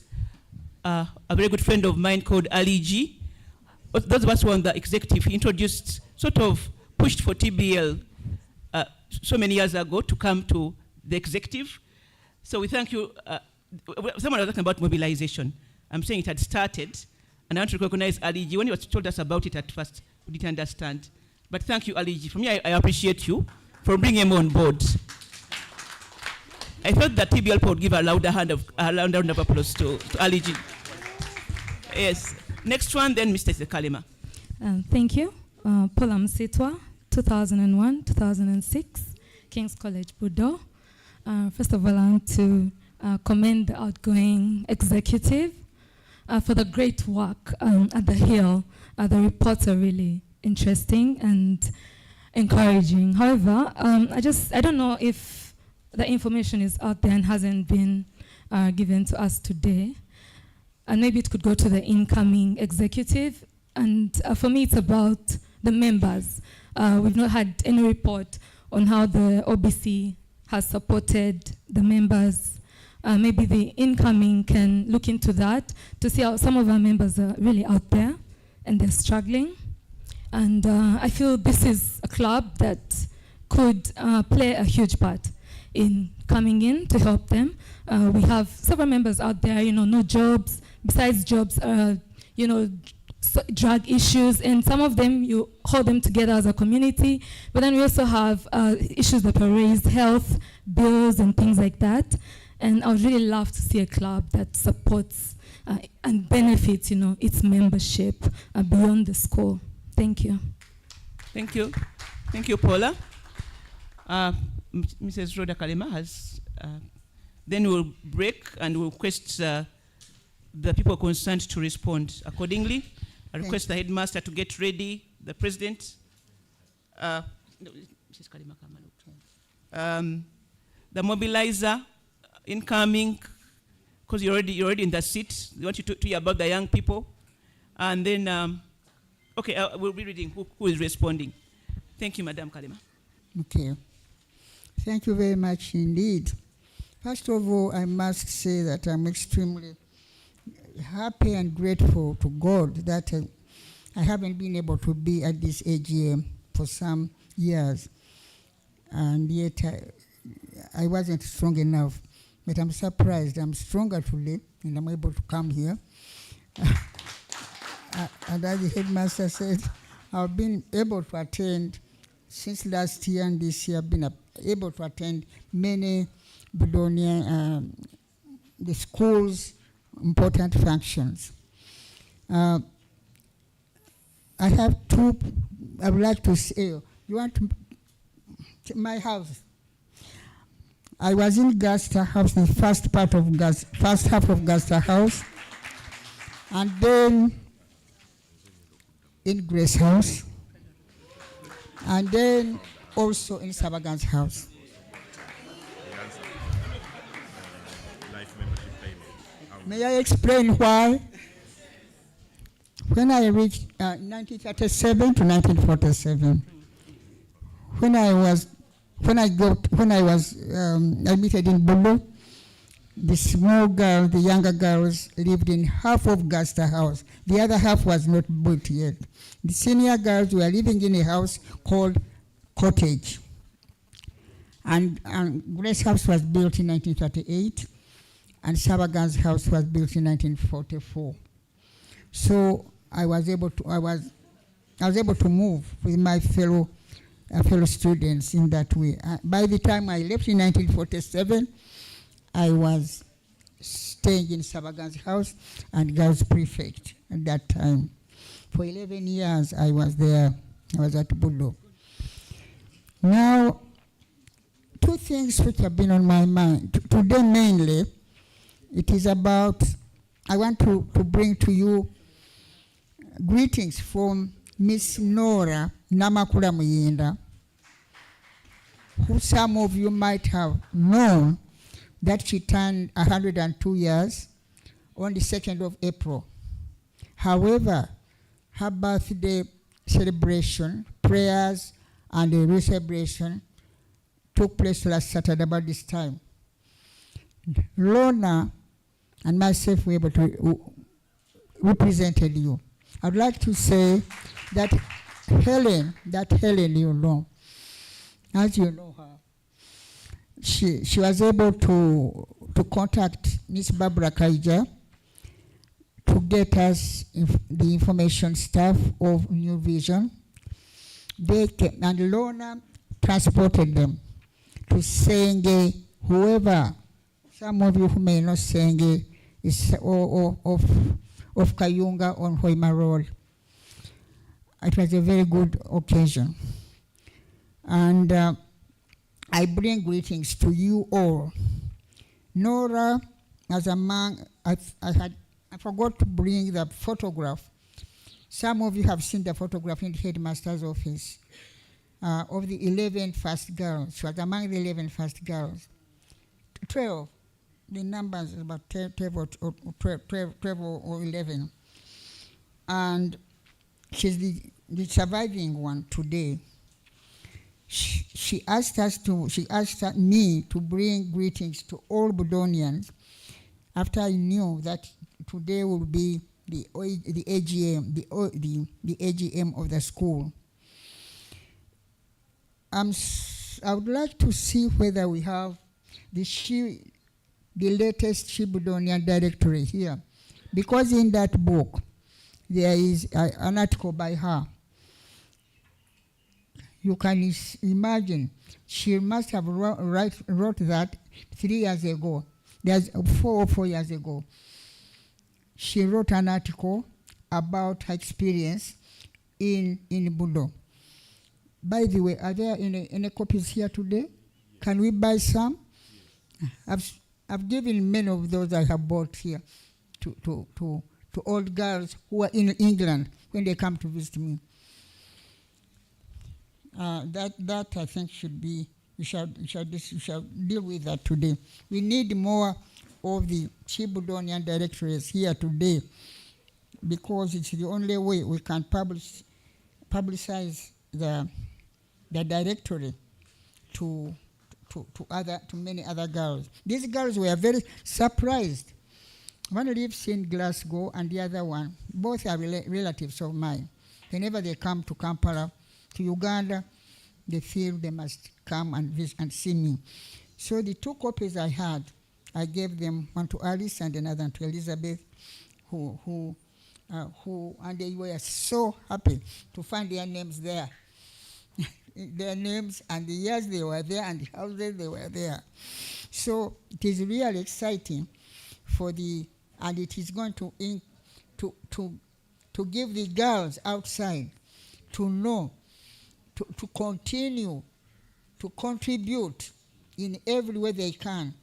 a very good friend of mine called Ali G. Those of us who were on the executive, he introduced, sort of pushed for TBL so many years ago to come to the executive. So we thank you. Someone was talking about mobilization. I'm saying it had started, and I want to recognize Ali G. When he was told us about it at first, we didn't understand. But thank you, Ali G. For me, I appreciate you for bringing him on board. I thought that TBL would give a louder round of applause to Ali G. Yes. Next one, then Mr. Sekalima. Thank you. Paula Msitwa, 2001, 2006, King's College, Budo. First of all, I want to commend the outgoing executive for the great work at the Hill. The reports are really interesting and encouraging. However, I don't know if the information is out there and hasn't been given to us today. And maybe it could go to the incoming executive. And for me, it's about the members. We've not had any report on how the OBC has supported the members. Maybe the incoming can look into that to see how some of our members are really out there and they're struggling. And I feel this is a club that could play a huge part in coming in to help them. We have several members out there, no jobs. Besides jobs, drug issues, and some of them you hold them together as a community. But then we also have issues that are raised, health, bills, and things like that. And I would really love to see a club that supports and benefits, its membership beyond the school. Thank you. Thank you. Thank you, Paula. Mrs. Rhoda Kalema has, then we'll break and we'll request the people concerned to respond accordingly. I request the headmaster to get ready, the president. Mrs. Kalema, the mobilizer incoming, because you're already in the seat. We want you to hear about the young people. And then, okay, we'll be reading who is responding. Thank you, Madam Kalema. Okay. Thank you very much indeed. First of all, I must say that I'm extremely happy and grateful to God that I haven't been able to be at this AGM for some years. And yet I wasn't strong enough. But I'm surprised. I'm stronger today, and I'm able to come here. And as the headmaster said, I've been able to attend since last year and this year. I've been able to attend many Budonian, the school's important functions. I have two. I would like to say, you want to my house. I was in Gaster House, the first half of Gaster House, and then in Grace House, and then also in Sabagan's house. May I explain why? When I reached 1937 to 1947, when I was admitted in Bulu, the small girl, the younger girls lived in half of Gaster House. The other half was not built yet. The senior girls were living in a house called Cottage. And Grace House was built in 1938, and Sabagan's house was built in 1944. So I was able to move with my fellow students in that way. By the time I left in 1947, I was staying in Sabagan's house and girls prefect at that time. For 11 years, I was there. I was at Budo. Now, two things which have been on my mind. Today, mainly, it is about, I want to bring to you greetings from Miss Nora Namakula Muyinda, who some of you might have known that she turned 102 years on the 2nd of April. However, her birthday celebration, prayers, and a celebration took place last Saturday about this time. Lorna and myself were able to represented you. I'd like to say that Helen you know, as you know her, she was able to contact Miss Barbara Kaija to get us the information staff of New Vision. They came, and Lorna transported them to Senge, whoever, some of you who may know Senge, is of Kayunga on Hoima Road. It was a very good occasion. And I bring greetings to you all. Nora, as a man, I forgot to bring the photograph. Some of you have seen the photograph in the headmaster's office of the 11 first girls. She was among the 11 first girls. 12. The numbers is about 12 or 11. And she's the surviving one today. She asked me to bring greetings to all Budonians after I knew that today will be the AGM, the AGM of the school. I would like to see whether we have the latest Budonian directory here, because in that book there is an article by her. You can imagine she must have wrote that 3 years ago. There's 4 years ago. She wrote an article about her experience in Budo. By the way, are there any copies here today? Can we buy some? I've given many of those I have bought here to old girls who are in England when they come to visit me. That I think should be, we shall deal with that today. We need more of the Chief Budonian directories here today, because it's the only way we can publicize the directory to many other girls. These girls were very surprised. One lives in Glasgow and the other one, both are relatives of mine. Whenever they come to Kampala, to Uganda, they feel they must come and visit and see me. So the 2 copies I had, I gave them, one to Alice and another to Elizabeth, who and they were so happy to find their names there. Their names and the years they were there and the houses they were there. So it is really exciting and it is going to give the girls outside to know, to continue to contribute in every way they can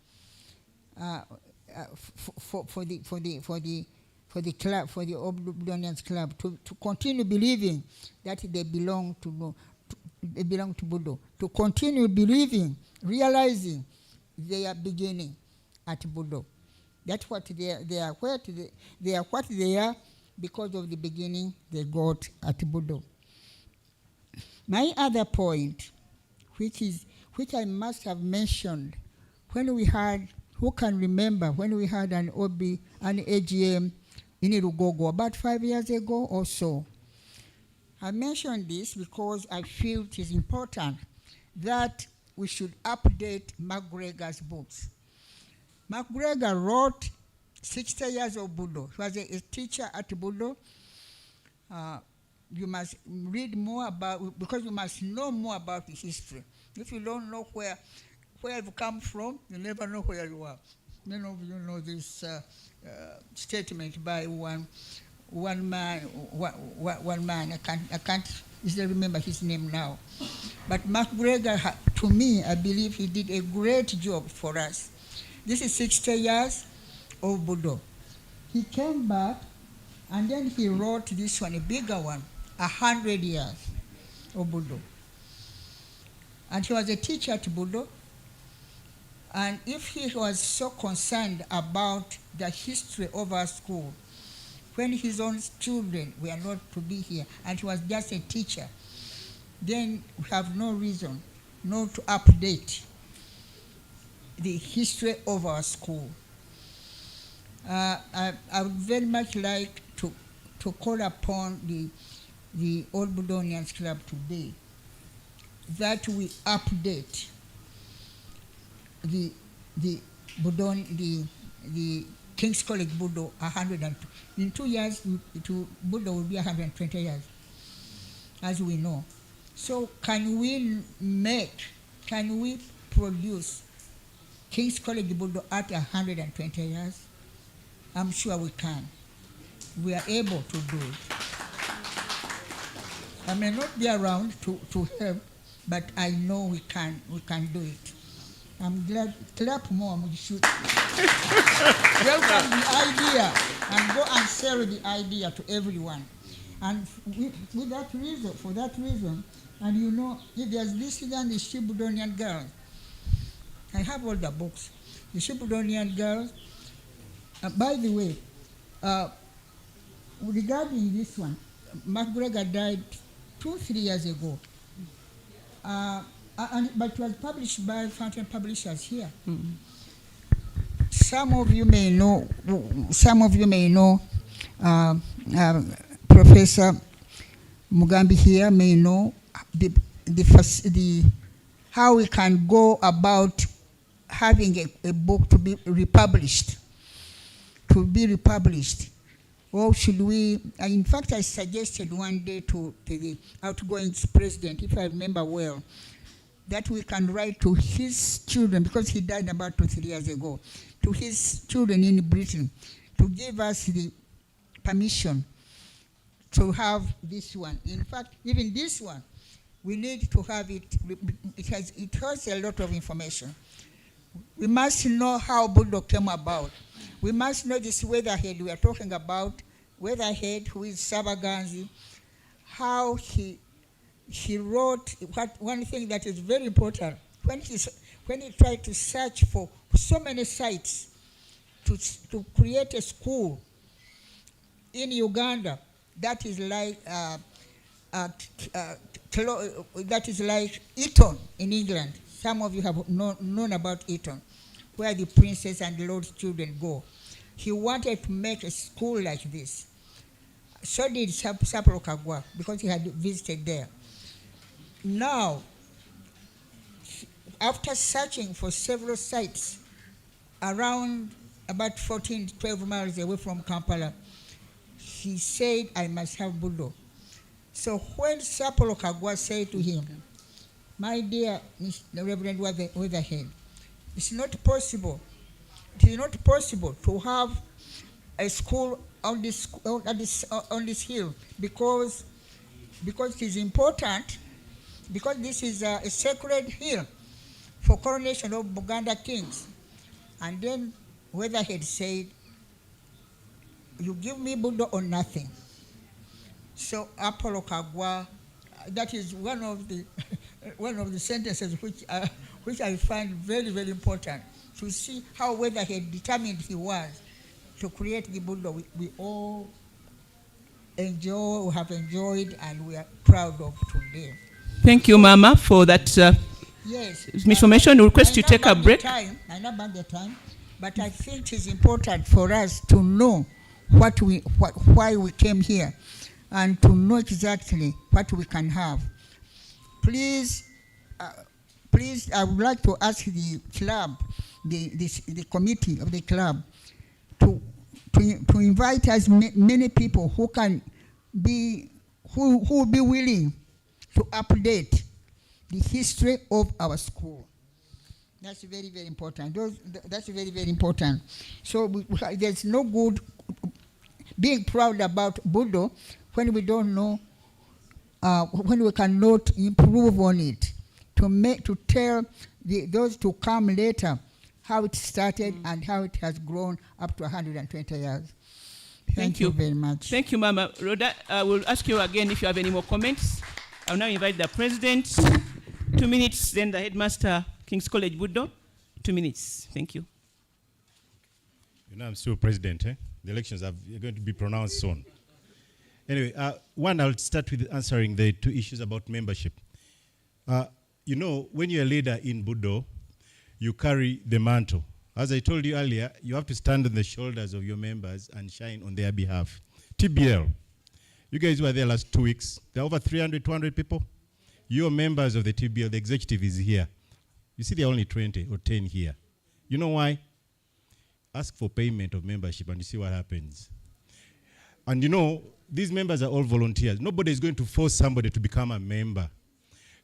for the club, for the Budonians Club, to continue believing that they belong to Budo, to continue believing, realizing they are beginning at Budo. That's what they are what they are because of the beginning they got at Budo. My other point, which I must have mentioned when we had, who can remember when we had an AGM in Rugogo about 5 years ago or so. I mentioned this because I feel it is important that we should update McGregor's books. McGregor wrote 60 years of Budo. He was a teacher at Budo. You must read more about, because you must know more about the history. If you don't know where you've come from, you never know where you are. Many of you know this statement by one man. I can't easily remember his name now. But McGregor, to me, I believe he did a great job for us. This is 60 years of Budo. He came back and then he wrote this one, a bigger one, 100 years of Budo. And he was a teacher at Budo. And if he was so concerned about the history of our school, when his own children were not to be here, and he was just a teacher, then we have no reason not to update the history of our school. I would very much like to call upon the Old Budonians Club today that we update the King's College Budo 100 in 2 years. Budo will be 120 years, as we know. So can we produce King's College Budo at 120 years? I'm sure we can. We are able to do it. I may not be around to help, but I know we can do it. I'm glad. Clap more. We should welcome the idea and go and sell the idea to everyone. And with that reason, for that reason, and you know, if there's this and the Budonian girls, I have all the books. The Budonian girls. By the way, regarding this one, McGregor died 2-3 years ago. But it was published by Fountain Publishers here. Mm-hmm. Some of you may know Professor Mugambi here may know how we can go about having a book to be republished. Or should we, in fact, I suggested one day to the outgoing president, if I remember well, that we can write to his children, because he died about 2-3 years ago, to his children in Britain, to give us the permission to have this one. In fact, even this one We need to have it. It has a lot of information. We must know how Budo came about. We must know this weatherhead we are talking about, weatherhead who is Sabaganzi, how he wrote one thing that is very important. When he tried to search for so many sites to create a school in Uganda, that is like that is like Eton in England. Some of you have known about Eton, where the princess and the Lord's children go. He wanted to make a school like this. So did Sapro Kagwa, because he had visited there. Now, after searching for several sites around about 12 miles away from Kampala, he said, I must have Budo. So when Sapolo Kagwa said to him, my dear the Reverend Weatherhead, it's not possible. It is not possible to have a school on this hill because it is important, because this is a sacred hill for coronation of Buganda kings. And then Weatherhead said, you give me Budo or nothing. So Apollo Kagwa, that is one of the sentences which I find very, very important, to see how Weatherhead determined he was to create the Budo we all have enjoyed, and we are proud of today. Thank you, Mama, for that yes, information. Request you take a break. I know about the time, but I think it is important for us to know why we came here, and to know exactly what we can have. Please, I would like to ask the club, the committee of the club, to invite as many people who will be willing to update the history of our school. That's very, very important. That's very, very important. So there's no good being proud about Budo when we don't know, when we cannot improve on it, to tell those to come later how it started and how it has grown up to 120 years. Thank you very much. Thank you, Mama. Rhoda, I will ask you again if you have any more comments. I'll now invite the President. 2 minutes, then the Headmaster, King's College Budo. 2 minutes. Thank you. You know, I'm still President. The elections are going to be pronounced soon. Anyway, I'll start with answering the two issues about membership. You know, when you're a leader in Budo, you carry the mantle. As I told you earlier, you have to stand on the shoulders of your members and shine on their behalf. TBL, you guys were there last 2 weeks. There are over 300, 200 people. You're members of the TBL, the executive is here. You see, there are only 20 or 10 here. You know why? Ask for payment of membership and you see what happens. And you know, these members are all volunteers. Nobody is going to force somebody to become a member.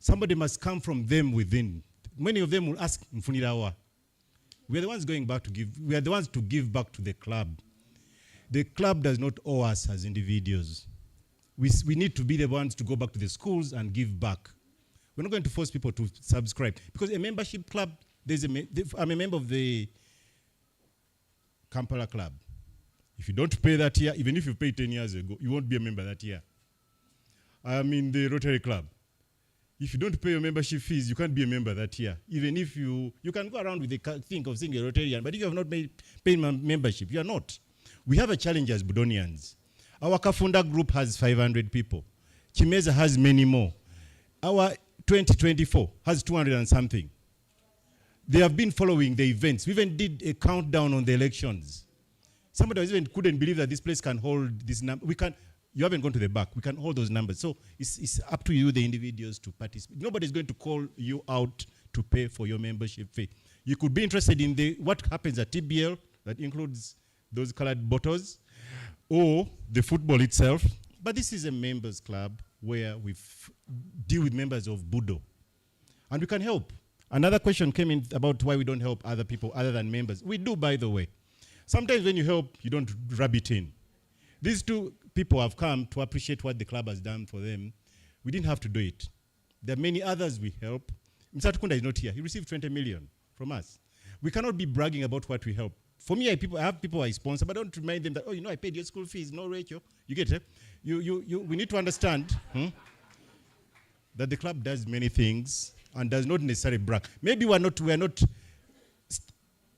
Somebody must come from them within. Many of them will ask, Mfunirawa. We are the ones going back to give. We are the ones to give back to the club. The club does not owe us as individuals. We need to be the ones to go back to the schools and give back. We're not going to force people to subscribe. Because a membership club, I'm a member of the Kampala Club. If you don't pay that year, even if you paid 10 years ago, you won't be a member that year. I'm in the Rotary Club. If you don't pay your membership fees, you can't be a member that year. Even if you can go around with the think of being a Rotarian, but if you have not paid membership, you are not. We have a challenge as Budonians. Our Kafunda group has 500 people. Chimeza has many more. Our 2024 has 200 and something. They have been following the events. We even did a countdown on the elections. Somebody even couldn't believe that this place can hold this number. You haven't gone to the back. We can hold those numbers. So it's up to you, the individuals, to participate. Nobody's going to call you out to pay for your membership fee. You could be interested in what happens at TBL, that includes those colored bottles, or the football itself. But this is a members club where we deal with members of Budo. And we can help. Another question came in about why we don't help other people other than members. We do, by the way. Sometimes when you help, you don't rub it in. These two people have come to appreciate what the club has done for them. We didn't have to do it. There are many others we help. Mr. Tukunda is not here. He received 20 million from us. We cannot be bragging about what we help. For me, I have people I sponsor, but I don't remind them that, oh, you know, I paid your school fees. No, Rachel. You get it? We need to understand that the club does many things and does not necessarily brag. Maybe we are not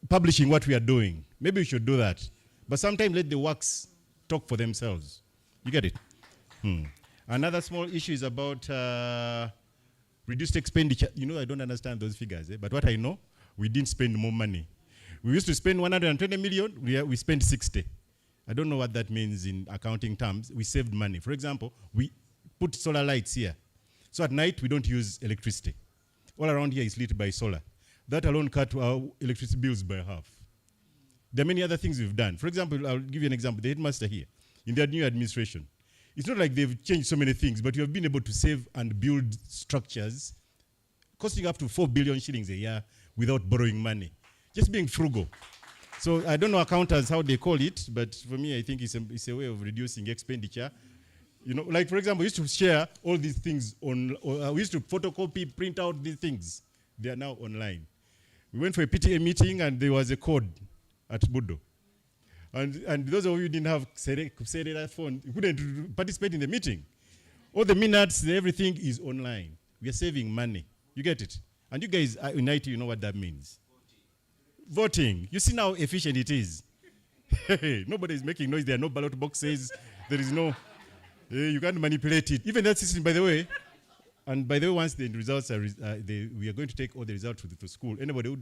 publishing what we are doing. Maybe we should do that. But sometimes let the works talk for themselves. You get it? Another small issue is about reduced expenditure. You know, I don't understand those figures, but what I know, we didn't spend more money. We used to spend 120 million, we spent 60. I don't know what that means in accounting terms. We saved money. For example, we put solar lights here. So at night, we don't use electricity. All around here is lit by solar. That alone cut our electricity bills by half. There are many other things we've done. For example, I'll give you an example. The headmaster here, in their new administration, it's not like they've changed so many things, but you have been able to save and build structures costing up to 4 billion shillings a year without borrowing money. Just being frugal. So I don't know accountants how they call it, but for me, I think it's a way of reducing expenditure. You know, like for example, we used to share all these things on, we used to photocopy, print out these things. They are now online. We went for a PTA meeting and there was a code at Budo. And those of you who didn't have cellular phone, you couldn't participate in the meeting. All the minutes, everything is online. We are saving money. You get it? And you guys are united, you know what that means. Voting. You see now how efficient it is. Nobody is making noise. There are no ballot boxes. There is no, you can't manipulate it. Even that system, by the way, and by the way, once the results are, we are going to take all the results to school. Anybody who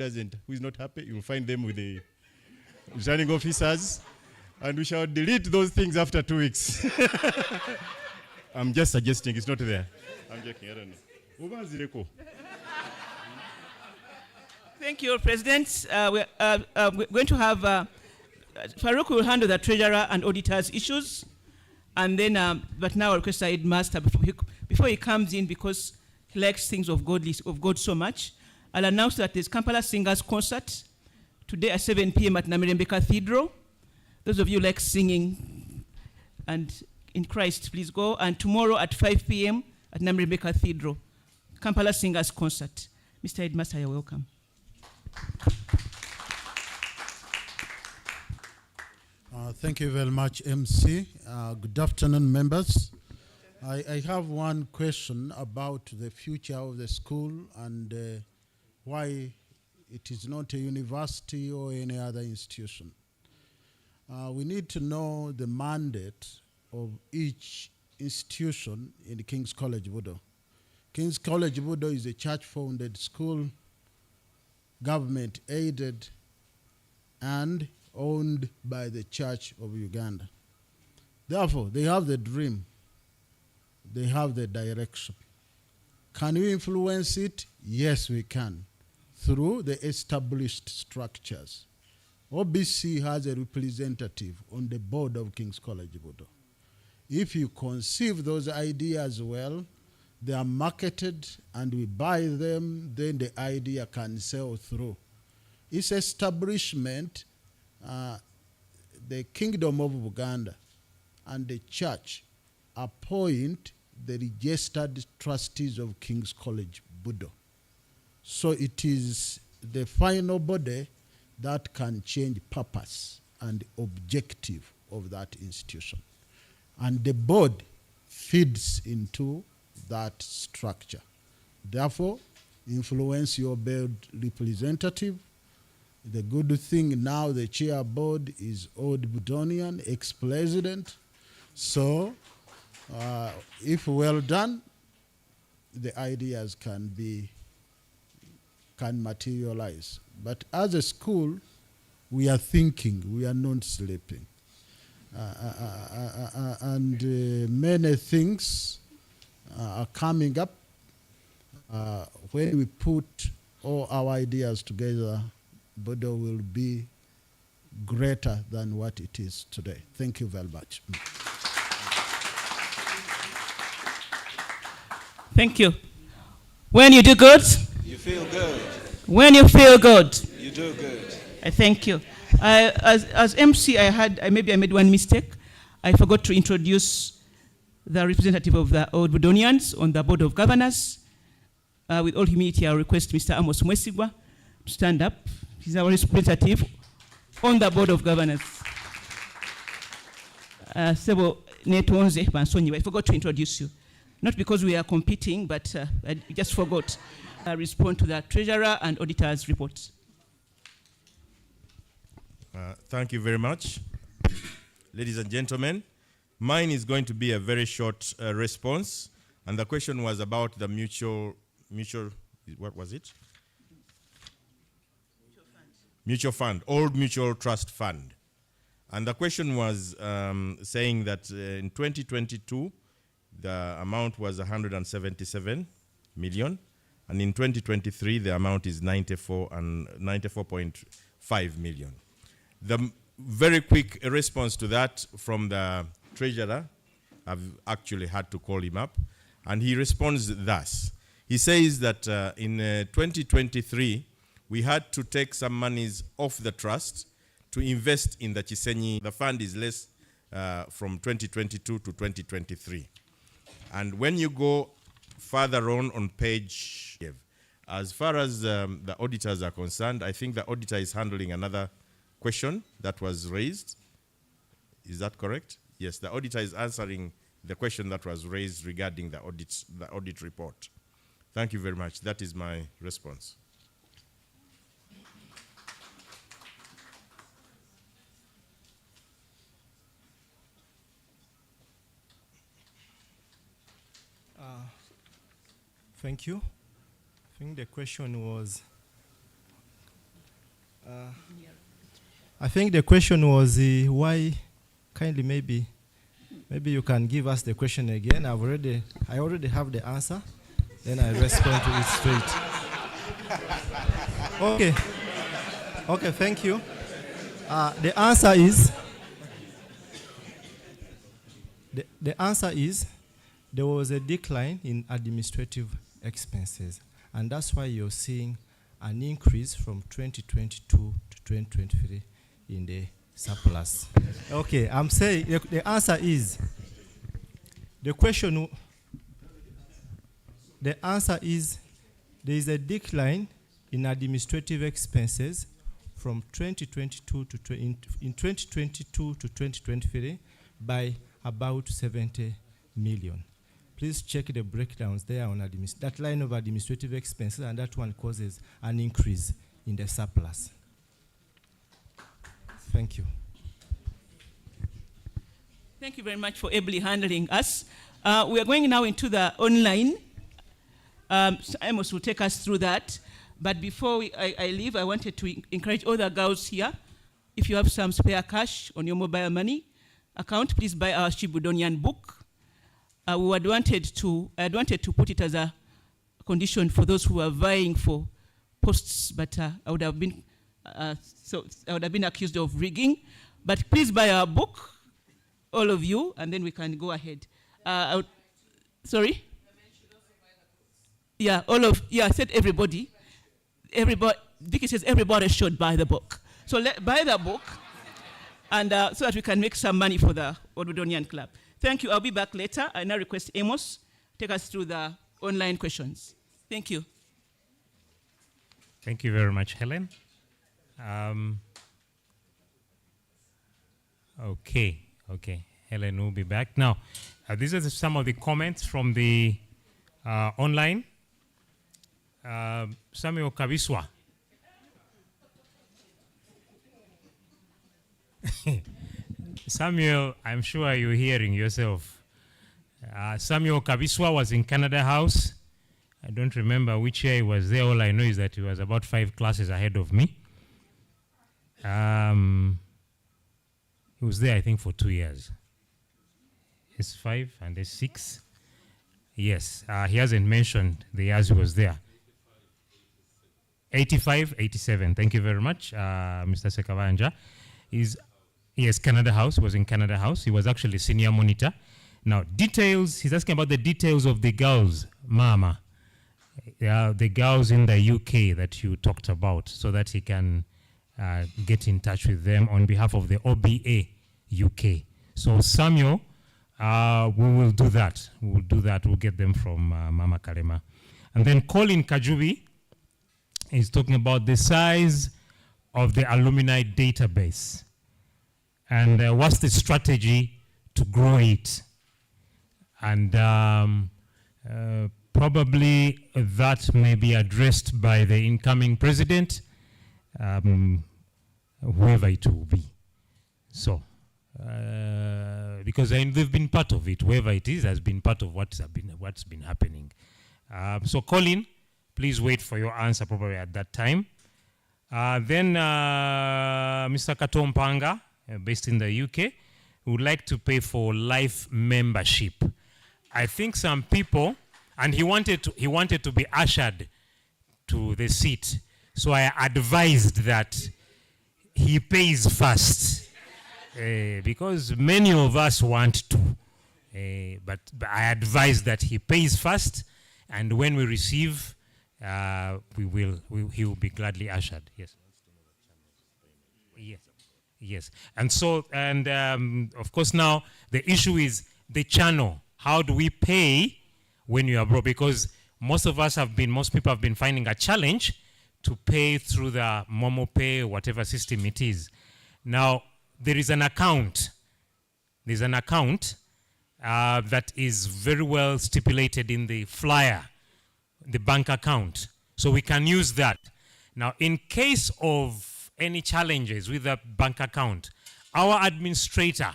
is not happy, you will find them with the returning officers, and we shall delete those things after 2 weeks. I'm just suggesting, it's not there. I'm joking, I don't know. Thank you, President. We're going to have Farouk will handle the treasurer and auditors issues, and then, but now I request our headmaster before he comes in, because he likes things of God so much. I'll announce that there's Kampala Singers Concert today at 7 p.m. at Namirembe Cathedral. Those of you who like singing and in Christ, please go. And tomorrow at 5 p.m. at Namirembe Cathedral, Kampala Singers Concert. Mr. Headmaster, you're welcome. Thank you very much, MC. Good afternoon, members. I have one question about the future of the school and why it is not a university or any other institution. We need to know the mandate of each institution in the King's College Budo. King's College Budo is a church-founded school, government-aided, and owned by the Church of Uganda. Therefore, they have the dream. They have the direction. Can we influence it? Yes, we can, through the established structures. OBC has a representative on the board of King's College Budo. If you conceive those ideas well, they are marketed and we buy them, then the idea can sell through. Its establishment, the Kingdom of Uganda and the church appoint the registered trustees of King's College Budo. So it is the final body that can change purpose and objective of that institution. And the board feeds into that structure. Therefore, influence your board representative. The good thing now, the chair board is old Budonian, ex-president. So, if well done, the ideas can materialize. But as a school, we are thinking, we are not sleeping. And many things are coming up. When we put all our ideas together, Budo will be greater than what it is today. Thank you very much. Thank you. When you do good, you feel good. When you feel good, you do good. Thank you. As MC, maybe I made one mistake. I forgot to introduce the representative of the Old Budonians on the Board of Governors. with all humility, I'll request Mr. Amos Mwesigwa to stand up. He's our representative on the Board of Governors. Sebo Netonze Bansonyi, I forgot to introduce you. Not because we are competing, but I just forgot. I respond to the Treasurer and Auditor's reports. Thank you very much. Ladies and gentlemen, mine is going to be a very short response. And the question was about the mutual, what was it? Mutual fund, old mutual trust fund. And the question was saying that in 2022, the amount was 177 million. And in 2023, the amount is 94.5 million. The very quick response to that from the treasurer, I've actually had to call him up, and he responds thus. He says that in 2023, we had to take some monies off the trust to invest in the Chisenyi. The fund is less from 2022 to 2023. And when you go further on page, as far as the auditors are concerned, I think the auditor is handling another question that was raised. Is that correct? Yes, the auditor is answering the question that was raised regarding the audit report. Thank you very much. That is my response. Thank you. I think the question was why. Kindly, maybe you can give us the question again. I already have the answer. Then I respond to it straight. Okay. Thank you. The answer is there was a decline in administrative expenses, and that's why you're seeing an increase from 2022 to 2023 in the surplus. Okay, I'm saying the answer is the answer is there is a decline in administrative expenses from 2022 to 2023 by about 70 million. Please check the breakdowns there on that line of administrative expenses, and that one causes an increase in the surplus. Thank you. Thank you very much for ably handling us. We are going now into the online. Amos will take us through that. But before I leave, I wanted to encourage all the girls here, if you have some spare cash on your mobile money account, please buy our Budonian book. I wanted to put it as a condition for those who are vying for posts, but I would have been accused of rigging. But please buy our book, all of you, and then we can go ahead. Sorry? Yeah, I said everybody. Vicky says everybody should buy the book. So buy the book, and so that we can make some money for the Budonian Club. Thank you. I'll be back later. I now request Amos take us through the online questions. Thank you. Thank you very much, Helen. Okay. Helen will be back. Now, these are some of the comments from the online. Samuel Kabiswa. Samuel, I'm sure you're hearing yourself. Samuel Kabiswa was in Canada House. I don't remember which year he was there. All I know is that he was about 5 classes ahead of me. He was there, I think, for 2 years. S5 and S6. Yes, he hasn't mentioned the years he was there. 85, 87. Thank you very much, Mr. Sekavanja. Yes, Canada House, was in Canada House. He was actually senior monitor. Now, details, he's asking about the details of the girls, Mama. The girls in the UK that you talked about, so that he can get in touch with them on behalf of the OBA UK. So Samuel, we will do that. We'll get them from Mama Kalema. And then Colin Kajubi is talking about the size of the alumni database and what's the strategy to grow it. And probably that may be addressed by the incoming president, whoever it will be. So, because they've been part of it, whoever it is has been part of what's been happening. So Colin, please wait for your answer probably at that time. Then Mr. Katompanga, based in the UK, would like to pay for life membership. I think some people, and he wanted to be ushered to the seat. So I advised that he pays first, because many of us want to. But I advised that he pays first, and when we receive, he will be gladly ushered. Yes. Yes. Yes. And so, of course, now the issue is the channel. How do we pay when you are broke? Because most people have been finding a challenge to pay through the Momo Pay or whatever system it is. Now, there is an account. There's an account that is very well stipulated in the flyer, the bank account. So we can use that. Now, in case of any challenges with the bank account, our administrator,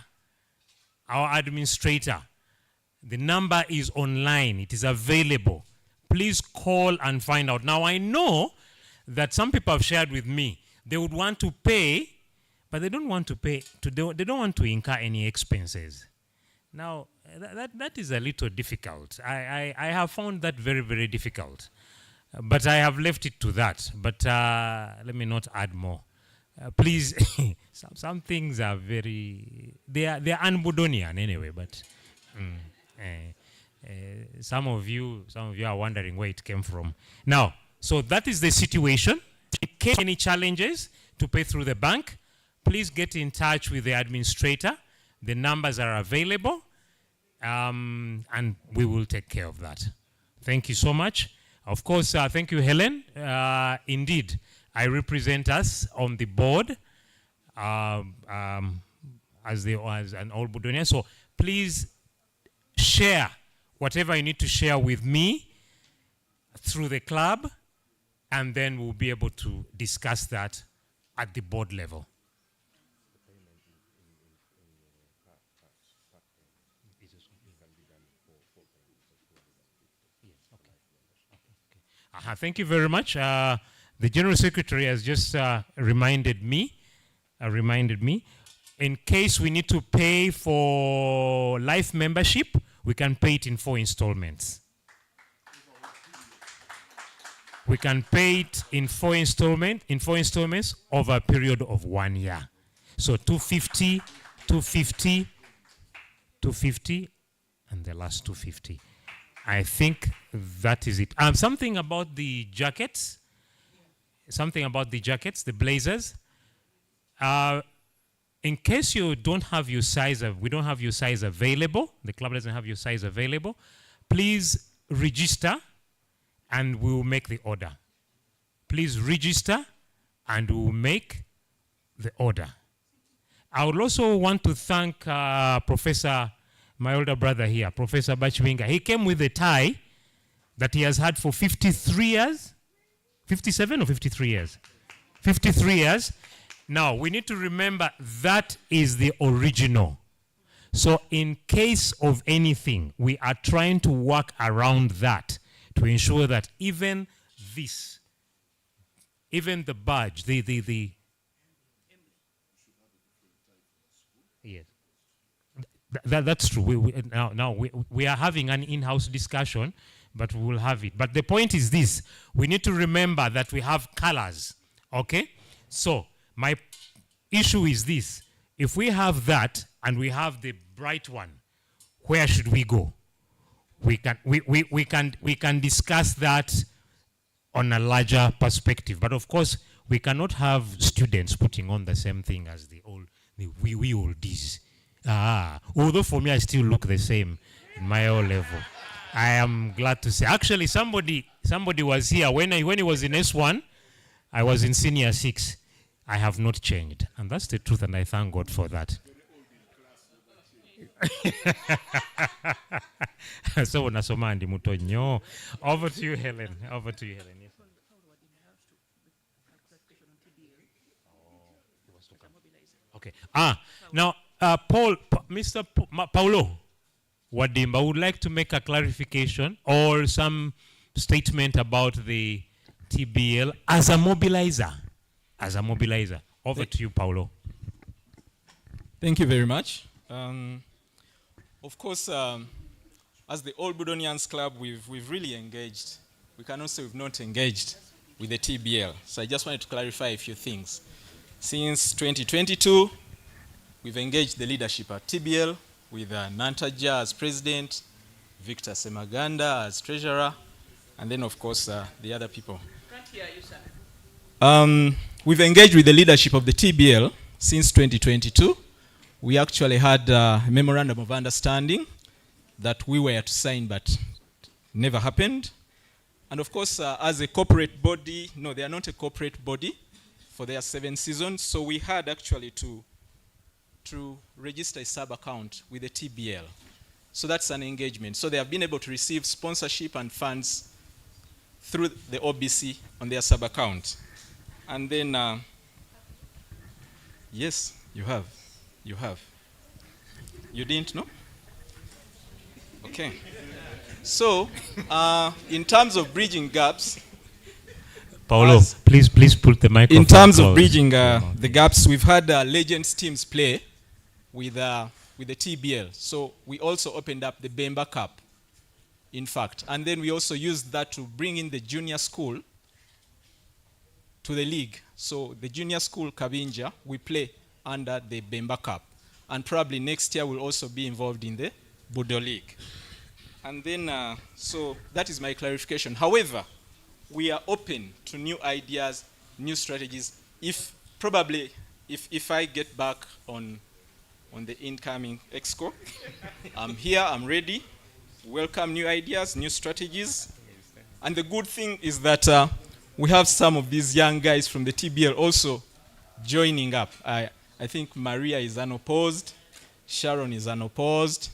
the number is online. It is available. Please call and find out. Now, I know that some people have shared with me, they would want to pay, but they don't want to pay, they don't want to incur any expenses. Now, that is a little difficult. I have found that very, very difficult. But I have left it to that. But let me not add more. Please, some things are they are un-Budonian anyway, but some of you are wondering where it came from. Now, so that is the situation. In case any challenges to pay through the bank, please get in touch with the administrator. The numbers are available, and we will take care of that. Thank you so much. Of course, thank you, Helen. Indeed, I represent us on the board as an old Budonian. So please share whatever you need to share with me through the club, and then we'll be able to discuss that at the board level. Thank you very much. The General Secretary has just reminded me, in case we need to pay for life membership, we can pay it in 4 installments. We can pay it in 4 installments over a period of 1 year. So 250, 250, 250, and the last 250. I think that is it. Something about the jackets. The blazers. In case you don't have your size, we don't have your size available, the club doesn't have your size available, please register and we will make the order. Please register and we will make the order. I would also want to thank Professor, my older brother here, Professor Bachwinga. He came with a tie that he has had for 53 years. 57 or 53 years? 53 years. Now, we need to remember that is the original. So in case of anything, we are trying to work around that to ensure that even this, even the badge, yes. That's true. We are having an in-house discussion, but we will have it. But the point is this. We need to remember that we have colors. Okay? So, my issue is this. If we have that and we have the bright one, where should we go? We can discuss that on a larger perspective. But of course, we cannot have students putting on the same thing as the oldies. Although for me, I still look the same in my old level. I am glad to say. Actually, somebody was here when he was in S1. I was in senior 6. I have not changed, and that's the truth, and I thank God for that. So nasoma ndi mutonyo. Over to you, Helen. Over to you, Helen. Yes. Okay. Now, Mr. Paulo Wadimba would like to make a clarification or some statement about the TBL as a mobilizer. As a mobilizer. Over to you, Paulo. Thank you very much. Of course, as the Old Budonians Club, we've really engaged. We cannot say we've not engaged with the TBL. So I just wanted to clarify a few things. Since 2022, we've engaged the leadership at TBL with Nantaja as president, Victor Semaganda as treasurer, and then, of course, the other people. Can't hear you, sir. We've engaged with the leadership of the TBL since 2022. We actually had a memorandum of understanding that we were to sign, but never happened. And of course, as a corporate body, no, they are not a corporate body for their 7th season, so we had actually to register a sub-account with the TBL. So that's an engagement. So they have been able to receive sponsorship and funds through the OBC on their sub-account. And then, yes, you have. You have. You didn't know? Okay. So, in terms of bridging gaps, Paulo, please put the microphone. In terms of close. bridging the gaps, we've had Legends teams play with the TBL. So we also opened up the Bemba Cup, in fact. And then we also used that to bring in the junior school to the league. So the junior school Kabinja, we play under the Bemba Cup. And probably next year we'll also be involved in the Budo League. And then, so that is my clarification. However, we are open to new ideas, new strategies. If I get back on the incoming EXCO, I'm here, I'm ready. Welcome new ideas, new strategies. And the good thing is that we have some of these young guys from the TBL also joining up. I think Maria is unopposed, Sharon is unopposed,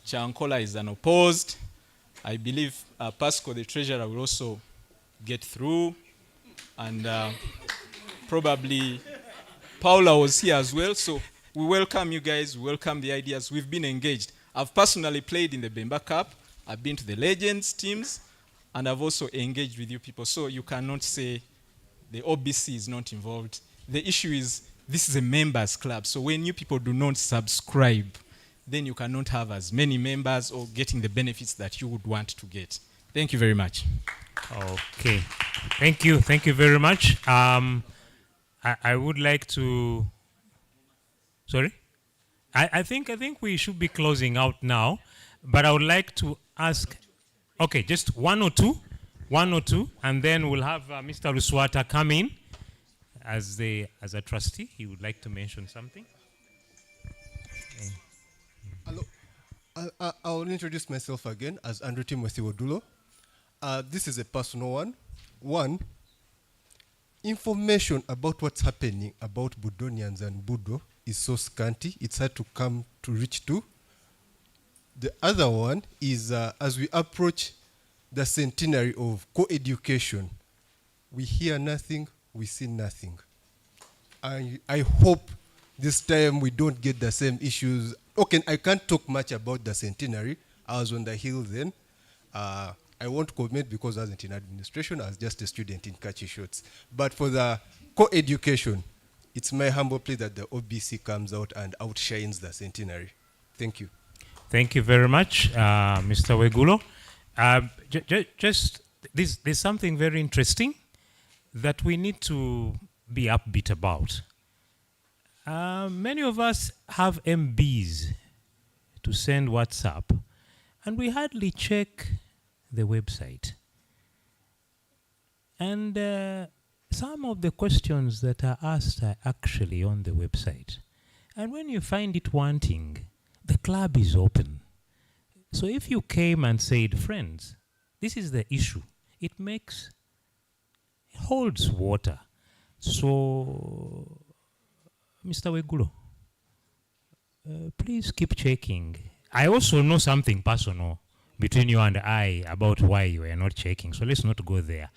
Chankola is unopposed. I believe Pasco, the treasurer, will also get through. And probably Paula was here as well. So we welcome you guys, we welcome the ideas. We've been engaged. I've personally played in the Bemba Cup. I've been to the Legends teams. And I've also engaged with you people. So you cannot say the OBC is not involved. The issue is this is a members club. So when you people do not subscribe, then you cannot have as many members or getting the benefits that you would want to get. Thank you very much. Okay. Thank you. Thank you very much. I would like to... Sorry? I think we should be closing out now, but I would like to ask... Okay, just one or two, and then we'll have Mr. Ruswata come in as a trustee. He would like to mention something. Okay. Hello. I'll introduce myself again as Andrew Timothy Wodulo. This is a personal one. One, information about what's happening about Budonians and Budo is so scanty, it's hard to come to reach to. The other one is as we approach the centenary of co-education, we hear nothing, we see nothing. I hope this time we don't get the same issues. Okay, I can't talk much about the centenary. I was on the hill then. I won't comment because I wasn't in administration. I was just a student in Kachi Shots. But for the co-education, it's my humble plea that the OBC comes out and outshines the centenary. Thank you. Thank you very much, Mr. Wegulo. There's something very interesting that we need to be upbeat about. Many of us have MBs to send WhatsApp, and we hardly check the website. And some of the questions that are asked are actually on the website. And when you find it wanting, the club is open. So if you came and said, friends, this is the issue, it holds water. So, Mr. Wegulo, please keep checking. I also know something personal between you and I about why you were not checking, so let's not go there.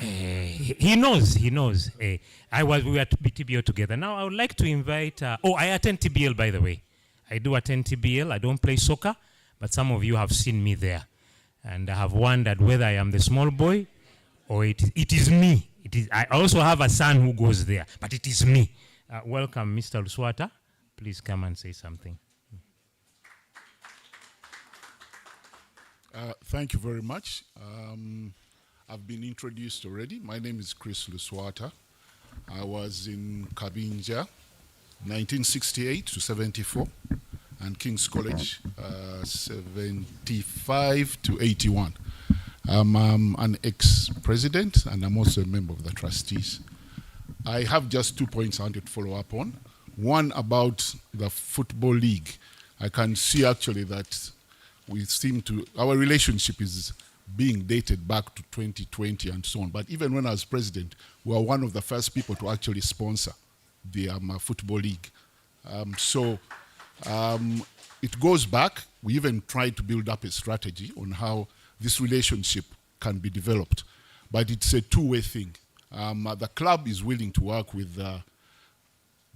He knows. We were at BTBO together. Now I would like to invite, I attend TBL, by the way. I do attend TBL. I don't play soccer, but some of you have seen me there. And I have wondered whether I am the small boy or it is me. I also have a son who goes there, but it is me. Welcome, Mr. Luswata. Please come and say something. Thank you very much. I've been introduced already. My name is Chris Luswata. I was in Kabinja, 1968 to 74, and King's College, 75 to 81. I'm an ex-president, and I'm also a member of the trustees. I have just 2 points I wanted to follow up on. One about the Football League. I can see actually that our relationship is being dated back to 2020 and so on. But even when I was president, we were one of the first people to actually sponsor the Football League. It goes back. We even tried to build up a strategy on how this relationship can be developed. But it's a two-way thing. The club is willing to work with the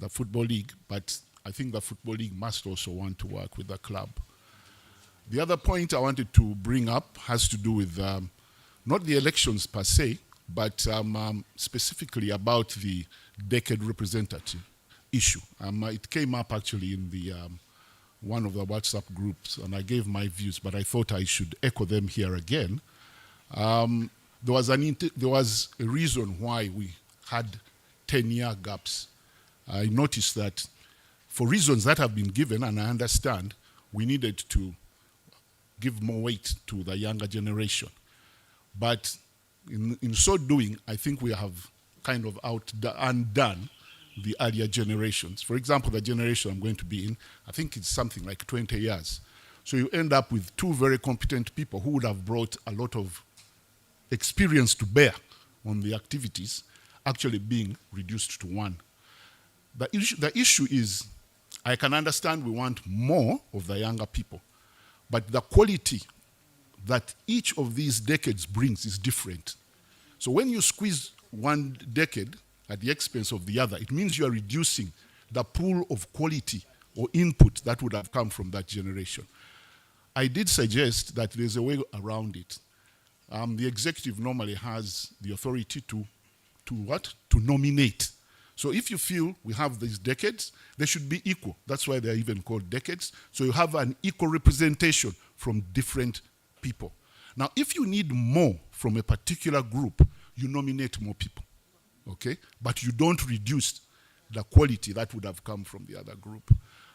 Football League, but I think the Football League must also want to work with the club. The other point I wanted to bring up has to do with not the elections per se, but specifically about the decade representative issue. It came up actually in the one of the WhatsApp groups, and I gave my views, but I thought I should echo them here again. There was a reason why we had 10-year gaps. I noticed that for reasons that have been given, and I understand, we needed to give more weight to the younger generation. But in so doing, I think we have kind of undone the earlier generations. For example, the generation I'm going to be in, I think it's something like 20 years. So you end up with two very competent people who would have brought a lot of experience to bear on the activities, actually being reduced to one. The issue is, I can understand we want more of the younger people, but the quality that each of these decades brings is different. So when you squeeze one decade at the expense of the other, it means you are reducing the pool of quality or input that would have come from that generation. I did suggest that there's a way around it. The executive normally has the authority to nominate. So if you feel we have these decades, they should be equal. That's why they're even called decades. So you have an equal representation from different people. Now, if you need more from a particular group, you nominate more people, okay? But you don't reduce the quality that would have come from the other group.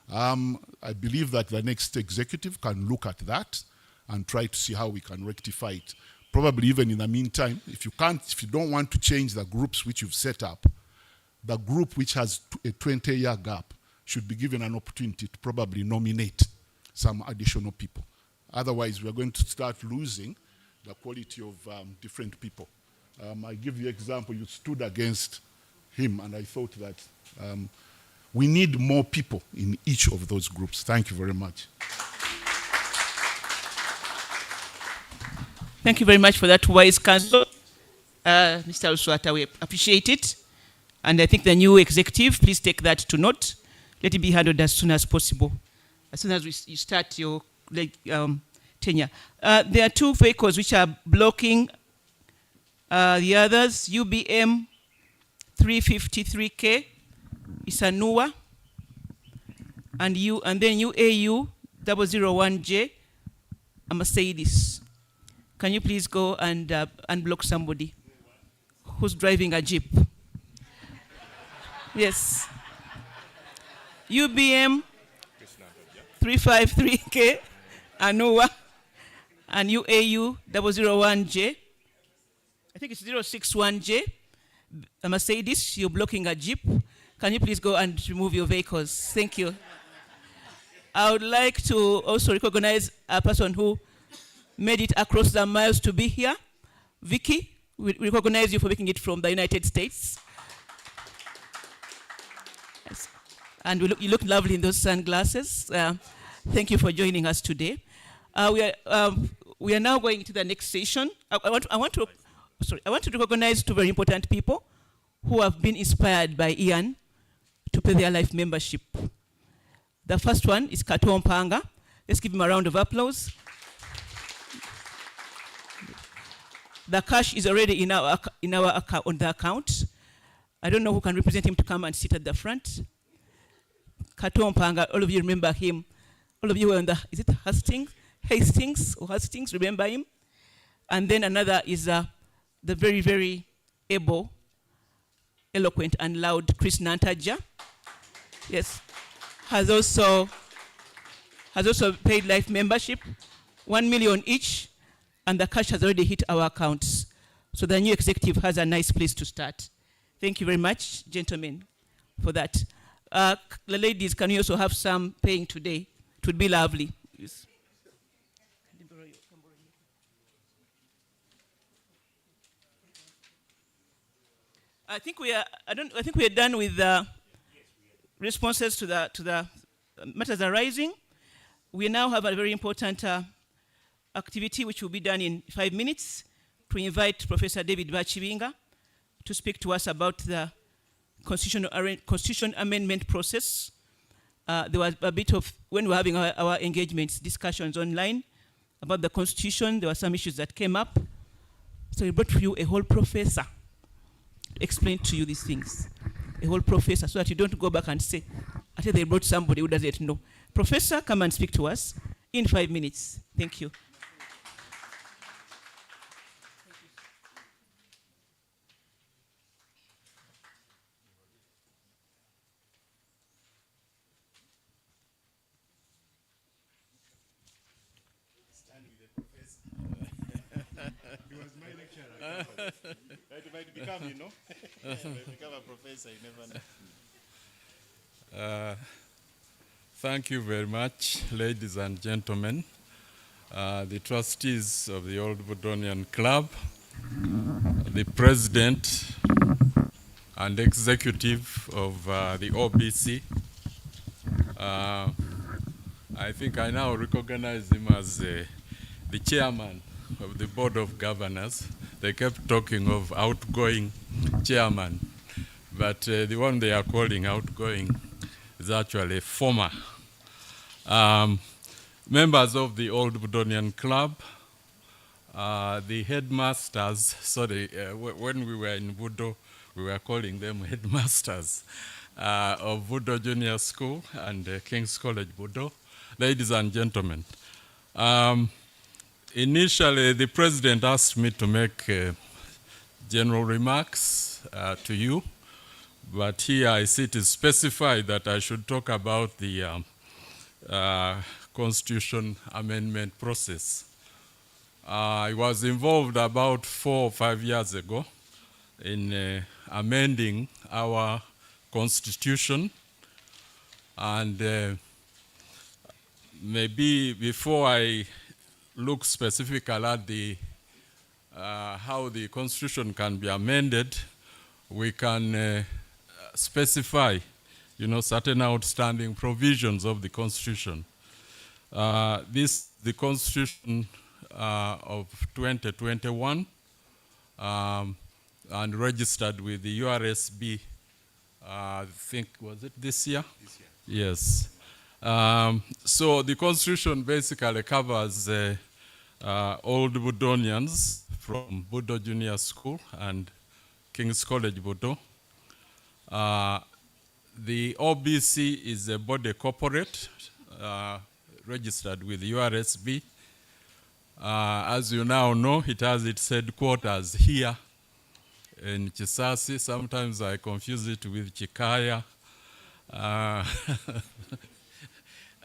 I believe that the next executive can look at that and try to see how we can rectify it. Probably even in the meantime, if you don't want to change the groups which you've set up, the group which has a 20-year gap should be given an opportunity to probably nominate some additional people. Otherwise, we're going to start losing the quality of different people. I give you an example. You stood against him, and I thought that we need more people in each of those groups. Thank you very much. Thank you very much for that wise counsel. Mr. Luswata, we appreciate it. And I think the new executive, please take that to note. Let it be handled as soon as possible, as soon as you start your tenure. There are two vehicles which are blocking the others. UBM 353K, Isanua, and then UAU 001J, a Mercedes. Can you please go and unblock somebody who's driving a Jeep? Yes. UBM 353K, Anua, and UAU 001J. I think it's 061J. A Mercedes, you're blocking a Jeep. Can you please go and remove your vehicles? Thank you. I would like to also recognize a person who made it across the miles to be here. Vicky, we recognize you for making it from the United States. Yes. And you look lovely in those sunglasses. Thank you for joining us today. We are now going to the next session. I want to recognize two very important people who have been inspired by Ian to pay their life membership. The first one is Kato Mpanga. Let's give him a round of applause. The cash is already in our on the account. I don't know who can represent him to come and sit at the front. Kato Mpanga, all of you remember him. All of you were on the, is it Hastings, remember him? And then another is the very, very able, eloquent and loud Chris Nantaja. Yes, has also paid life membership, 1 million each, and the cash has already hit our accounts. So the new executive has a nice place to start. Thank you very much, gentlemen, for that. The ladies, can you also have some paying today? It would be lovely. Yes. I think we are done with the responses to the matters arising. We now have a very important activity which will be done in 5 minutes to invite Professor David Bachibinga to speak to us about the constitution amendment process. There was a bit of, when we were having our engagements, discussions online about the constitution, there were some issues that came up. So we brought for you a whole professor to explain to you these things. A whole professor, so that you don't go back and say, I think they brought somebody who doesn't know. Professor, come and speak to us in 5 minutes. Thank you. He was my lecturer. It might become, you know. Become a professor, you never know. Thank you very much, ladies and gentlemen, the trustees of the Old Budonian Club, the president and executive of the OBC. I think I now recognize him as the chairman of the Board of Governors. They kept talking of outgoing chairman, but the one they are calling outgoing is actually former. Members of the Old Budonian Club, the headmasters, when we were in Budo, we were calling them headmasters of Budo Junior School and King's College Budo. Ladies and gentlemen, initially the president asked me to make general remarks to you, but here I see it is specified that I should talk about the constitution amendment process. I was involved about 4 or 5 years ago in amending our constitution, and maybe before I look specifically at the how the constitution can be amended, we can specify, certain outstanding provisions of the constitution. The constitution of 2021 and registered with the URSB, I think, was it this year? This year. Yes. So the constitution basically covers Old Budonians from Budo Junior School and King's College Budo. The OBC is a body corporate registered with URSB. As you now know, it has its headquarters here in Chisasi. Sometimes I confuse it with Chikaya.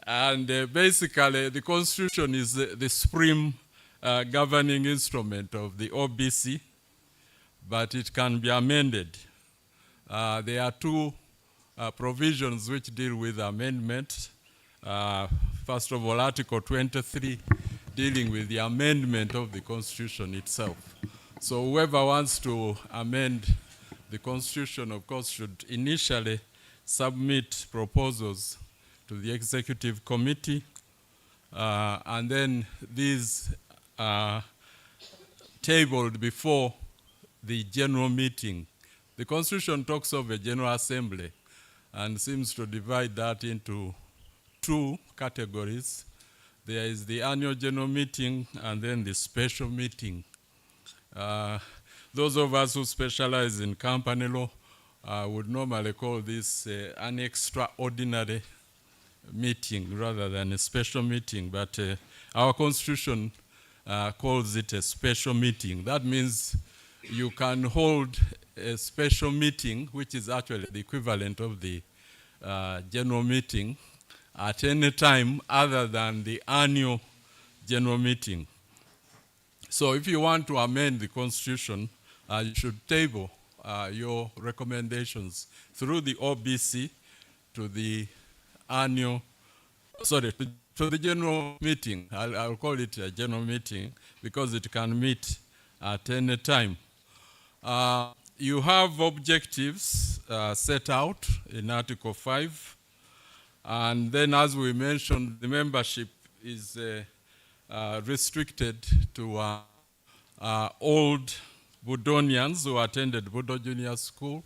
And basically, the Constitution is the supreme governing instrument of the OBC, but it can be amended. There are 2 provisions which deal with amendment. First of all, Article 23, dealing with the amendment of the Constitution itself. So whoever wants to amend the Constitution, of course, should initially submit proposals to the Executive Committee, and then these are tabled before the General Meeting. The Constitution talks of a General Assembly and seems to divide that into two categories. There is the Annual General Meeting and then the Special Meeting. Those of us who specialize in company law would normally call this an extraordinary meeting rather than a special meeting, but our Constitution calls it a special meeting. That means you can hold a special meeting, which is actually the equivalent of the general meeting, at any time other than the annual general meeting. So if you want to amend the Constitution, you should table your recommendations through the OBC to the annual, to the general meeting. I'll call it a general meeting because it can meet at any time. You have objectives set out in Article 5. And then, as we mentioned, the membership is restricted to old Budonians who attended Budo Junior School,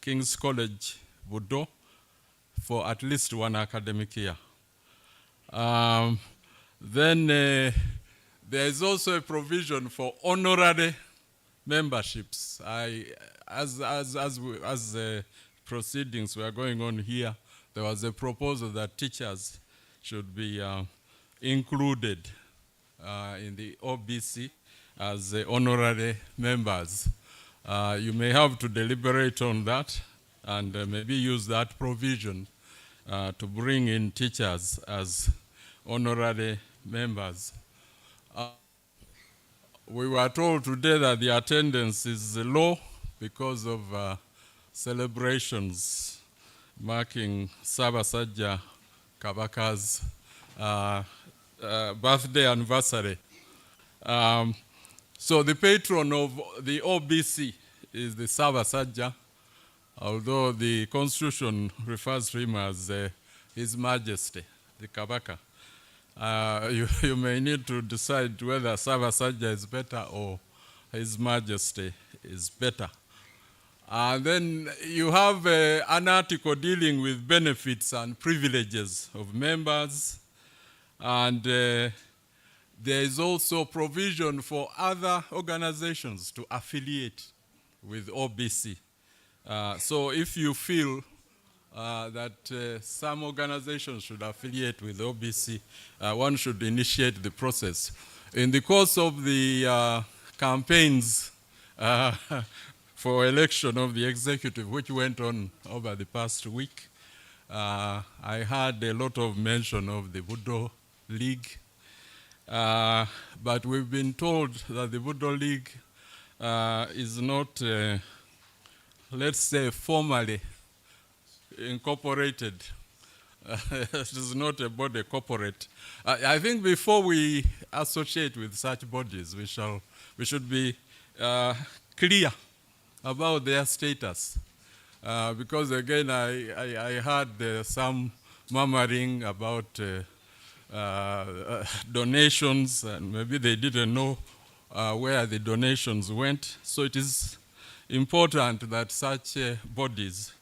King's College, Budo, for at least one academic year. Then there is also a provision for honorary memberships. As proceedings were going on here, there was a proposal that teachers should be included in the OBC as honorary members. You may have to deliberate on that and maybe use that provision to bring in teachers as honorary members. We were told today that the attendance is low because of celebrations marking Sabasajja Kabaka's birthday anniversary. So the patron of the OBC is the Sabasajja, although the Constitution refers to him as His Majesty, the Kabaka. You may need to decide whether Sabasajja is better or His Majesty is better. And then you have an article dealing with benefits and privileges of members. And there is also provision for other organizations to affiliate with OBC. So if you feel that some organizations should affiliate with OBC, one should initiate the process. In the course of the campaigns for election of the executive, which went on over the past week, I had a lot of mention of the Budo League, but we've been told that the Budo League is not, let's say, formally incorporated. It is not a body corporate. I think before we associate with such bodies, we should be clear about their status. Because again, I heard some murmuring about donations, and maybe they didn't know where the donations went. So it is important that such bodies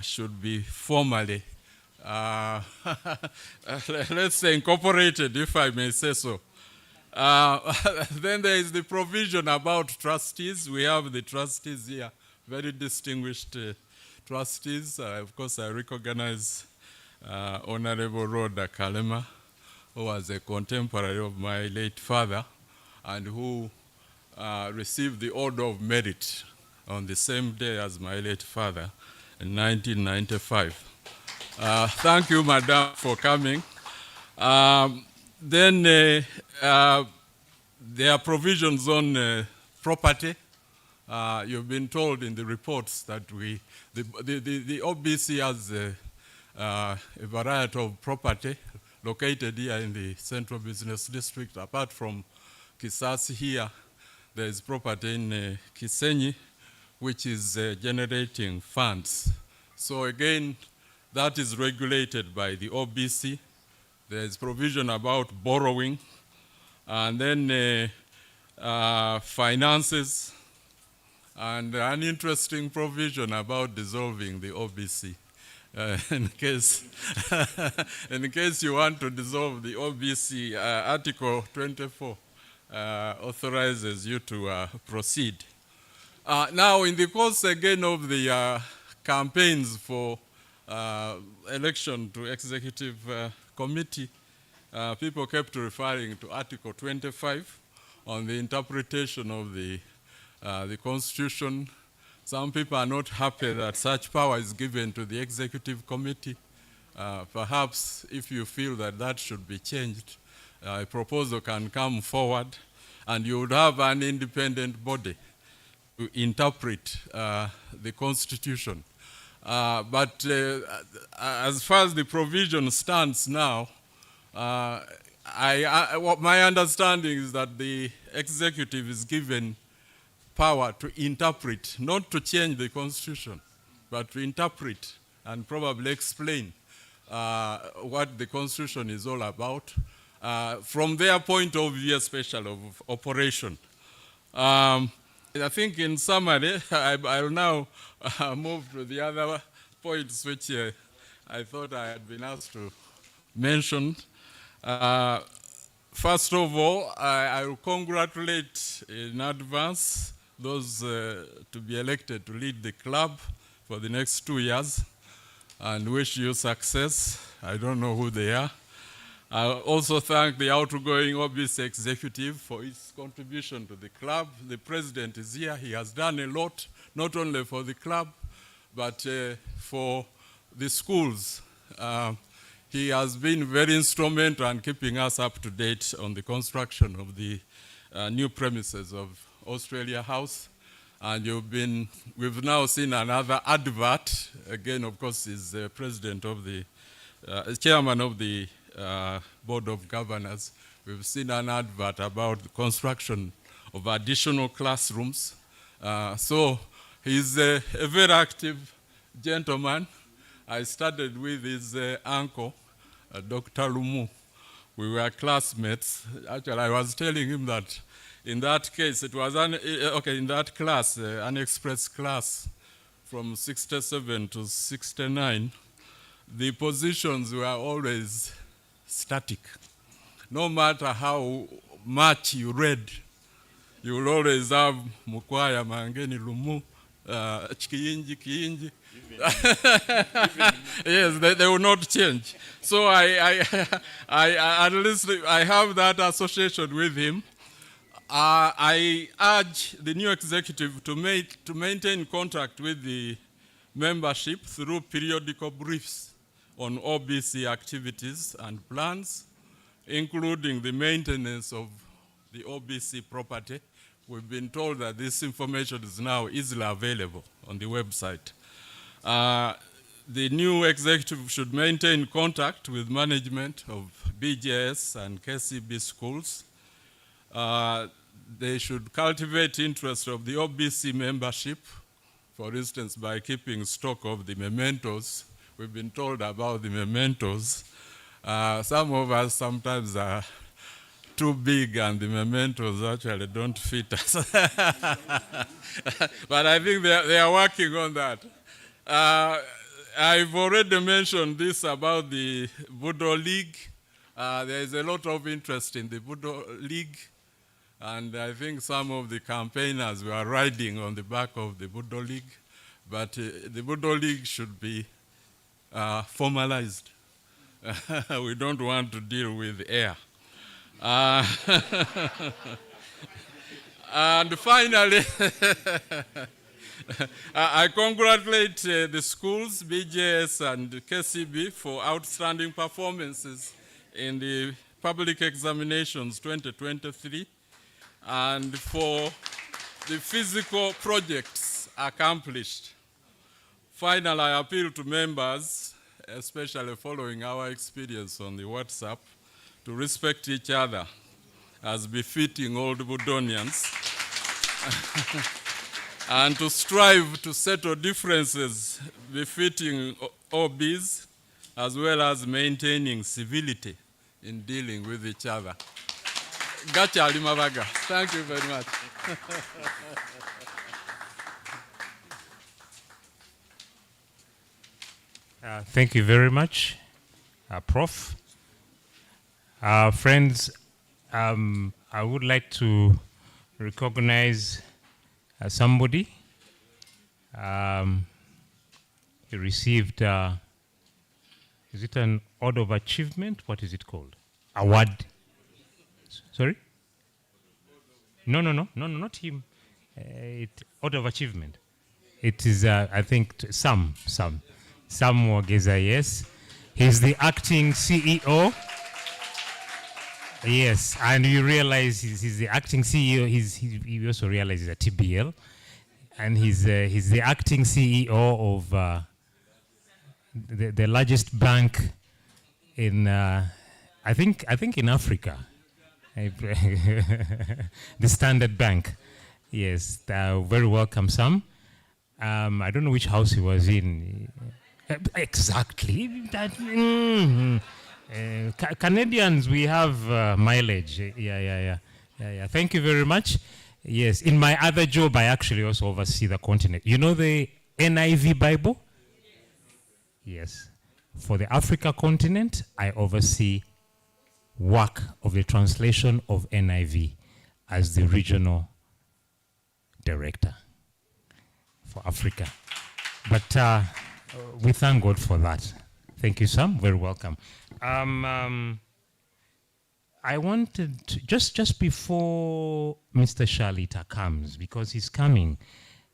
should be formally, let's say, incorporated, if I may say so. Then there is the provision about trustees. We have the trustees here, very distinguished trustees. Of course, I recognize Honorable Rhoda Kalema, who was a contemporary of my late father and who received the Order of Merit on the same day as my late father in 1995. Thank you, Madam, for coming. Then there are provisions on property. You've been told in the reports that the OBC has a variety of property located here in the Central Business District. Apart from Kisasi here, there is property in Kisenyi, which is generating funds. So again, that is regulated by the OBC. There is provision about borrowing, and then finances, and an interesting provision about dissolving the OBC. In case you want to dissolve the OBC, Article 24 authorizes you to proceed. Now, in the course again of the campaigns for election to executive committee, people kept referring to Article 25 on the interpretation of the Constitution. Some people are not happy that such power is given to the executive committee. Perhaps if you feel that that should be changed, a proposal can come forward and you would have an independent body to interpret the Constitution. But as far as the provision stands now, my understanding is that the executive is given power to interpret, not to change the Constitution, but to interpret and probably explain what the Constitution is all about from their point of view, especially of operation. I think in summary, I'll now move to the other points which I thought I had been asked to mention. First of all, I will congratulate in advance those to be elected to lead the club for the next 2 years and wish you success. I don't know who they are. I also thank the outgoing OBC executive for his contribution to the club. The president is here. He has done a lot, not only for the club, but for the schools. He has been very instrumental in keeping us up to date on the construction of the new premises of Australia House. And we've now seen another advert. Again, of course, he's the president of the, chairman of the Board of Governors. We've seen an advert about the construction of additional classrooms. So he's a very active gentleman. I studied with his uncle, Dr. Lumu. We were classmates. Actually, I was telling him that in that case, it was in that class, an express class from 67 to 69, the positions were always static. No matter how much you read, you will always have Mukwaya, Mangeni, Lumu, Chikiyinji. Yes, they will not change. So at least I have that association with him. I urge the new executive to maintain contact with the membership through periodical briefs on OBC activities and plans, including the maintenance of the OBC property. We've been told that this information is now easily available on the website. The new executive should maintain contact with management of BJS and KCB schools. They should cultivate interest of the OBC membership, for instance, by keeping stock of the mementos. We've been told about the mementos. Some of us sometimes are too big and the mementos actually don't fit us. But I think they are working on that. I've already mentioned this about the Budo League. There is a lot of interest in the Budo League, and I think some of the campaigners were riding on the back of the Budo League, but the Budo League should be formalized. We don't want to deal with air. And finally, I congratulate the schools, BJS and KCB, for outstanding performances in the public examinations 2023 and for the physical projects accomplished. Finally, I appeal to members especially following our experience on the WhatsApp, to respect each other as befitting old Budonians and to strive to settle differences befitting OBs, as well as maintaining civility in dealing with each other. Gacha Alimabaga. Thank you very much. Thank you very much, Prof. Friends, I would like to recognize somebody. He received, is it an Order of Achievement? What is it called? Award. Sorry? No, not him. Order of Achievement. It is, I think, Sam Mwageza, yes. He's the acting CEO. Yes, and you realize he's the acting CEO. He also realizes a TBL, and he's the acting CEO of the largest bank in I think in Africa, the Standard Bank. Yes, very welcome, Sam. I don't know which house he was in. Exactly. That, Canadians, we have mileage. Yeah. Thank you very much. Yes, in my other job, I actually also oversee the continent. You know the NIV Bible? Yes. For the Africa continent, I oversee work of the translation of NIV as the regional director for Africa. But we thank God for that. Thank you, Sam. Very welcome. I wanted to, just before Mr. Shalita comes, because he's coming,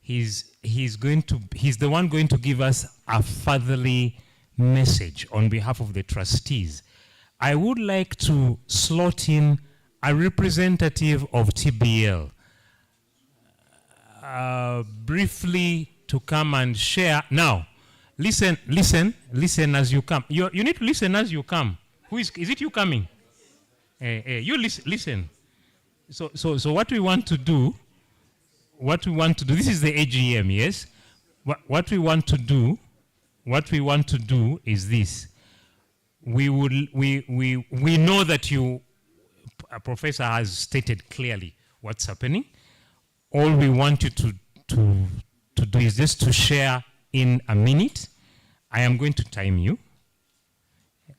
he's the one going to give us a fatherly message on behalf of the trustees. I would like to slot in a representative of TBL briefly to come and share. Now, listen as you come. You need to listen as you come. Is it you coming? You listen. So what we want to do, this is the AGM, yes? What we want to do is this. We know that a professor has stated clearly what's happening. All we want you to do is just to share in a minute. I am going to time you.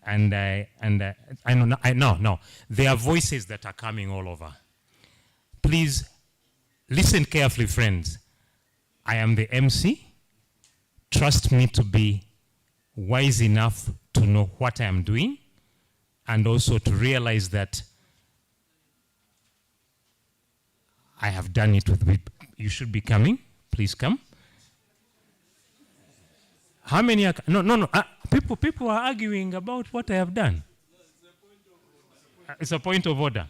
And I know there are voices that are coming all over. Please listen carefully, friends. I am the MC. Trust me to be wise enough to know what I am doing, and also to realize that I have done it with. You should be coming. Please come. How many are? No. People are arguing about what I have done. It's a point of order,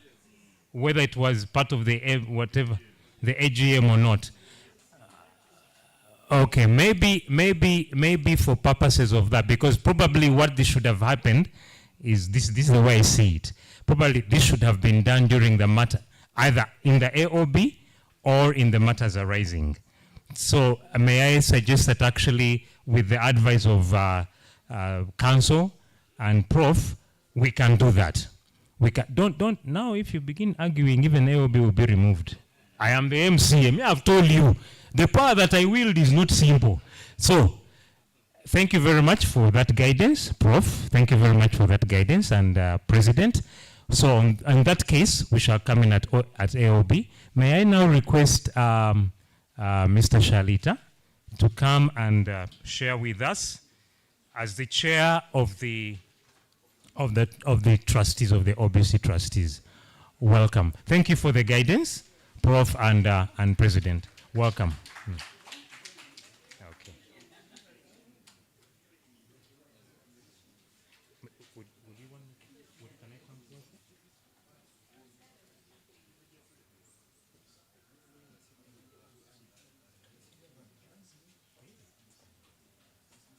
whether it was part of the whatever the AGM or not. Okay, maybe for purposes of that, because probably what this should have happened is this is the way I see it. Probably this should have been done during the matter, either in the AOB or in the matters arising. So may I suggest that actually, with the advice of council and Prof, we can do that. We can, don't now. If you begin arguing, even AOB will be removed. I am the MC. I've told you, the power that I wield is not simple. So, thank you very much for that guidance, Prof. Thank you very much for that guidance, and President. So, in that case, we shall come in at AOB. May I now request Mr. Shalita to come and share with us as the chair of the trustees, of the OBC trustees. Welcome. Thank you for the guidance, Prof. and President. Welcome. Okay. Can I come closer?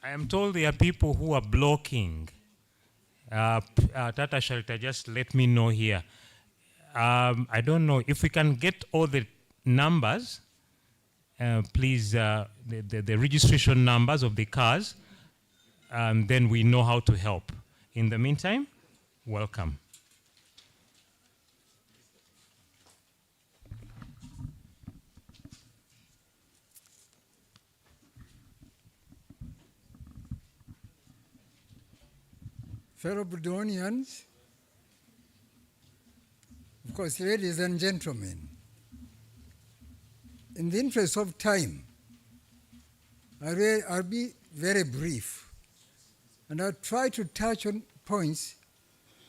I am told there are people who are blocking. Tata Shelter, just let me know here. I don't know if we can get all the numbers, please, the registration numbers of the cars, and then we know how to help. In the meantime, welcome. Fellow Budonians, of course, ladies and gentlemen, in the interest of time, I'll be very brief, and I'll try to touch on points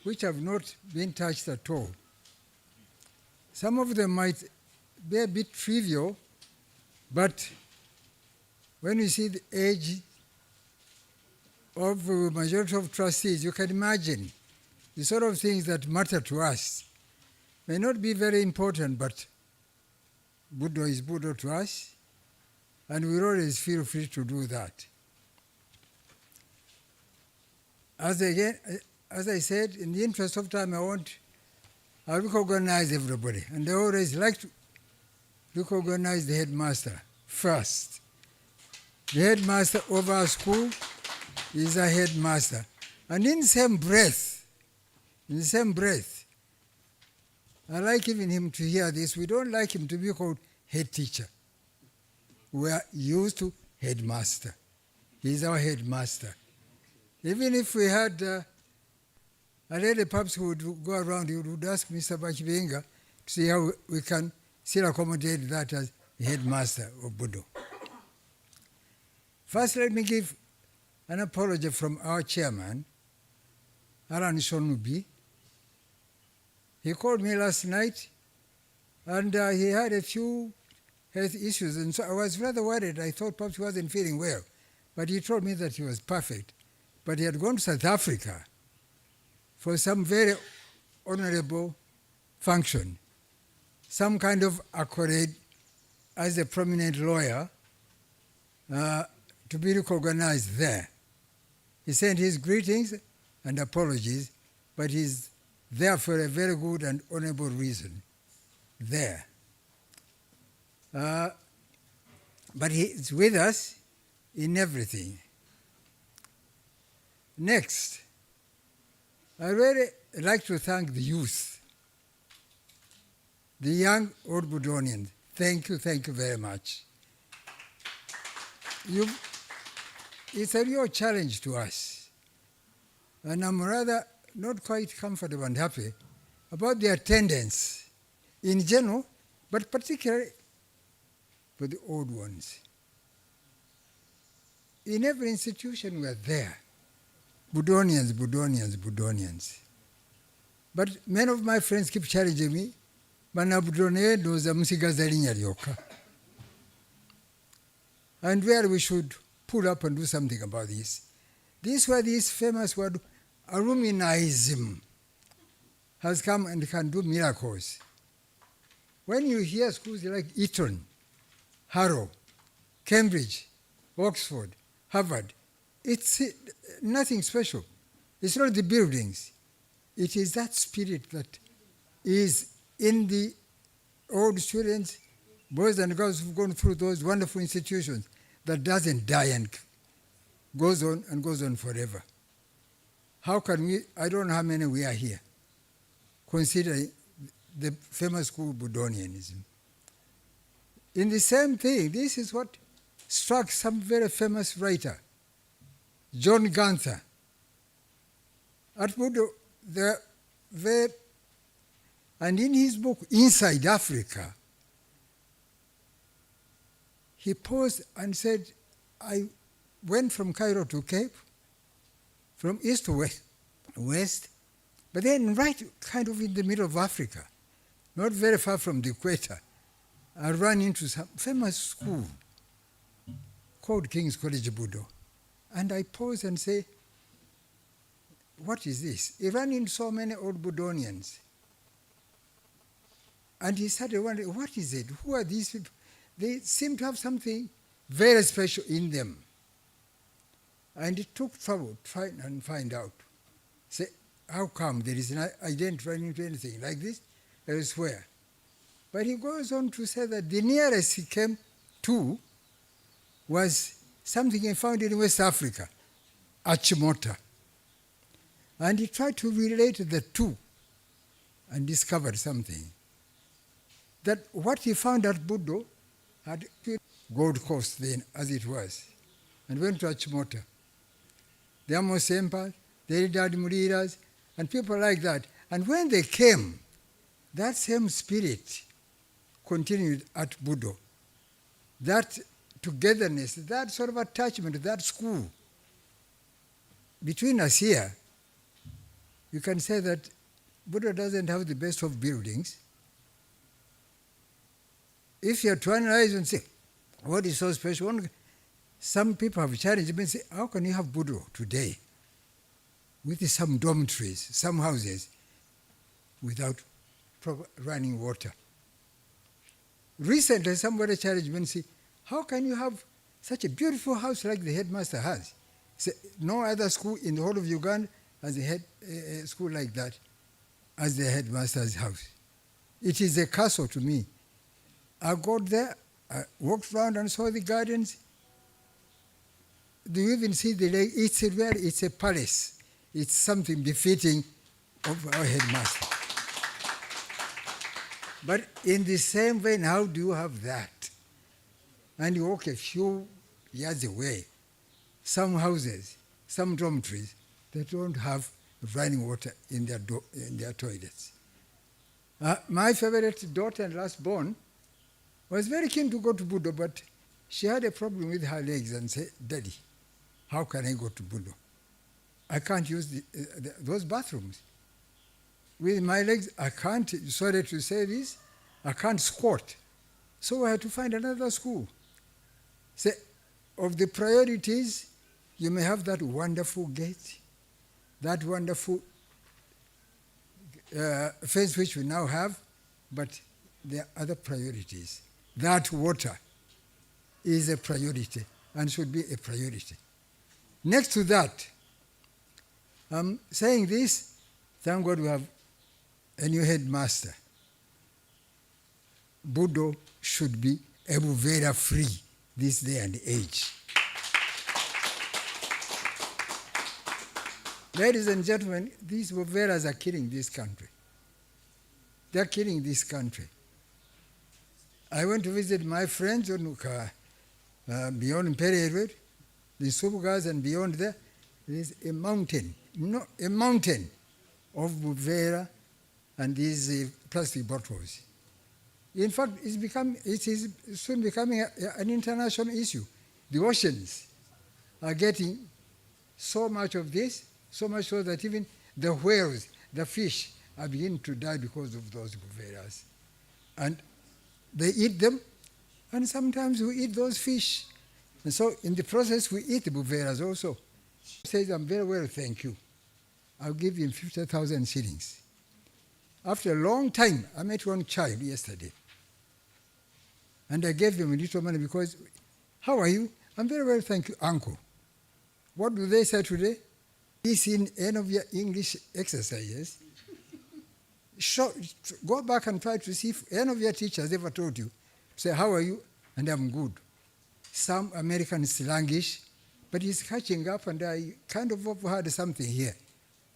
which have not been touched at all. Some of them might be a bit trivial, but when you see the age of the majority of trustees, you can imagine the sort of things that matter to us may not be very important, but Budo is Budo to us, and we always feel free to do that. As I said, in the interest of time, I recognize everybody, and I always like to recognize the headmaster first. The headmaster of our school is a headmaster. And in the same breath, I like even him to hear this. We don't like him to be called head teacher. We are used to headmaster. He's our headmaster. Even if we had a lady perhaps who would go around, he would ask Mr. Bachibenga to see how we can still accommodate that as the headmaster of Budo. First, let me give an apology from our chairman, Alan Shonubi. He called me last night, and he had a few health issues, and so I was rather worried. I thought perhaps he wasn't feeling well, but he told me that he was perfect. But he had gone to South Africa for some very honorable function, some kind of accolade as a prominent lawyer to be recognized there. He sent his greetings and apologies, but he's there for a very good and honorable reason there. But he's with us in everything. Next, I really like to thank the youth, the young old Budonians. Thank you very much. It's a real challenge to us. And I'm rather not quite comfortable and happy about the attendance in general, but particularly for the old ones. In every institution we are there. Budonians, Budonians, Budonians. But many of my friends keep challenging me, Mana Budone doza musigaza linya lyoka. And where we should pull up and do something about this. This where this famous word, aluminism, has come and can do miracles. When you hear schools like Eton, Harrow, Cambridge, Oxford, Harvard, it's nothing special. It's not the buildings. It is that spirit that is in the old students, boys and girls who've gone through those wonderful institutions that doesn't die and goes on forever. How can we, I don't know how many we are here, considering the famous school Budonianism. In the same thing, this is what struck some very famous writer, John Gunther. At Budo, and in his book, Inside Africa, he paused and said, I went from Cairo to Cape, from east to west, but then right kind of in the middle of Africa, not very far from the equator, I ran into some famous school called King's College Budo. And I pause and say, what is this? He ran into so many old Budonians. And he started wondering, what is it? Who are these people? They seem to have something very special in them. And it took trouble trying and find out. Say, how come there is an identifying into anything like this elsewhere? But he goes on to say that the nearest he came to was something he found in West Africa, Achimota. And he tried to relate the two and discovered something. That what he found at Budo had Gold Coast then, as it was, and went to Achimota. The Amos Empire, the Eldad Muriras, and people like that. And when they came, that same spirit continued at Budo. That togetherness, that sort of attachment, that school. Between us here, you can say that Budo doesn't have the best of buildings. If you are to analyze and say, what is so special? Some people have challenged me and say, how can you have Budo today with some dormitories, some houses, without proper running water? Recently, somebody challenged me and said, how can you have such a beautiful house like the headmaster has? Say, no other school in the whole of Uganda has a school like that as the headmaster's house. It is a castle to me. I got there, I walked around and saw the gardens. Do you even see the lake? It's a palace. It's something befitting of our headmaster. But in the same vein, how do you have that? And you walk a few yards away, some houses, some dormitories, they don't have running water in their toilets. My favorite daughter and last born was very keen to go to Budo, but she had a problem with her legs and said, Daddy, how can I go to Budo? I can't use those bathrooms. With my legs, I can't, sorry to say this, I can't squat. So I had to find another school. Say, of the priorities, you may have that wonderful gate, that wonderful fence which we now have, but there are other priorities. That water is a priority and should be a priority. Next to that, I'm saying this, thank God we have a new headmaster. Budo should be Ebuvera free this day and age. Ladies and gentlemen, these Buveras are killing this country. They're killing this country. I went to visit my friends beyond Imperial Road, the Subugas, and beyond there is a mountain of Buvera and these plastic bottles. In fact, it is soon becoming an international issue. The oceans are getting so much of this, so much so that even the whales, the fish, are beginning to die because of those Buveras. And they eat them, and sometimes we eat those fish. And so in the process, we eat the Buveras also. He says, I'm very well, thank you. I'll give him 50,000 shillings. After a long time, I met one child yesterday. And I gave them a little money because, how are you? I'm very well, thank you, uncle. What do they say today? It's in any of your English exercises. Go back and try to see if any of your teachers ever told you, say, how are you? And I'm good. Some American slangish, but it's catching up, and I kind of overheard something here.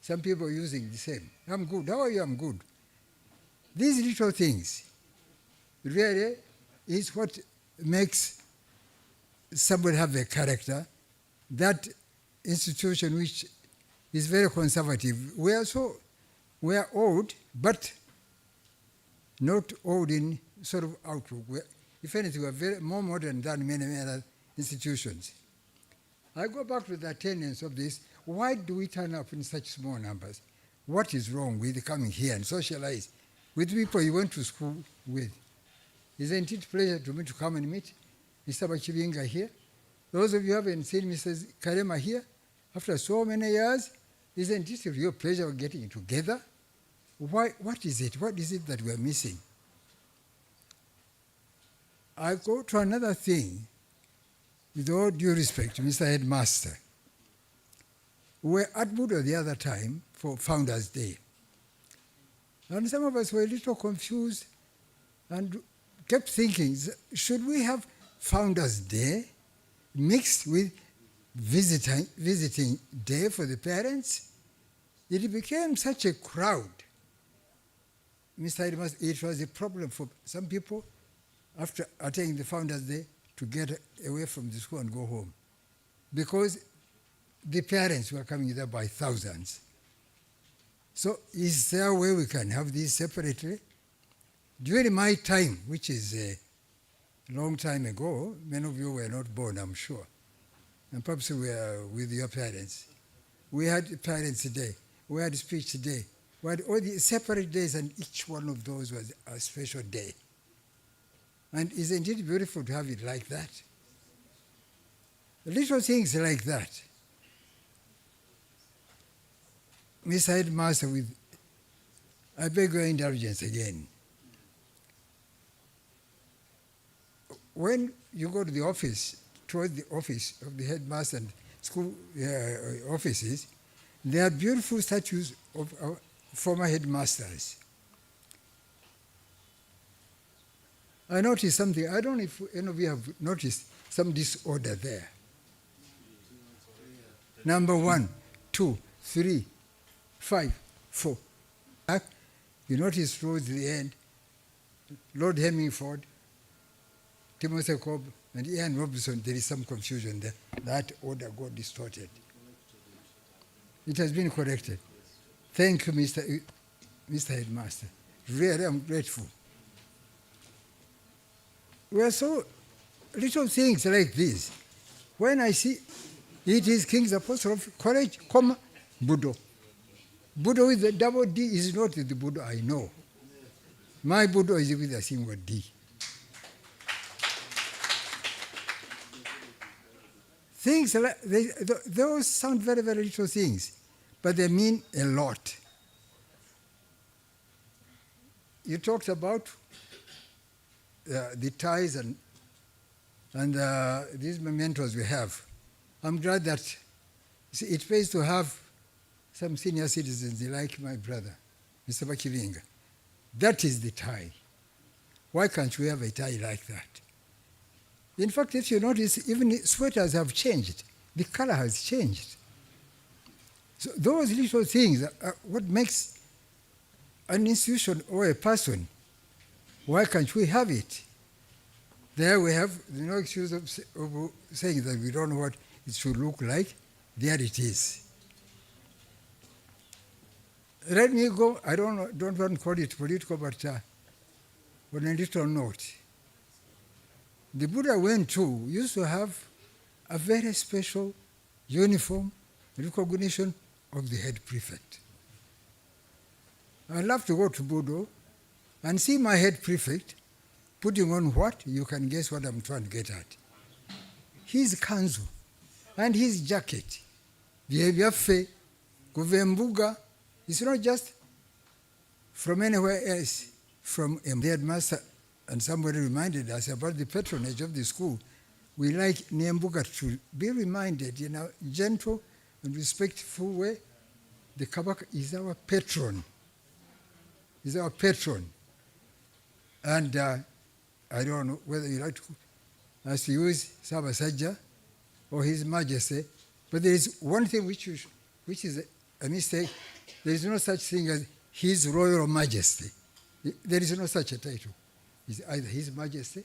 Some people are using the same. I'm good. How are you? I'm good. These little things really is what makes somebody have a character. That institution which is very conservative. We are old, but not old in sort of outlook. If anything, we are more modern than many other institutions. I go back to the attendance of this. Why do we turn up in such small numbers? What is wrong with coming here and socialize with people you went to school with? Isn't it a pleasure to me to come and meet Mr. Bachivinga here? Those of you who haven't seen Mrs. Karema here, after so many years, isn't it a real pleasure of getting together? Why? What is it? What is it that we are missing? I go to another thing, with all due respect to Mr. Headmaster. We were at Budo the other time for Founders Day. And some of us were a little confused and kept thinking, should we have Founders Day mixed with visiting day for the parents? It became such a crowd. Mr. Headmaster, it was a problem for some people after attending the Founders Day to get away from the school and go home, because the parents were coming there by thousands. So is there a way we can have these separately? During my time, which is a long time ago, many of you were not born, I'm sure, and perhaps we were with your parents. We had Parents' Day, we had Speech Day, we had all the separate days, and each one of those was a special day. And isn't it beautiful to have it like that? Little things like that. Mr. Headmaster, I beg your indulgence again. When you go to the office, towards the office of the headmaster and school offices, there are beautiful statues of our former headmasters. I noticed something. I don't know if any of you have noticed some disorder there. Number 1, 2, 3, 5, 4. You notice towards the end, Lord Hemmingford, Timothy Cobb, and Ian Robinson, there is some confusion there. That order got distorted. It has been corrected. Thank you, Mr. Headmaster. Really, I'm grateful. We are so little things like this. When I see it is King's Apostrophe College, comma, Budo. Budo with the double D is not the Budo I know. My Budo is with a single D. Things like those sound very, very little things, but they mean a lot. You talked about the ties and these mementos we have. I'm glad that it pays to have some senior citizens like my brother, Mr. Bakivinga. That is the tie. Why can't we have a tie like that? In fact, if you notice, even sweaters have changed. The color has changed. So those little things are what makes an institution or a person. Why can't we have it? There we have no excuse of saying that we don't know what it should look like. There it is. Let me go, I don't want to call it political, but on a little note. The Buddha went to used to have a very special uniform recognition of the head prefect. I'd love to go to Budo and see my head prefect putting on what? You can guess what I'm trying to get at. His kanzu and his jacket. Vyevyafe, kuvembuga. It's not just from anywhere else, from the headmaster. And somebody reminded us about the patronage of the school. We like Niambuga to be reminded in a gentle and respectful way. The Kabaka is our patron. Is our patron. And I don't know whether you like to use Sabasajja or His Majesty, but there is one thing which is a mistake. There is no such thing as His Royal Majesty. There is no such a title. It's either His Majesty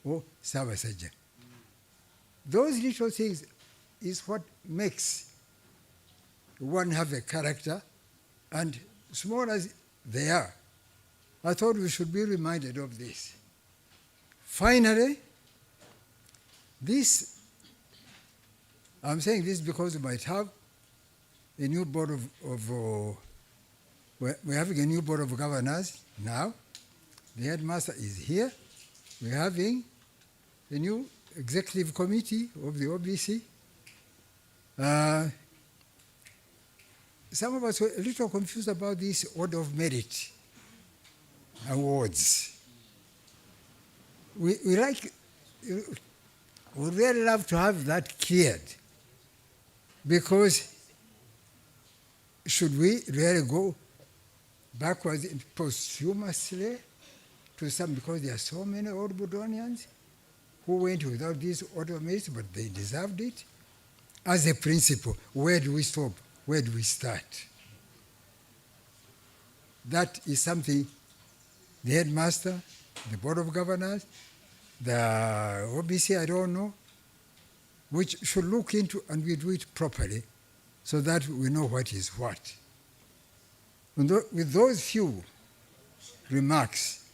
or Sabasajja. Those little things is what makes one have a character, and small as they are, I thought we should be reminded of this. Finally, I'm saying this because we might have a new board we're having a new board of governors now. The headmaster is here. We're having a new executive committee of the OBC. Some of us were a little confused about this Order of Merit awards. We would really love to have that cleared, because should we really go backwards posthumously to some, because there are so many old Budonians who went without these automates, but they deserved it? As a principle, where do we stop? Where do we start? That is something the headmaster, the board of governors, the OBC, I don't know, which should look into, and we do it properly so that we know what is what. With those few remarks,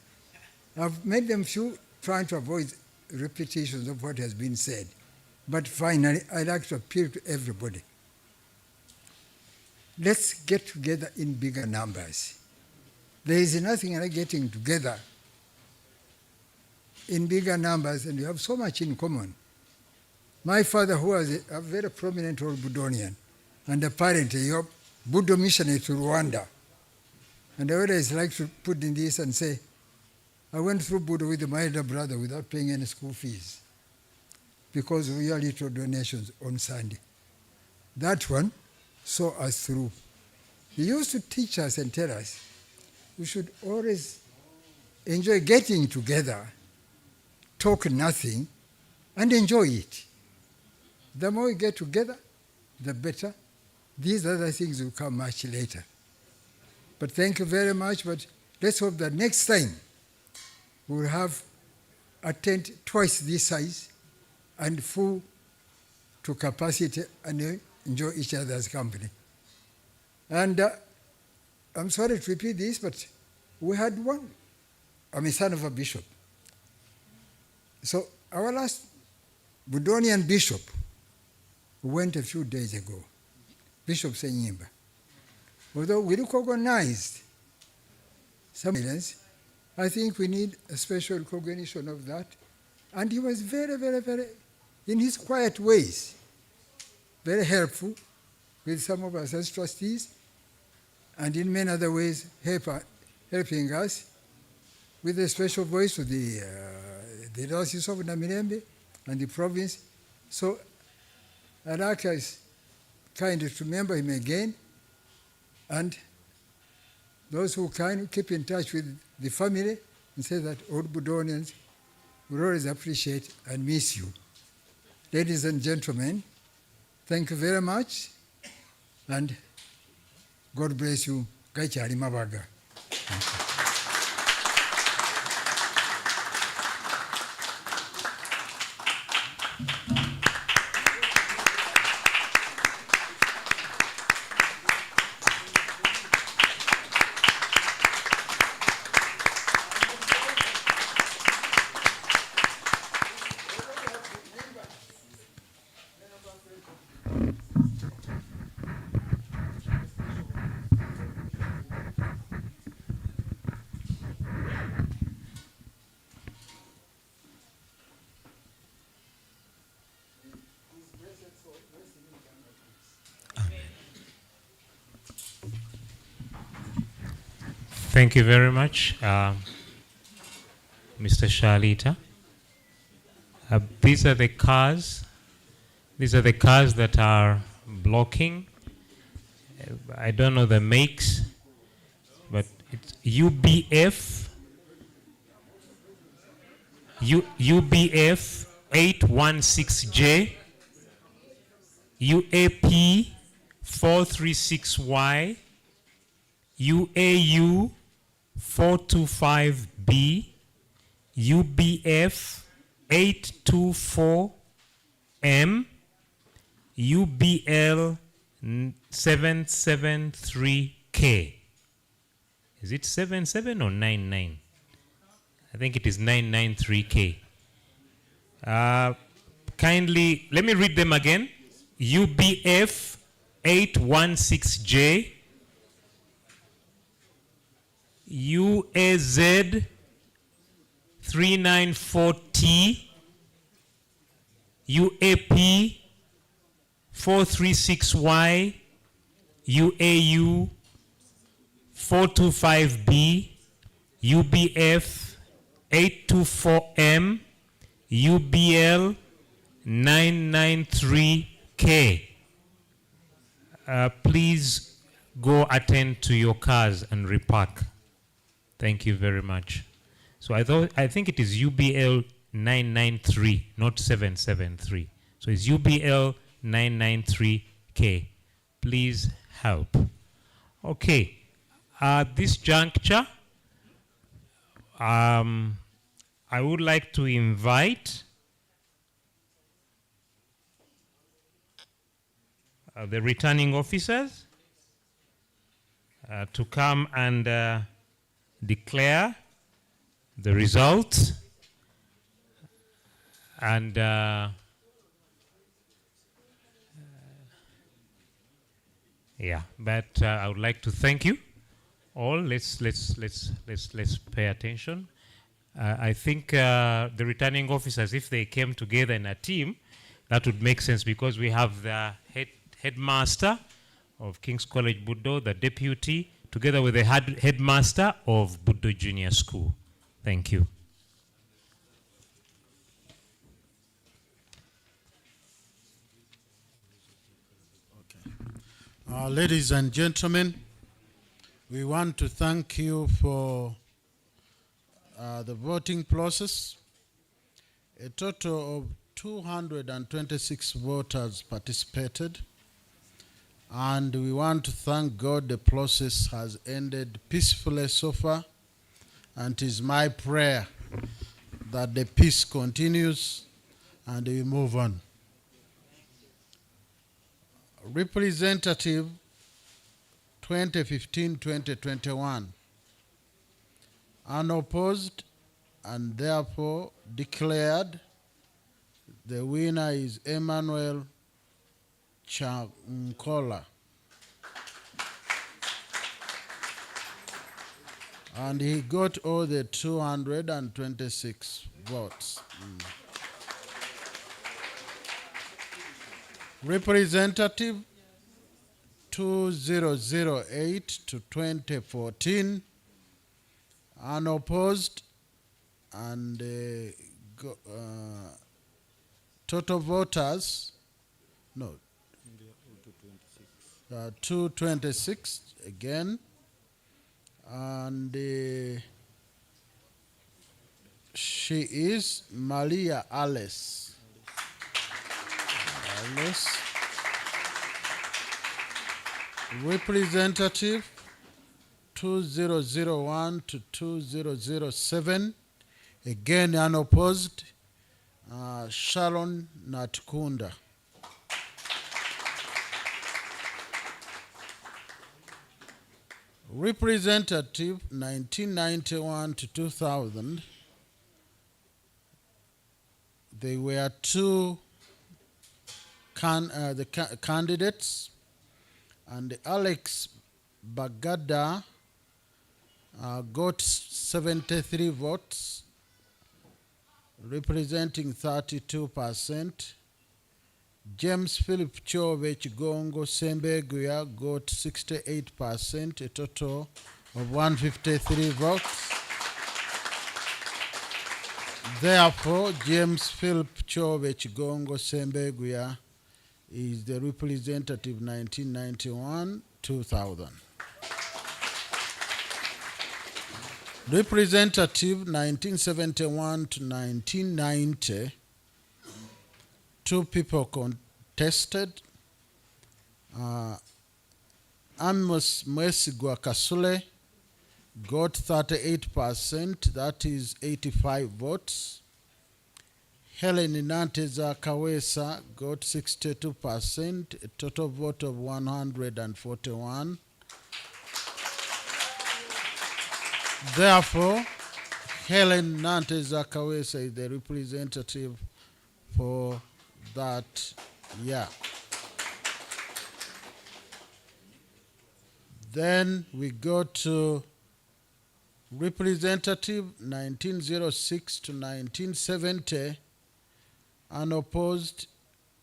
I've made them few, trying to avoid repetitions of what has been said. But finally, I'd like to appeal to everybody. Let's get together in bigger numbers. There is nothing like getting together in bigger numbers, and you have so much in common. My father, who was a very prominent old Budonian, and apparently a Budo missionary to Rwanda, and I always like to put in this and say, I went through Budo with my elder brother without paying any school fees, because we are little donations on Sunday. That one saw us through. He used to teach us and tell us we should always enjoy getting together, talk nothing, and enjoy it. The more we get together, the better. These other things will come much later. But thank you very much. But let's hope that next time we'll have a tent twice this size and full to capacity, and enjoy each other's company. And I'm sorry to repeat this, but we had one. I'm a son of a bishop. So our last Budonian bishop went a few days ago, Bishop Senyimba. Although we recognized some evidence, I think we need a special recognition of that. And he was very, very, very, in his quiet ways, very helpful with some of us as trustees, and in many other ways helping us with a special voice to the Diocese of Namirembe and the province. So I'd like us kindly to remember him again, and those who can keep in touch with the family and say that old Budonians will always appreciate and miss you. Ladies and gentlemen, thank you very much, and God bless you. Gaichari Mabaga. Thank you very much, Mr. Shalita. These are the cars. These are the cars that are blocking. I don't know the makes, but it's UBF 816J, UAP 436Y, UAU 425B, UBF 824M, UBL 773K. Is it 77 or 99? I think it is 993K. Kindly, let me read them again. UBF 816J, UAZ 394T, UAP 436Y, UAU 425B, UBF 824M, UBL 993K. Please go attend to your cars and repark. Thank you very much. So I think it is UBL 993, not 773. So it's UBL 993K. Please help. Okay. At this juncture, I would like to invite the returning officers to come and declare the results and yeah, but I would like to thank you all. Let's pay attention. I think the returning officers, if they came together in a team, that would make sense because we have the headmaster of King's College Budo, the deputy, together with the headmaster of Budo Junior School. Thank you. Ladies and gentlemen, we want to thank you for the voting process. A total of 226 voters participated, and we want to thank God the process has ended peacefully so far, and it is my prayer that the peace continues and we move on. Representative 2015-2021, unopposed and therefore declared. The winner is Emmanuel Chankola. And he got all the 226 votes. Representative 2008-2014, unopposed, and total voters, 226 again, and she is Maria Alice. Representative 2001-2007, again unopposed, Sharon Natkunda. Representative 1991-2000, there were two candidates, and Alex Bagada got 73 votes, representing 32%. James Philip Chove Chigongo Sembeguya got 68%, a total of 153 votes. Therefore, James Philip Chove Chigongo Sembeguya is the representative 1991-2000. Representative 1971-1990, two people contested. Amos Mwesigwa Kasule got 38%, that is 85 votes. Helen Nanteza Kawesa got 62%, a total vote of 141. Therefore, Helen Nanteza Kawesa is the representative for that year. Then we go to representative 1906-1970, unopposed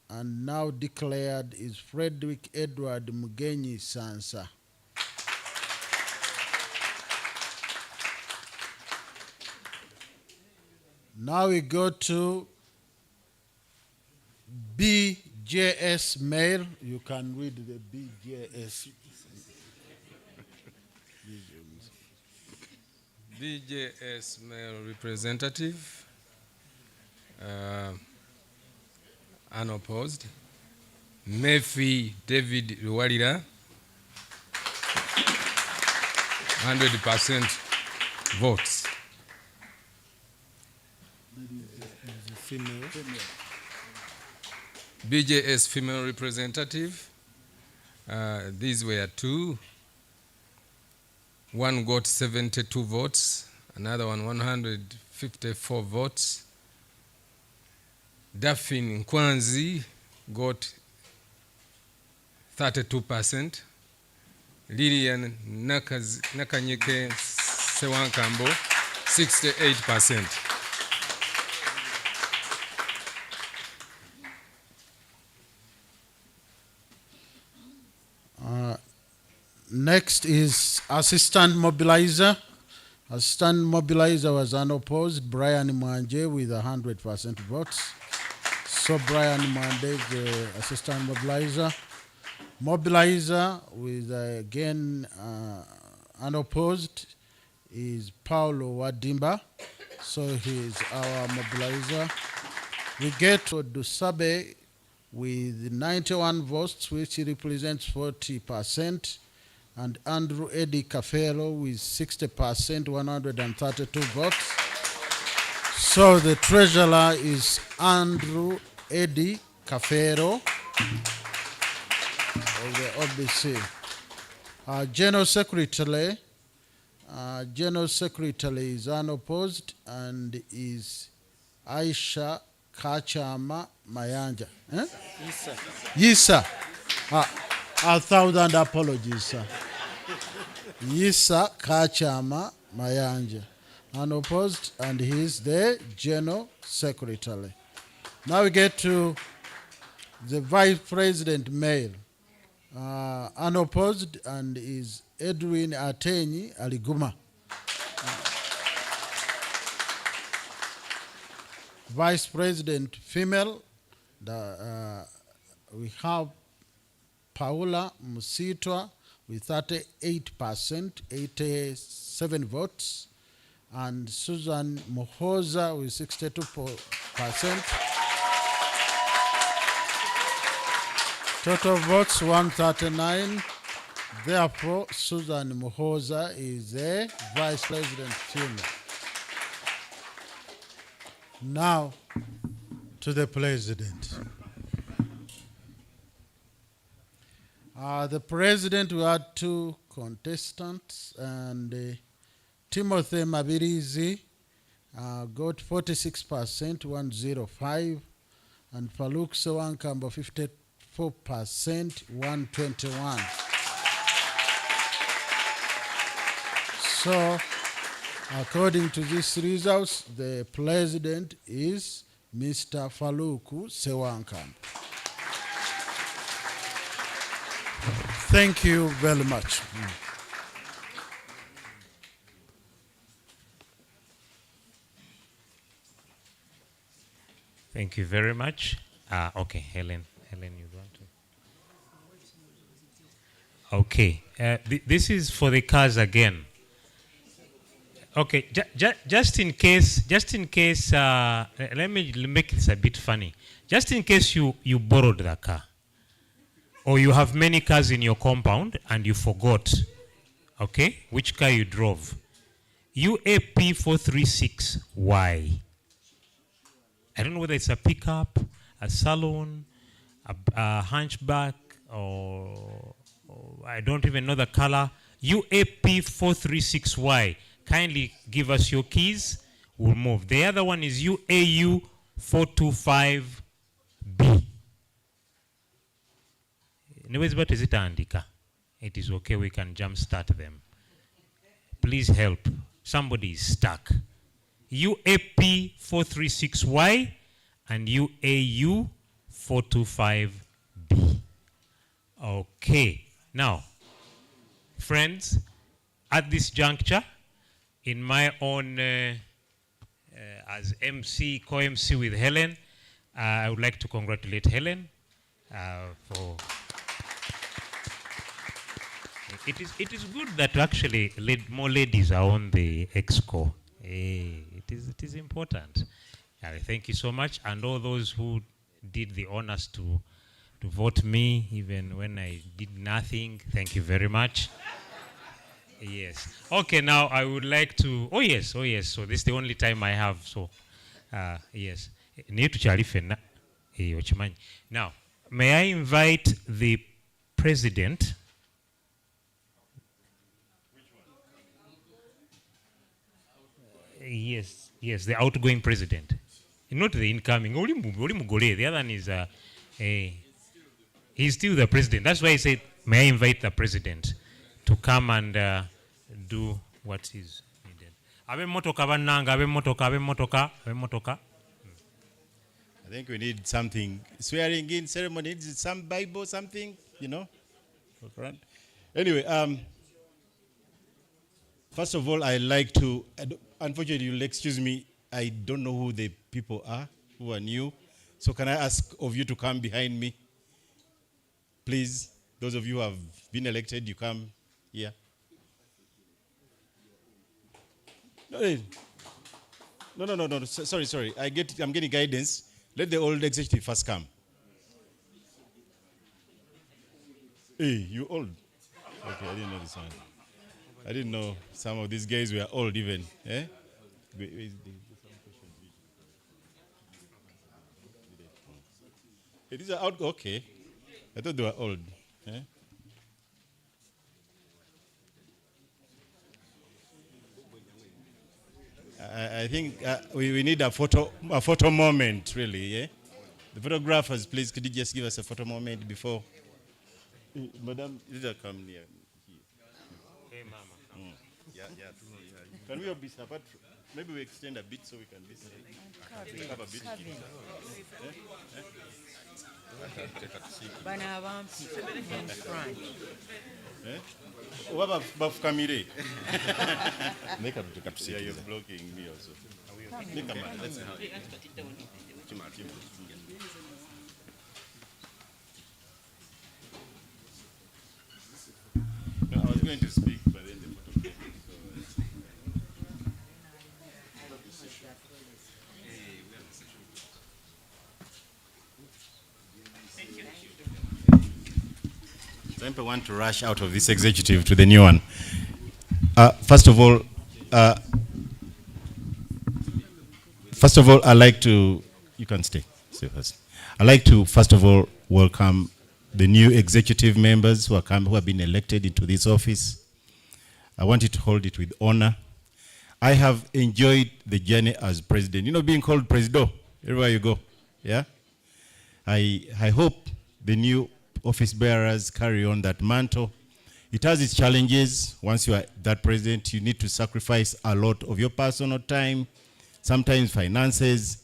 and now declared is Frederick Edward Mugenyi Sansa. Now we go to BJS male. You can read the BJS. BJS male representative, unopposed. Murphy David Luwalira, 100% votes. BJS female representative, these were two. One got 72 votes, another one 154 votes. Daphne Nkwanzi got 32%. Lillian Nakanyike Sewankambo, 68%. Next is assistant mobilizer. Assistant mobilizer was unopposed, Brian Mwanje with 100% votes. So Brian Mwanje is the assistant mobilizer. Mobilizer with again unopposed is Paulo Wadimba. So he is our mobilizer. We get to Dusabe with 91 votes, which represents 40%. And Andrew Eddie Cafero with 60%, 132 votes. So the treasurer is Andrew Eddie Cafero of the OBC. General Secretary is unopposed and is Aisha Kachama Mayanja. Eh? Yisa. 1,000 apologies, sir. Yisa Kachama Mayanja, unopposed, and he is the General Secretary. Now we get to the Vice President male, unopposed, and is Edwin Atenyi Aliguma. Vice President female, we have Paula Musitwa with 38%, 87 votes, and Susan Mohoza with 62%. Total votes 139. Therefore, Susan Mohoza is the Vice President female. Now to the President. The President, we had two contestants, and Timothy Mabirizi got 46%, 105, and Faluk Sewankambo 54%, 121. So, according to these results, the President is Mr. Faluku Sewankambo. Thank you very much. Thank you very much. Okay, Helen, you want to? Okay, this is for the cars again. Okay, just in case, let me make this a bit funny. Just in case you borrowed the car, or you have many cars in your compound and you forgot, okay, which car you drove. UAP 436Y. I don't know whether it's a pickup, a saloon, a hunchback, or I don't even know the color. UAP 436Y. Kindly give us your keys. We'll move. The other one is UAU 425B. Anyways, but is it Andika? It is okay, we can jumpstart them. Please help. Somebody is stuck. UAP 436Y and UAU 425B. Okay. Now, friends, at this juncture, in my own as MC, co-MC with Helen, I would like to congratulate Helen for It is good that actually more ladies are on the exco. It is important. Thank you so much, and all those who did the honors to vote me even when I did nothing. Thank you very much. Yes. Okay, now I would like to. Oh yes. So this is the only time I have. So, yes. Now, may I invite the president? Yes, the outgoing president. Not the incoming. The other one is, he's still the president. That's why I said, may I invite the president to come and do what is needed. I think we need something, swearing in ceremony, some Bible, something, Anyway, first of all, I like to, unfortunately, you'll excuse me, I don't know who the people are who are new. So can I ask of you to come behind me? Please, those of you who have been elected, you come here. No. Sorry. I'm getting guidance. Let the old executive first come. Hey, you old. Okay, I didn't know this one. I didn't know some of these guys were old even. Eh? These are out. Okay. I thought they were old. Eh? I think we need a photo moment, really. Yeah? The photographers, please, could you just give us a photo moment before? Madam, did I come near? Hey, Mama. Yeah. Can we all be apart? Maybe we extend a bit so we can listen. We have a bit. What about Kamire? Yeah, you're blocking me also. Make a man. Let's see. No, I was going to speak, but then the photo. I want to rush out of this executive to the new one. First of all, I like to, you can stay first. I like to, first of all, welcome the new executive members who have been elected into this office. I want you to hold it with honor. I have enjoyed the journey as president. Being called Presido, everywhere you go. Yeah? I hope the new office bearers carry on that mantle. It has its challenges. Once you are that president, you need to sacrifice a lot of your personal time, sometimes finances,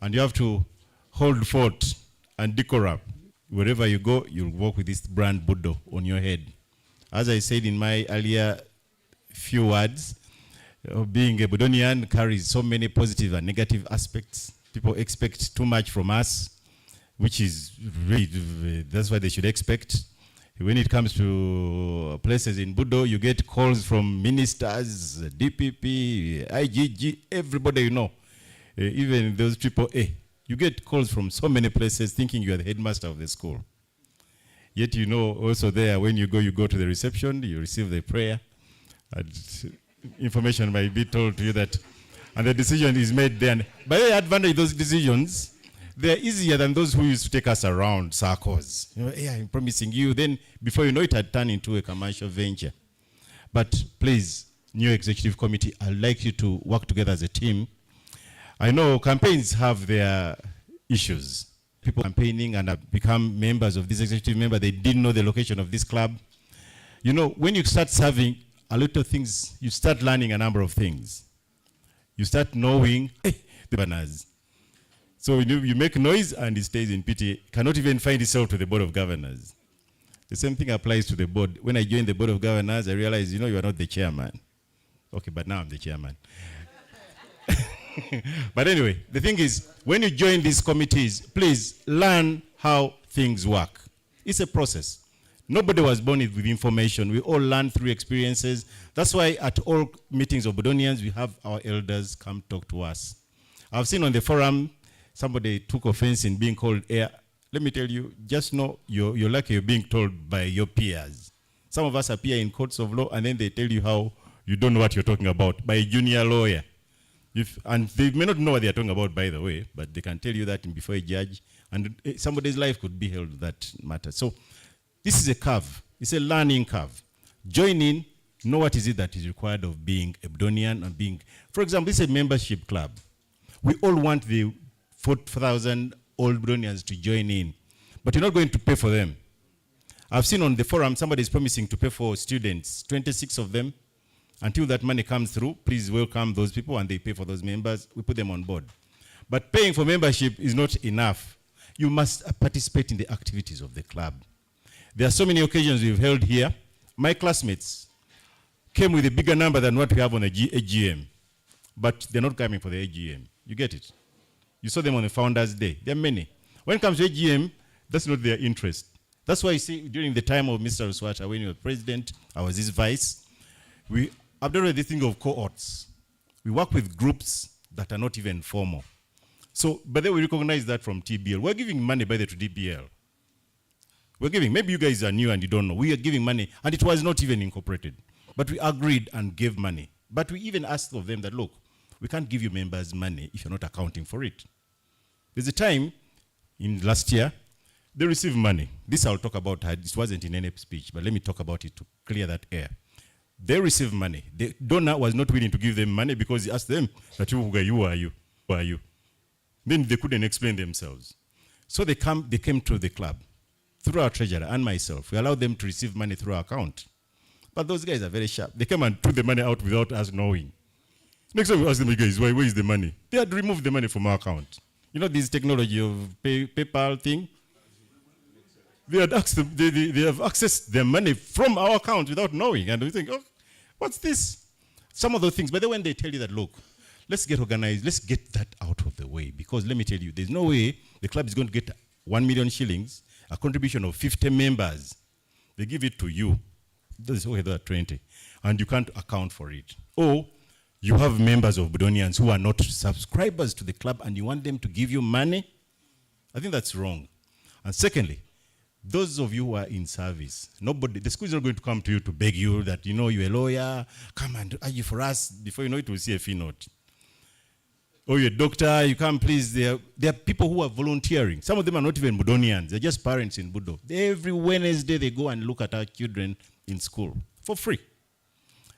and you have to hold fort and decorum. Wherever you go, you'll walk with this brand Budo on your head. As I said in my earlier few words, being a Budonian carries so many positive and negative aspects. People expect too much from us, which is really, that's what they should expect. When it comes to places in Budo, you get calls from ministers, DPP, IGG, everybody you know. Even those people, you get calls from so many places thinking you are the headmaster of the school. Yet also there, when you go to the reception, you receive the prayer, and information might be told to you that, and the decision is made there. And by the advantage of those decisions, they're easier than those who used to take us around circles. I'm promising you. Then before you know it, had turned into a commercial venture. But please, new executive committee, I'd like you to work together as a team. I know campaigns have their issues. People campaigning and have become members of this executive member, they didn't know the location of this club. When you start serving a lot of things, you start learning a number of things. You start knowing the governors. So you make noise and it stays in pity, cannot even find itself to the board of governors. The same thing applies to the board. When I joined the board of governors, I realized, you are not the chairman. Okay, but now I'm the chairman. But anyway, the thing is, when you join these committees, please learn how things work. It's a process. Nobody was born with information. We all learn through experiences. That's why at all meetings of Budonians, we have our elders come talk to us. I've seen on the forum, somebody took offense in being called heir. Let me tell you, just know you're lucky you're being told by your peers. Some of us appear in courts of law and then they tell you how you don't know what you're talking about by a junior lawyer. And they may not know what they're talking about, by the way, but they can tell you that before a judge, and somebody's life could be held that matter. So this is a curve. It's a learning curve. Join in, know what is it that is required of being a Budonian and being, for example, this is a membership club. We all want the 4,000 old Budonians to join in, but you're not going to pay for them. I've seen on the forum somebody is promising to pay for students, 26 of them. Until that money comes through, please welcome those people and they pay for those members. We put them on board. But paying for membership is not enough. You must participate in the activities of the club. There are so many occasions we've held here. My classmates came with a bigger number than what we have on the AGM, but they're not coming for the AGM. You get it? You saw them on the Founders' Day. There are many. When it comes to AGM, that's not their interest. That's why you see, during the time of Mr. Ruswata, when he was president, I was his vice, I've done this thing of cohorts. We work with groups that are not even formal. So, but then we recognize that from TBL. We're giving money, by the way, to DBL. We're giving, maybe you guys are new and you don't know. We are giving money, and it was not even incorporated. But we agreed and gave money. But we even asked of them that, look, we can't give you members money if you're not accounting for it. There's a time in last year, they received money. This I'll talk about. This wasn't in any speech, but let me talk about it to clear that air. They received money. The donor was not willing to give them money because he asked them, that who are you? Who are you? Then they couldn't explain themselves. So they came to the club through our treasurer and myself. We allowed them to receive money through our account. But those guys are very sharp. They came and took the money out without us knowing. Next time we ask them, guys, where is the money? They had removed the money from our account. You know this technology of PayPal thing? They have accessed their money from our account without knowing. And we think, oh, what's this? Some of those things. But then when they tell you that, look, let's get organized, let's get that out of the way. Because let me tell you, there's no way the club is going to get 1 million shillings, a contribution of 50 members. They give it to you. That's okay, there are 20. And you can't account for it. Or you have members of Budonians who are not subscribers to the club and you want them to give you money. I think that's wrong. And secondly, those of you who are in service, the school is not going to come to you to beg you that, you know, you're a lawyer, come and argue for us. Before you know it, we'll see a fee note. Or you're a doctor, you come please. There are people who are volunteering. Some of them are not even Budonians. They're just parents in Budo. Every Wednesday, they go and look at our children in school for free.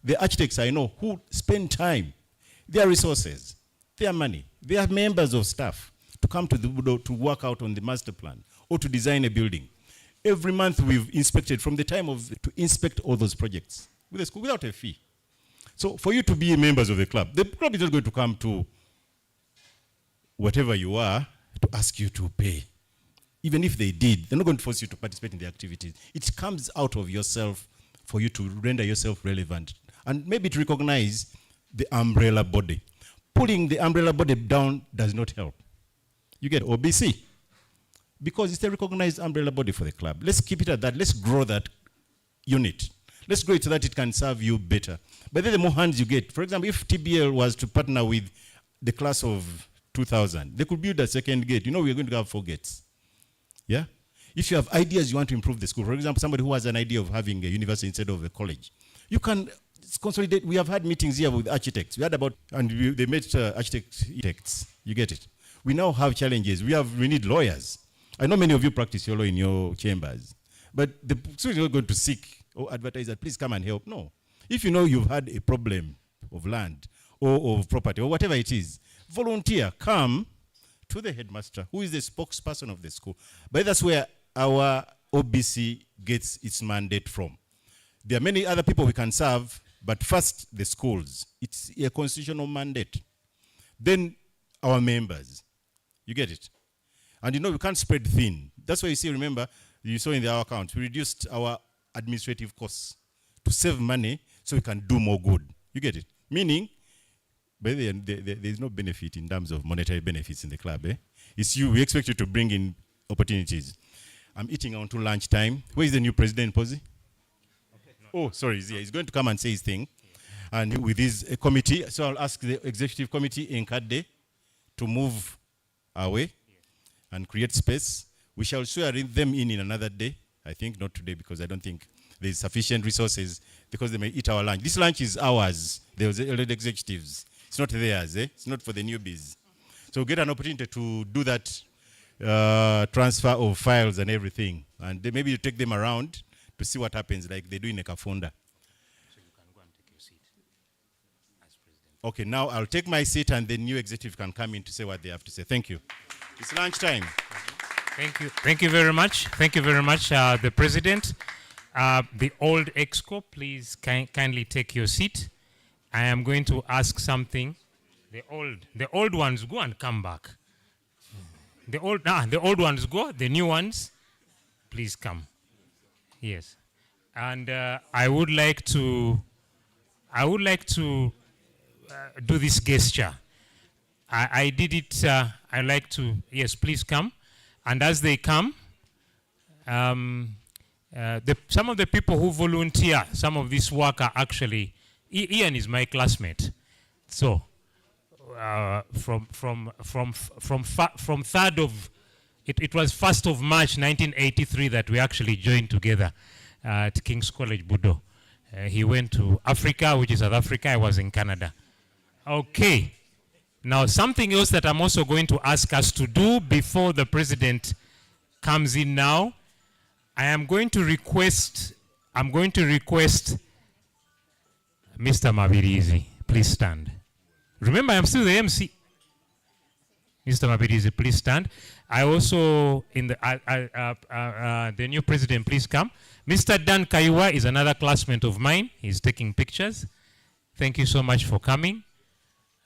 The architects I know who spend time, their resources, their money, they are members of staff to come to the Budo to work out on the master plan or to design a building. Every month we've inspected from the time to inspect all those projects with the school without a fee. So for you to be members of the club is not going to come to whatever you are to ask you to pay. Even if they did, they're not going to force you to participate in the activities. It comes out of yourself for you to render yourself relevant. And maybe to recognize the umbrella body. Pulling the umbrella body down does not help. You get OBC. Because it's a recognized umbrella body for the club. Let's keep it at that. Let's grow that unit. Let's grow it so that it can serve you better. But then the more hands you get, for example, if TBL was to partner with the class of 2000, they could build a second gate. You know, we're going to have 4 gates. Yeah? If you have ideas you want to improve the school, for example, somebody who has an idea of having a university instead of a college, you can consolidate. We have had meetings here with architects. We had they met architects. You get it? We now have challenges. We need lawyers. I know many of you practice your law in your chambers, but the students are not going to seek or advertise that, please come and help. No. If you know you've had a problem of land or of property or whatever it is, volunteer, come to the headmaster, who is the spokesperson of the school. But that's where our OBC gets its mandate from. There are many other people we can serve, but first the schools. It's a constitutional mandate. Then our members. You get it? And you know, we can't spread thin. That's why you see, remember, you saw in our account, we reduced our administrative costs to save money so we can do more good. You get it? Meaning, but there's no benefit in terms of monetary benefits in the club. It's you, we expect you to bring in opportunities. I'm eating until lunchtime. Where is the new president, Posey? Oh, sorry, he's here. He's going to come and say his thing. And with his committee, so I'll ask the executive committee in Kadde to move away and create space. We shall swear them in another day. I think not today, because I don't think there's sufficient resources, because they may eat our lunch. This lunch is ours. There's already executives. It's not theirs. It's not for the newbies. So we'll get an opportunity to do that transfer of files and everything. And then maybe you take them around to see what happens, like they do in a Kafunda. So you can go and take your seat as president. Okay, now I'll take my seat and the new executive can come in to say what they have to say. Thank you. It's lunchtime. Thank you. Thank you very much. Thank you very much, the president. The old exco, please kindly take your seat. I am going to ask something. The old ones go and come back. The old ones go. The new ones, please come. Yes, and I would like to do this gesture. I did it. I like to. Yes, please come. And as they come, some of the people who volunteer, some of this work are actually. Ian is my classmate, so from 3rd of. It was 1st of March 1983 that we actually joined together at King's College, Budo. He went to Africa, which is South Africa. I was in Canada. Okay. Now, something else that I'm also going to ask us to do before the president comes in now, I'm going to request Mr. Mabirizi, please stand. Remember, I'm still the MC. Mr. Mabirizi, please stand. I also, the new president, please come. Mr. Dan Kaiwa is another classmate of mine. He's taking pictures. Thank you so much for coming.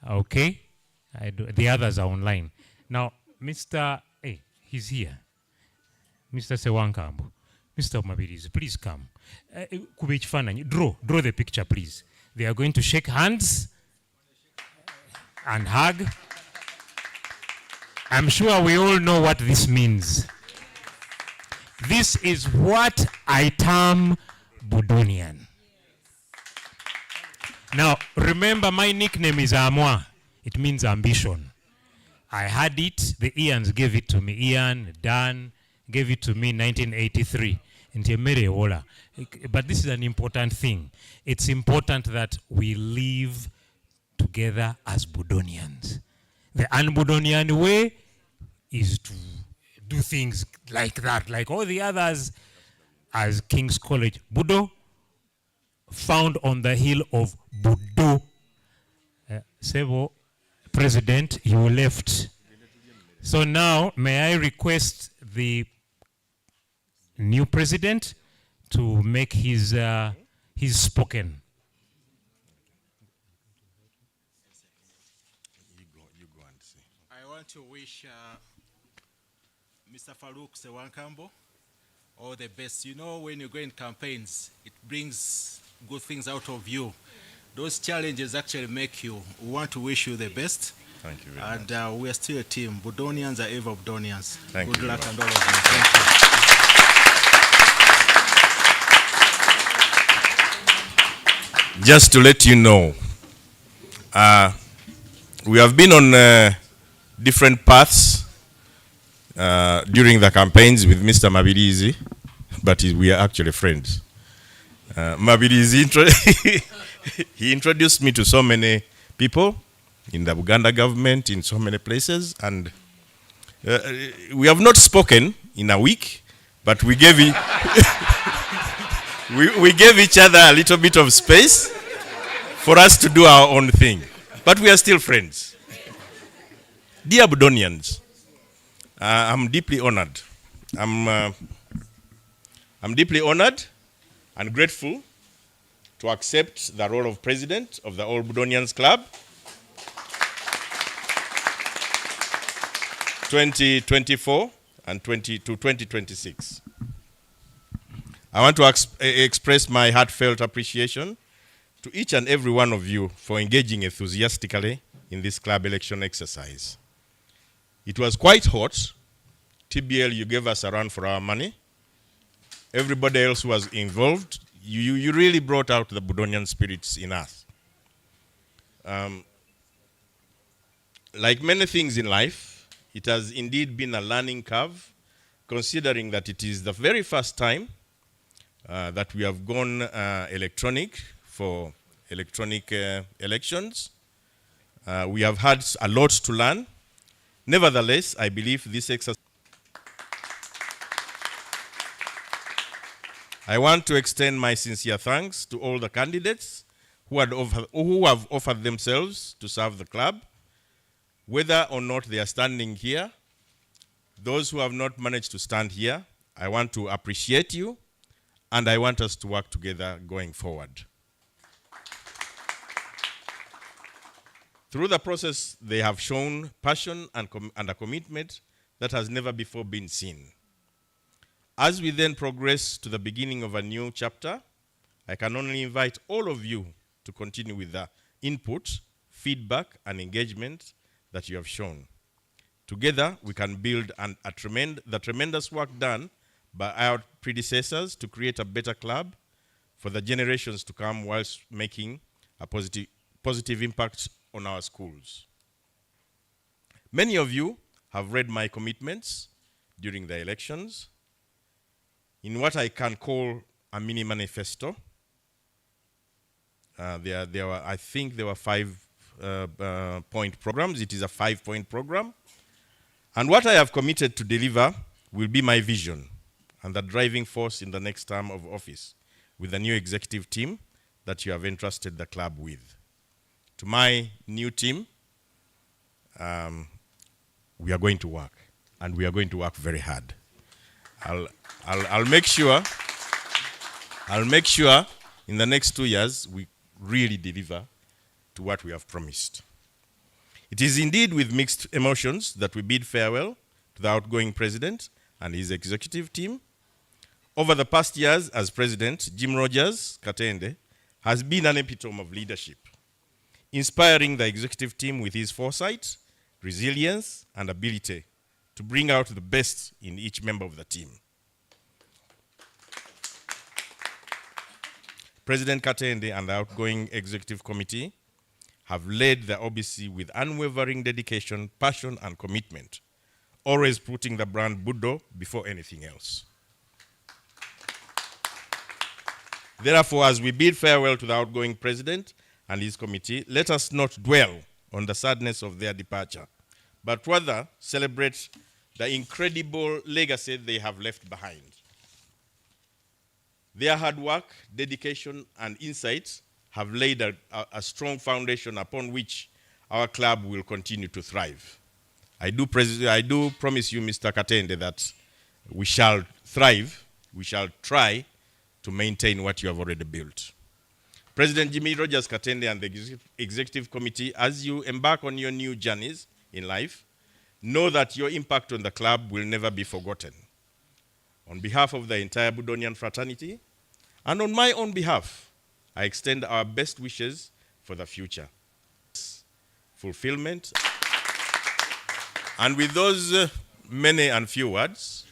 Okay. The others are online. Now, he's here. Mr. Sewankambu. Mr. Mabirizi, please come. Draw the picture, please. They are going to shake hands and hug. I'm sure we all know what this means. This is what I term Budonian. Now, remember my nickname is Amwa. It means ambition. I had it, the Ians gave it to me. Ian, Dan gave it to me in 1983. But this is an important thing. It's important that we live together as Budonians. The un-Budonian way is to do things like that, like all the others, as King's College Budo, found on the hill of Budo. Sebo, President, you left. So now, may I request the new president to make his spoken. I want to wish Mr. Farouk Sewankambo all the best. You know, when you go in campaigns, it brings good things out of you. Those challenges actually make you. We want to wish you the best. Thank you very much. And we are still a team. Budonians are ever Budonians. Thank good you luck very and all of you. Thank you. Just to let you know, we have been on different paths during the campaigns with Mr. Mabirizi, but we are actually friends. Mabirizi, he introduced me to so many people in the Buganda government, in so many places, and we have not spoken in a week, but we gave it. We gave each other a little bit of space for us to do our own thing. But we are still friends. Dear Budonians, I'm deeply honored. I'm deeply honored and grateful to accept the role of president of the All Budonians Club 2024 and 2026. I want to express my heartfelt appreciation to each and every one of you for engaging enthusiastically in this club election exercise. It was quite hot, TBL, you gave us a run for our money. Everybody else who was involved, you really brought out the Budonian spirits in us. Like many things in life, it has indeed been a learning curve, considering that it is the very first time that we have gone electronic for electronic elections. We have had a lot to learn. Nevertheless, I believe this exercise. I want to extend my sincere thanks to all the candidates who have offered themselves to serve the club, whether or not they are standing here. Those who have not managed to stand here, I want to appreciate you, and I want us to work together going forward. Through the process, they have shown passion and a commitment that has never before been seen. As we then progress to the beginning of a new chapter, I can only invite all of you to continue with the input, feedback, and engagement that you have shown. Together, we can build the tremendous work done by our predecessors to create a better club for the generations to come, whilst making a positive impact on our schools. Many of you have read my commitments during the elections in what I can call a mini manifesto. I think there were 5-point programs. It is a 5-point program. And what I have committed to deliver will be my vision and the driving force in the next term of office with the new executive team that you have entrusted the club with. To my new team, we are going to work, and we are going to work very hard. I'll make sure in the next 2 years we really deliver to what we have promised. It is indeed with mixed emotions that we bid farewell to the outgoing president and his executive team. Over the past years as president, Jim Rogers Katende has been an epitome of leadership, inspiring the executive team with his foresight, resilience, and ability to bring out the best in each member of the team. President Katende and the outgoing executive committee have led the OBC with unwavering dedication, passion, and commitment, always putting the brand Budo before anything else. Therefore, as we bid farewell to the outgoing president and his committee, let us not dwell on the sadness of their departure, but rather celebrate the incredible legacy they have left behind. Their hard work, dedication, and insights have laid a strong foundation upon which our club will continue to thrive. I do promise you, Mr. Katende, that we shall thrive, we shall try to maintain what you have already built. President Jimmy Rogers Katende and the executive committee, as you embark on your new journeys in life, know that your impact on the club will never be forgotten. On behalf of the entire Budonian fraternity, and on my own behalf, I extend our best wishes for the future. Fulfillment. And with those many and few words,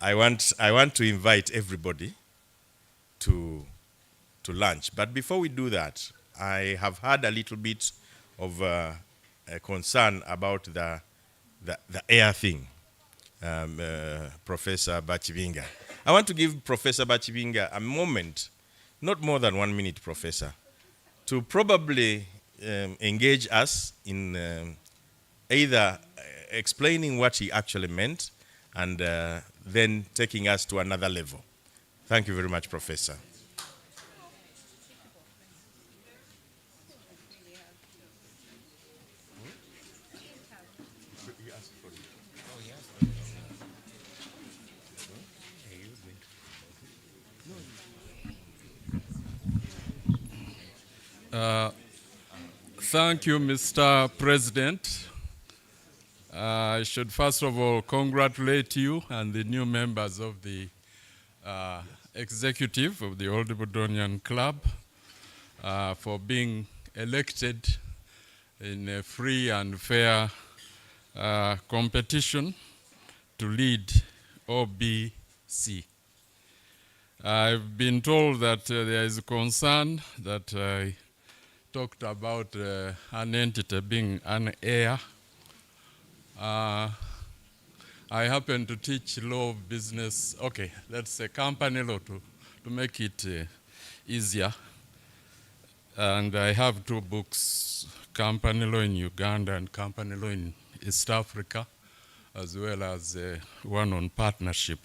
I want to invite everybody to lunch. But before we do that, I have had a little bit of a concern about the air thing, Professor Bachivinga. I want to give Professor Bachivinga a moment, not more than 1 minute, Professor, to probably engage us in either explaining what he actually meant and then taking us to another level. Thank you very much, Professor. Thank you, Mr. President. I should first of all congratulate you and the new members of the executive of the Old Budonian Club for being elected in a free and fair competition. to lead OBC. I've been told that there is a concern that I talked about an entity being an heir. I happen to teach law of business, okay, let's say company law to make it easier. And I have 2 books, company law in Uganda and company law in East Africa, as well as one on partnership.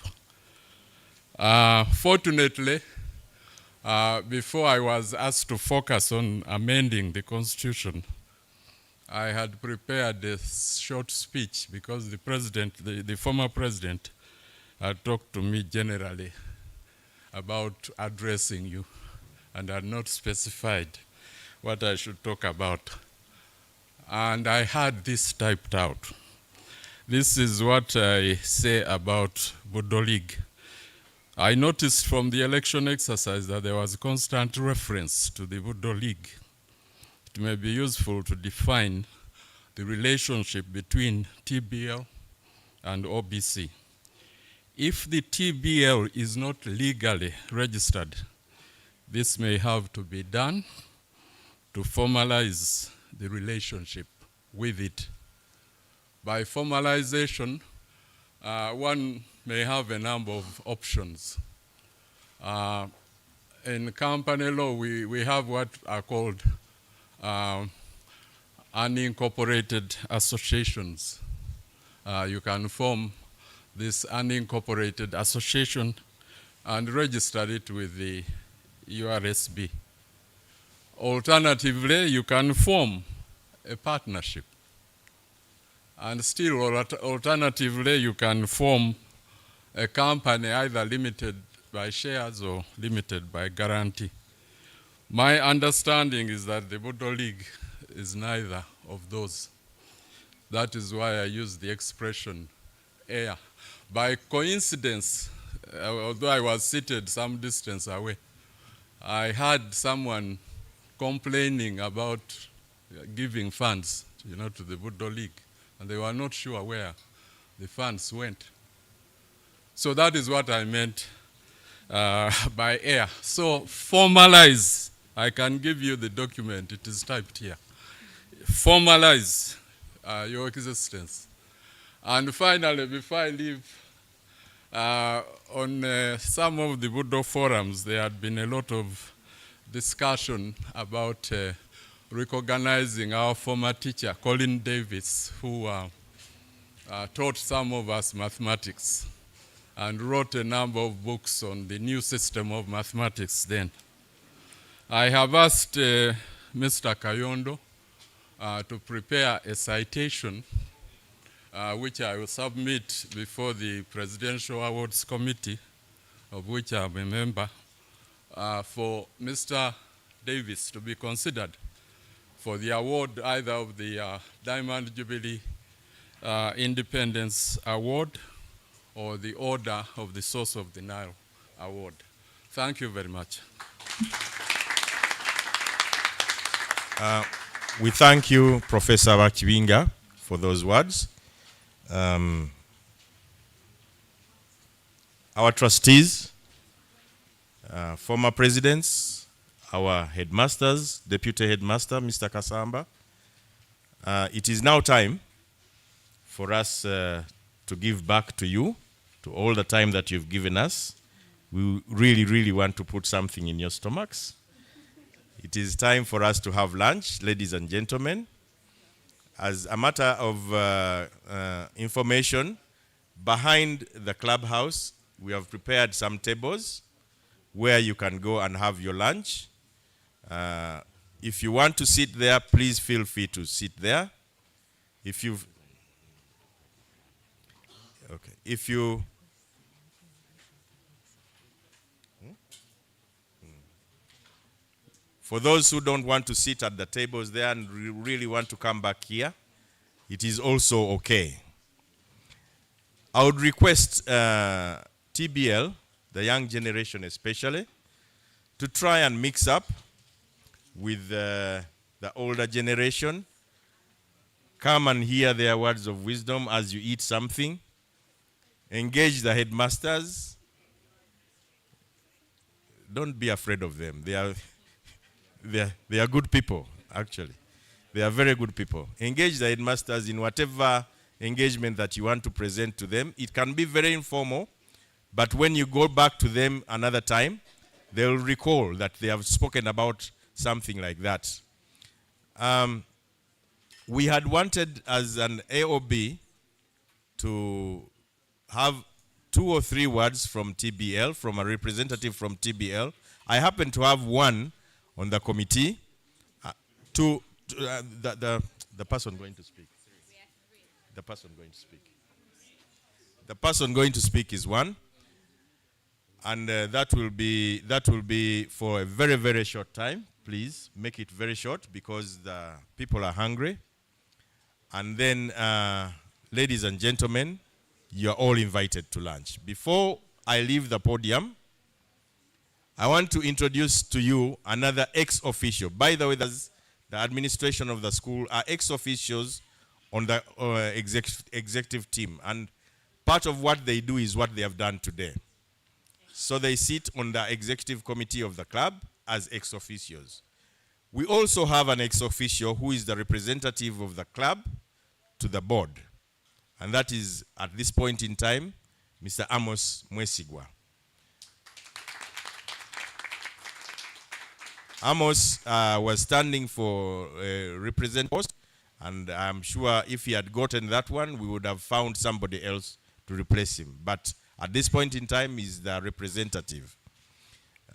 Fortunately, before I was asked to focus on amending the Constitution, I had prepared a short speech because the president, the former president, had talked to me generally about addressing you and had not specified what I should talk about. And I had this typed out. This is what I say about Budo League. I noticed from the election exercise that there was constant reference to the Budo League. It may be useful to define the relationship between TBL and OBC. If the TBL is not legally registered, this may have to be done to formalize the relationship with it. By formalization, one may have a number of options. In company law, we have what are called unincorporated associations. You can form this unincorporated association and register it with the URSB. Alternatively, you can form a partnership. And still, alternatively, you can form a company either limited by shares or limited by guarantee. My understanding is that the Budo League is neither of those. That is why I use the expression heir. By coincidence, although I was seated some distance away, I had someone complaining about giving funds, to the Budo League, and they were not sure where the funds went. So that is what I meant by heir. So formalize. I can give you the document. It is typed here. Formalize your existence. And finally, before I leave, on some of the Budo forums, there had been a lot of discussion about recognizing our former teacher, Colin Davis, who taught some of us mathematics and wrote a number of books on the new system of mathematics then. I have asked Mr. Kayondo to prepare a citation which I will submit before the Presidential Awards Committee, of which I am a member, for Mr. Davis to be considered for the award either of the Diamond Jubilee Independence Award or the Order of the Source of the Nile Award. Thank you very much. We thank you, Professor Bakibinga, for those words. Our trustees, former presidents, our headmasters, deputy headmaster, Mr. Kasamba, it is now time for us to give back to you, to all the time that you've given us. We really, really want to put something in your stomachs. It is time for us to have lunch, ladies and gentlemen. As a matter of information, behind the clubhouse, we have prepared some tables where you can go and have your lunch. If you want to sit there, please feel free to sit there. For those who don't want to sit at the tables there and really want to come back here, it is also okay. I would request TBL, the young generation especially, to try and mix up with the older generation. Come and hear their words of wisdom as you eat something. engage the headmasters. Don't be afraid of them. They are good people, actually. They are very good people. Engage the headmasters in whatever engagement that you want to present to them. It can be very informal, but when you go back to them another time, they'll recall that they have spoken about something like that. We had wanted as an AOB to have 2 or 3 words from TBL, from a representative from TBL. I happen to have one on the committee. The person going to speak. The person going to speak. The person going to speak is one. And that will be for a very, very short time. Please make it very short because the people are hungry. And then, ladies and gentlemen, you are all invited to lunch. Before I leave the podium, I want to introduce to you another ex-officio. By the way, the administration of the school are ex-officios on the executive team. And part of what they do is what they have done today. So they sit on the executive committee of the club as ex-officios. We also have an ex-officio who is the representative of the club to the board. And that is, at this point in time, Mr. Amos Mwesigwa. Amos was standing for representative post, and I'm sure if he had gotten that one, we would have found somebody else to replace him. But at this point in time, he's the representative.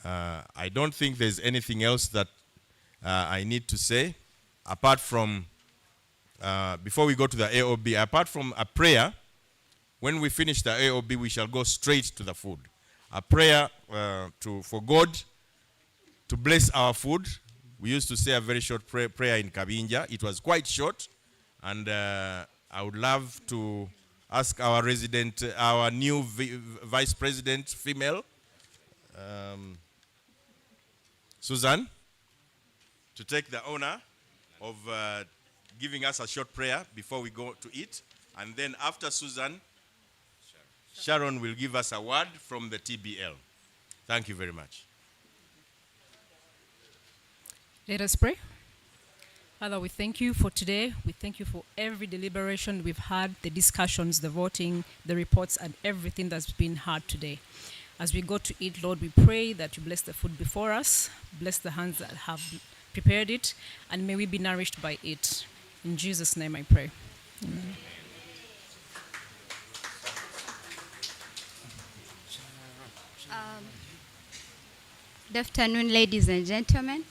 I don't think there's anything else that I need to say, apart from, before we go to the AOB, apart from a prayer. When we finish the AOB, we shall go straight to the food. A prayer for God to bless our food. We used to say a very short prayer in Kabinja. It was quite short, and I would love to ask our resident, our new vice president, female, Susan, to take the honor of giving us a short prayer before we go to eat. And then after Susan, Sharon will give us a word from the TBL. Thank you very much. Let us pray. Father, we thank you for today. We thank you for every deliberation we've had, the discussions, the voting, the reports, and everything that's been heard today. As we go to eat, Lord, we pray that you bless the food before us, bless the hands that have prepared it, and may we be nourished by it. In Jesus' name I pray. Amen. Good afternoon, ladies and gentlemen.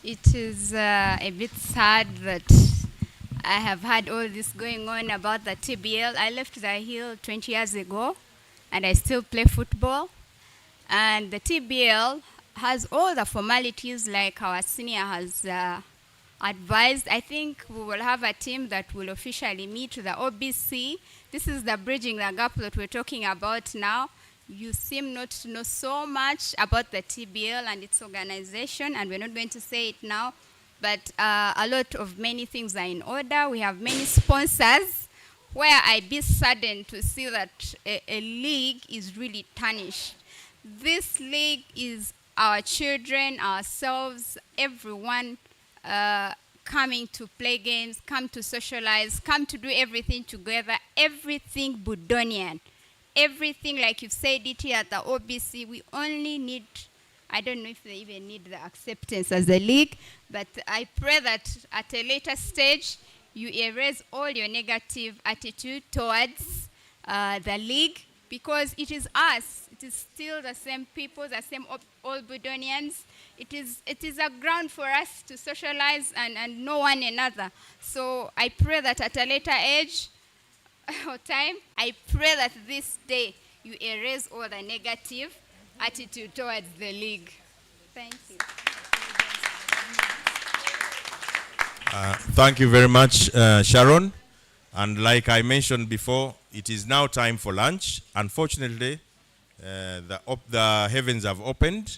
It is a bit sad that I have had all this going on about the TBL. I left the Hill 20 years ago, and I still play football. And the TBL has all the formalities like our senior has advised. I think we will have a team that will officially meet the OBC. This is the bridging the gap that we're talking about now. You seem not to know so much about the TBL and its organization, and we're not going to say it now, but a lot of many things are in order. We have many sponsors, where I'd be saddened to see that a league is really tarnished. This league is our children, ourselves, everyone coming to play games, come to socialize, come to do everything together, everything Budonian. Everything, like you've said it here at the OBC, we only need, I don't know if they even need the acceptance as a league, but I pray that at a later stage, you erase all your negative attitude towards the league, because it is us. It is still the same people, the same all Budonians. It is a ground for us to socialize and know one another. So I pray that at a later age, or time, I pray that this day you erase all the negative attitude towards the league. Thank you. Thank you very much, Sharon. And like I mentioned before, it is now time for lunch. Unfortunately, the heavens have opened,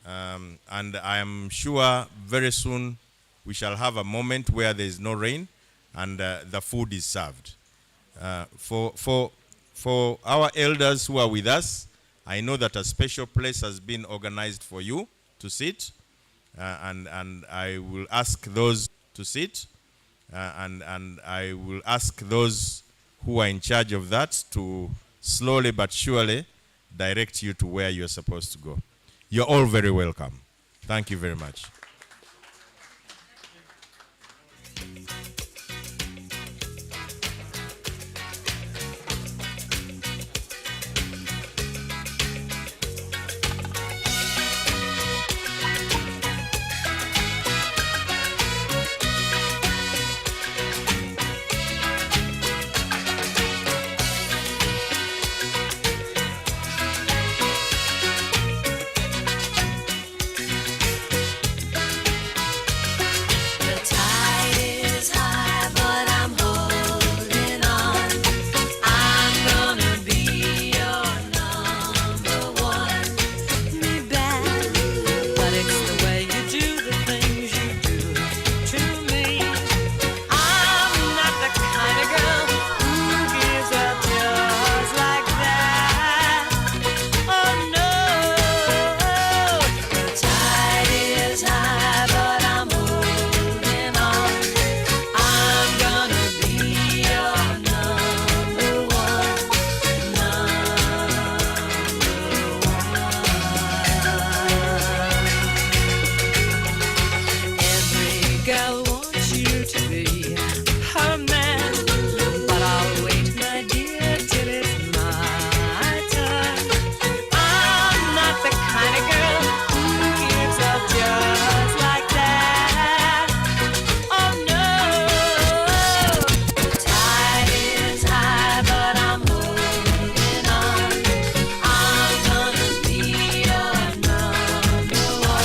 and I am sure very soon we shall have a moment where there is no rain and the food is served. For our elders who are with us, I know that a special place has been organized for you to sit, and I will ask those to sit, and I will ask those who are in charge of that to slowly but surely direct you to where you're supposed to go. You're all very welcome. Thank you very much.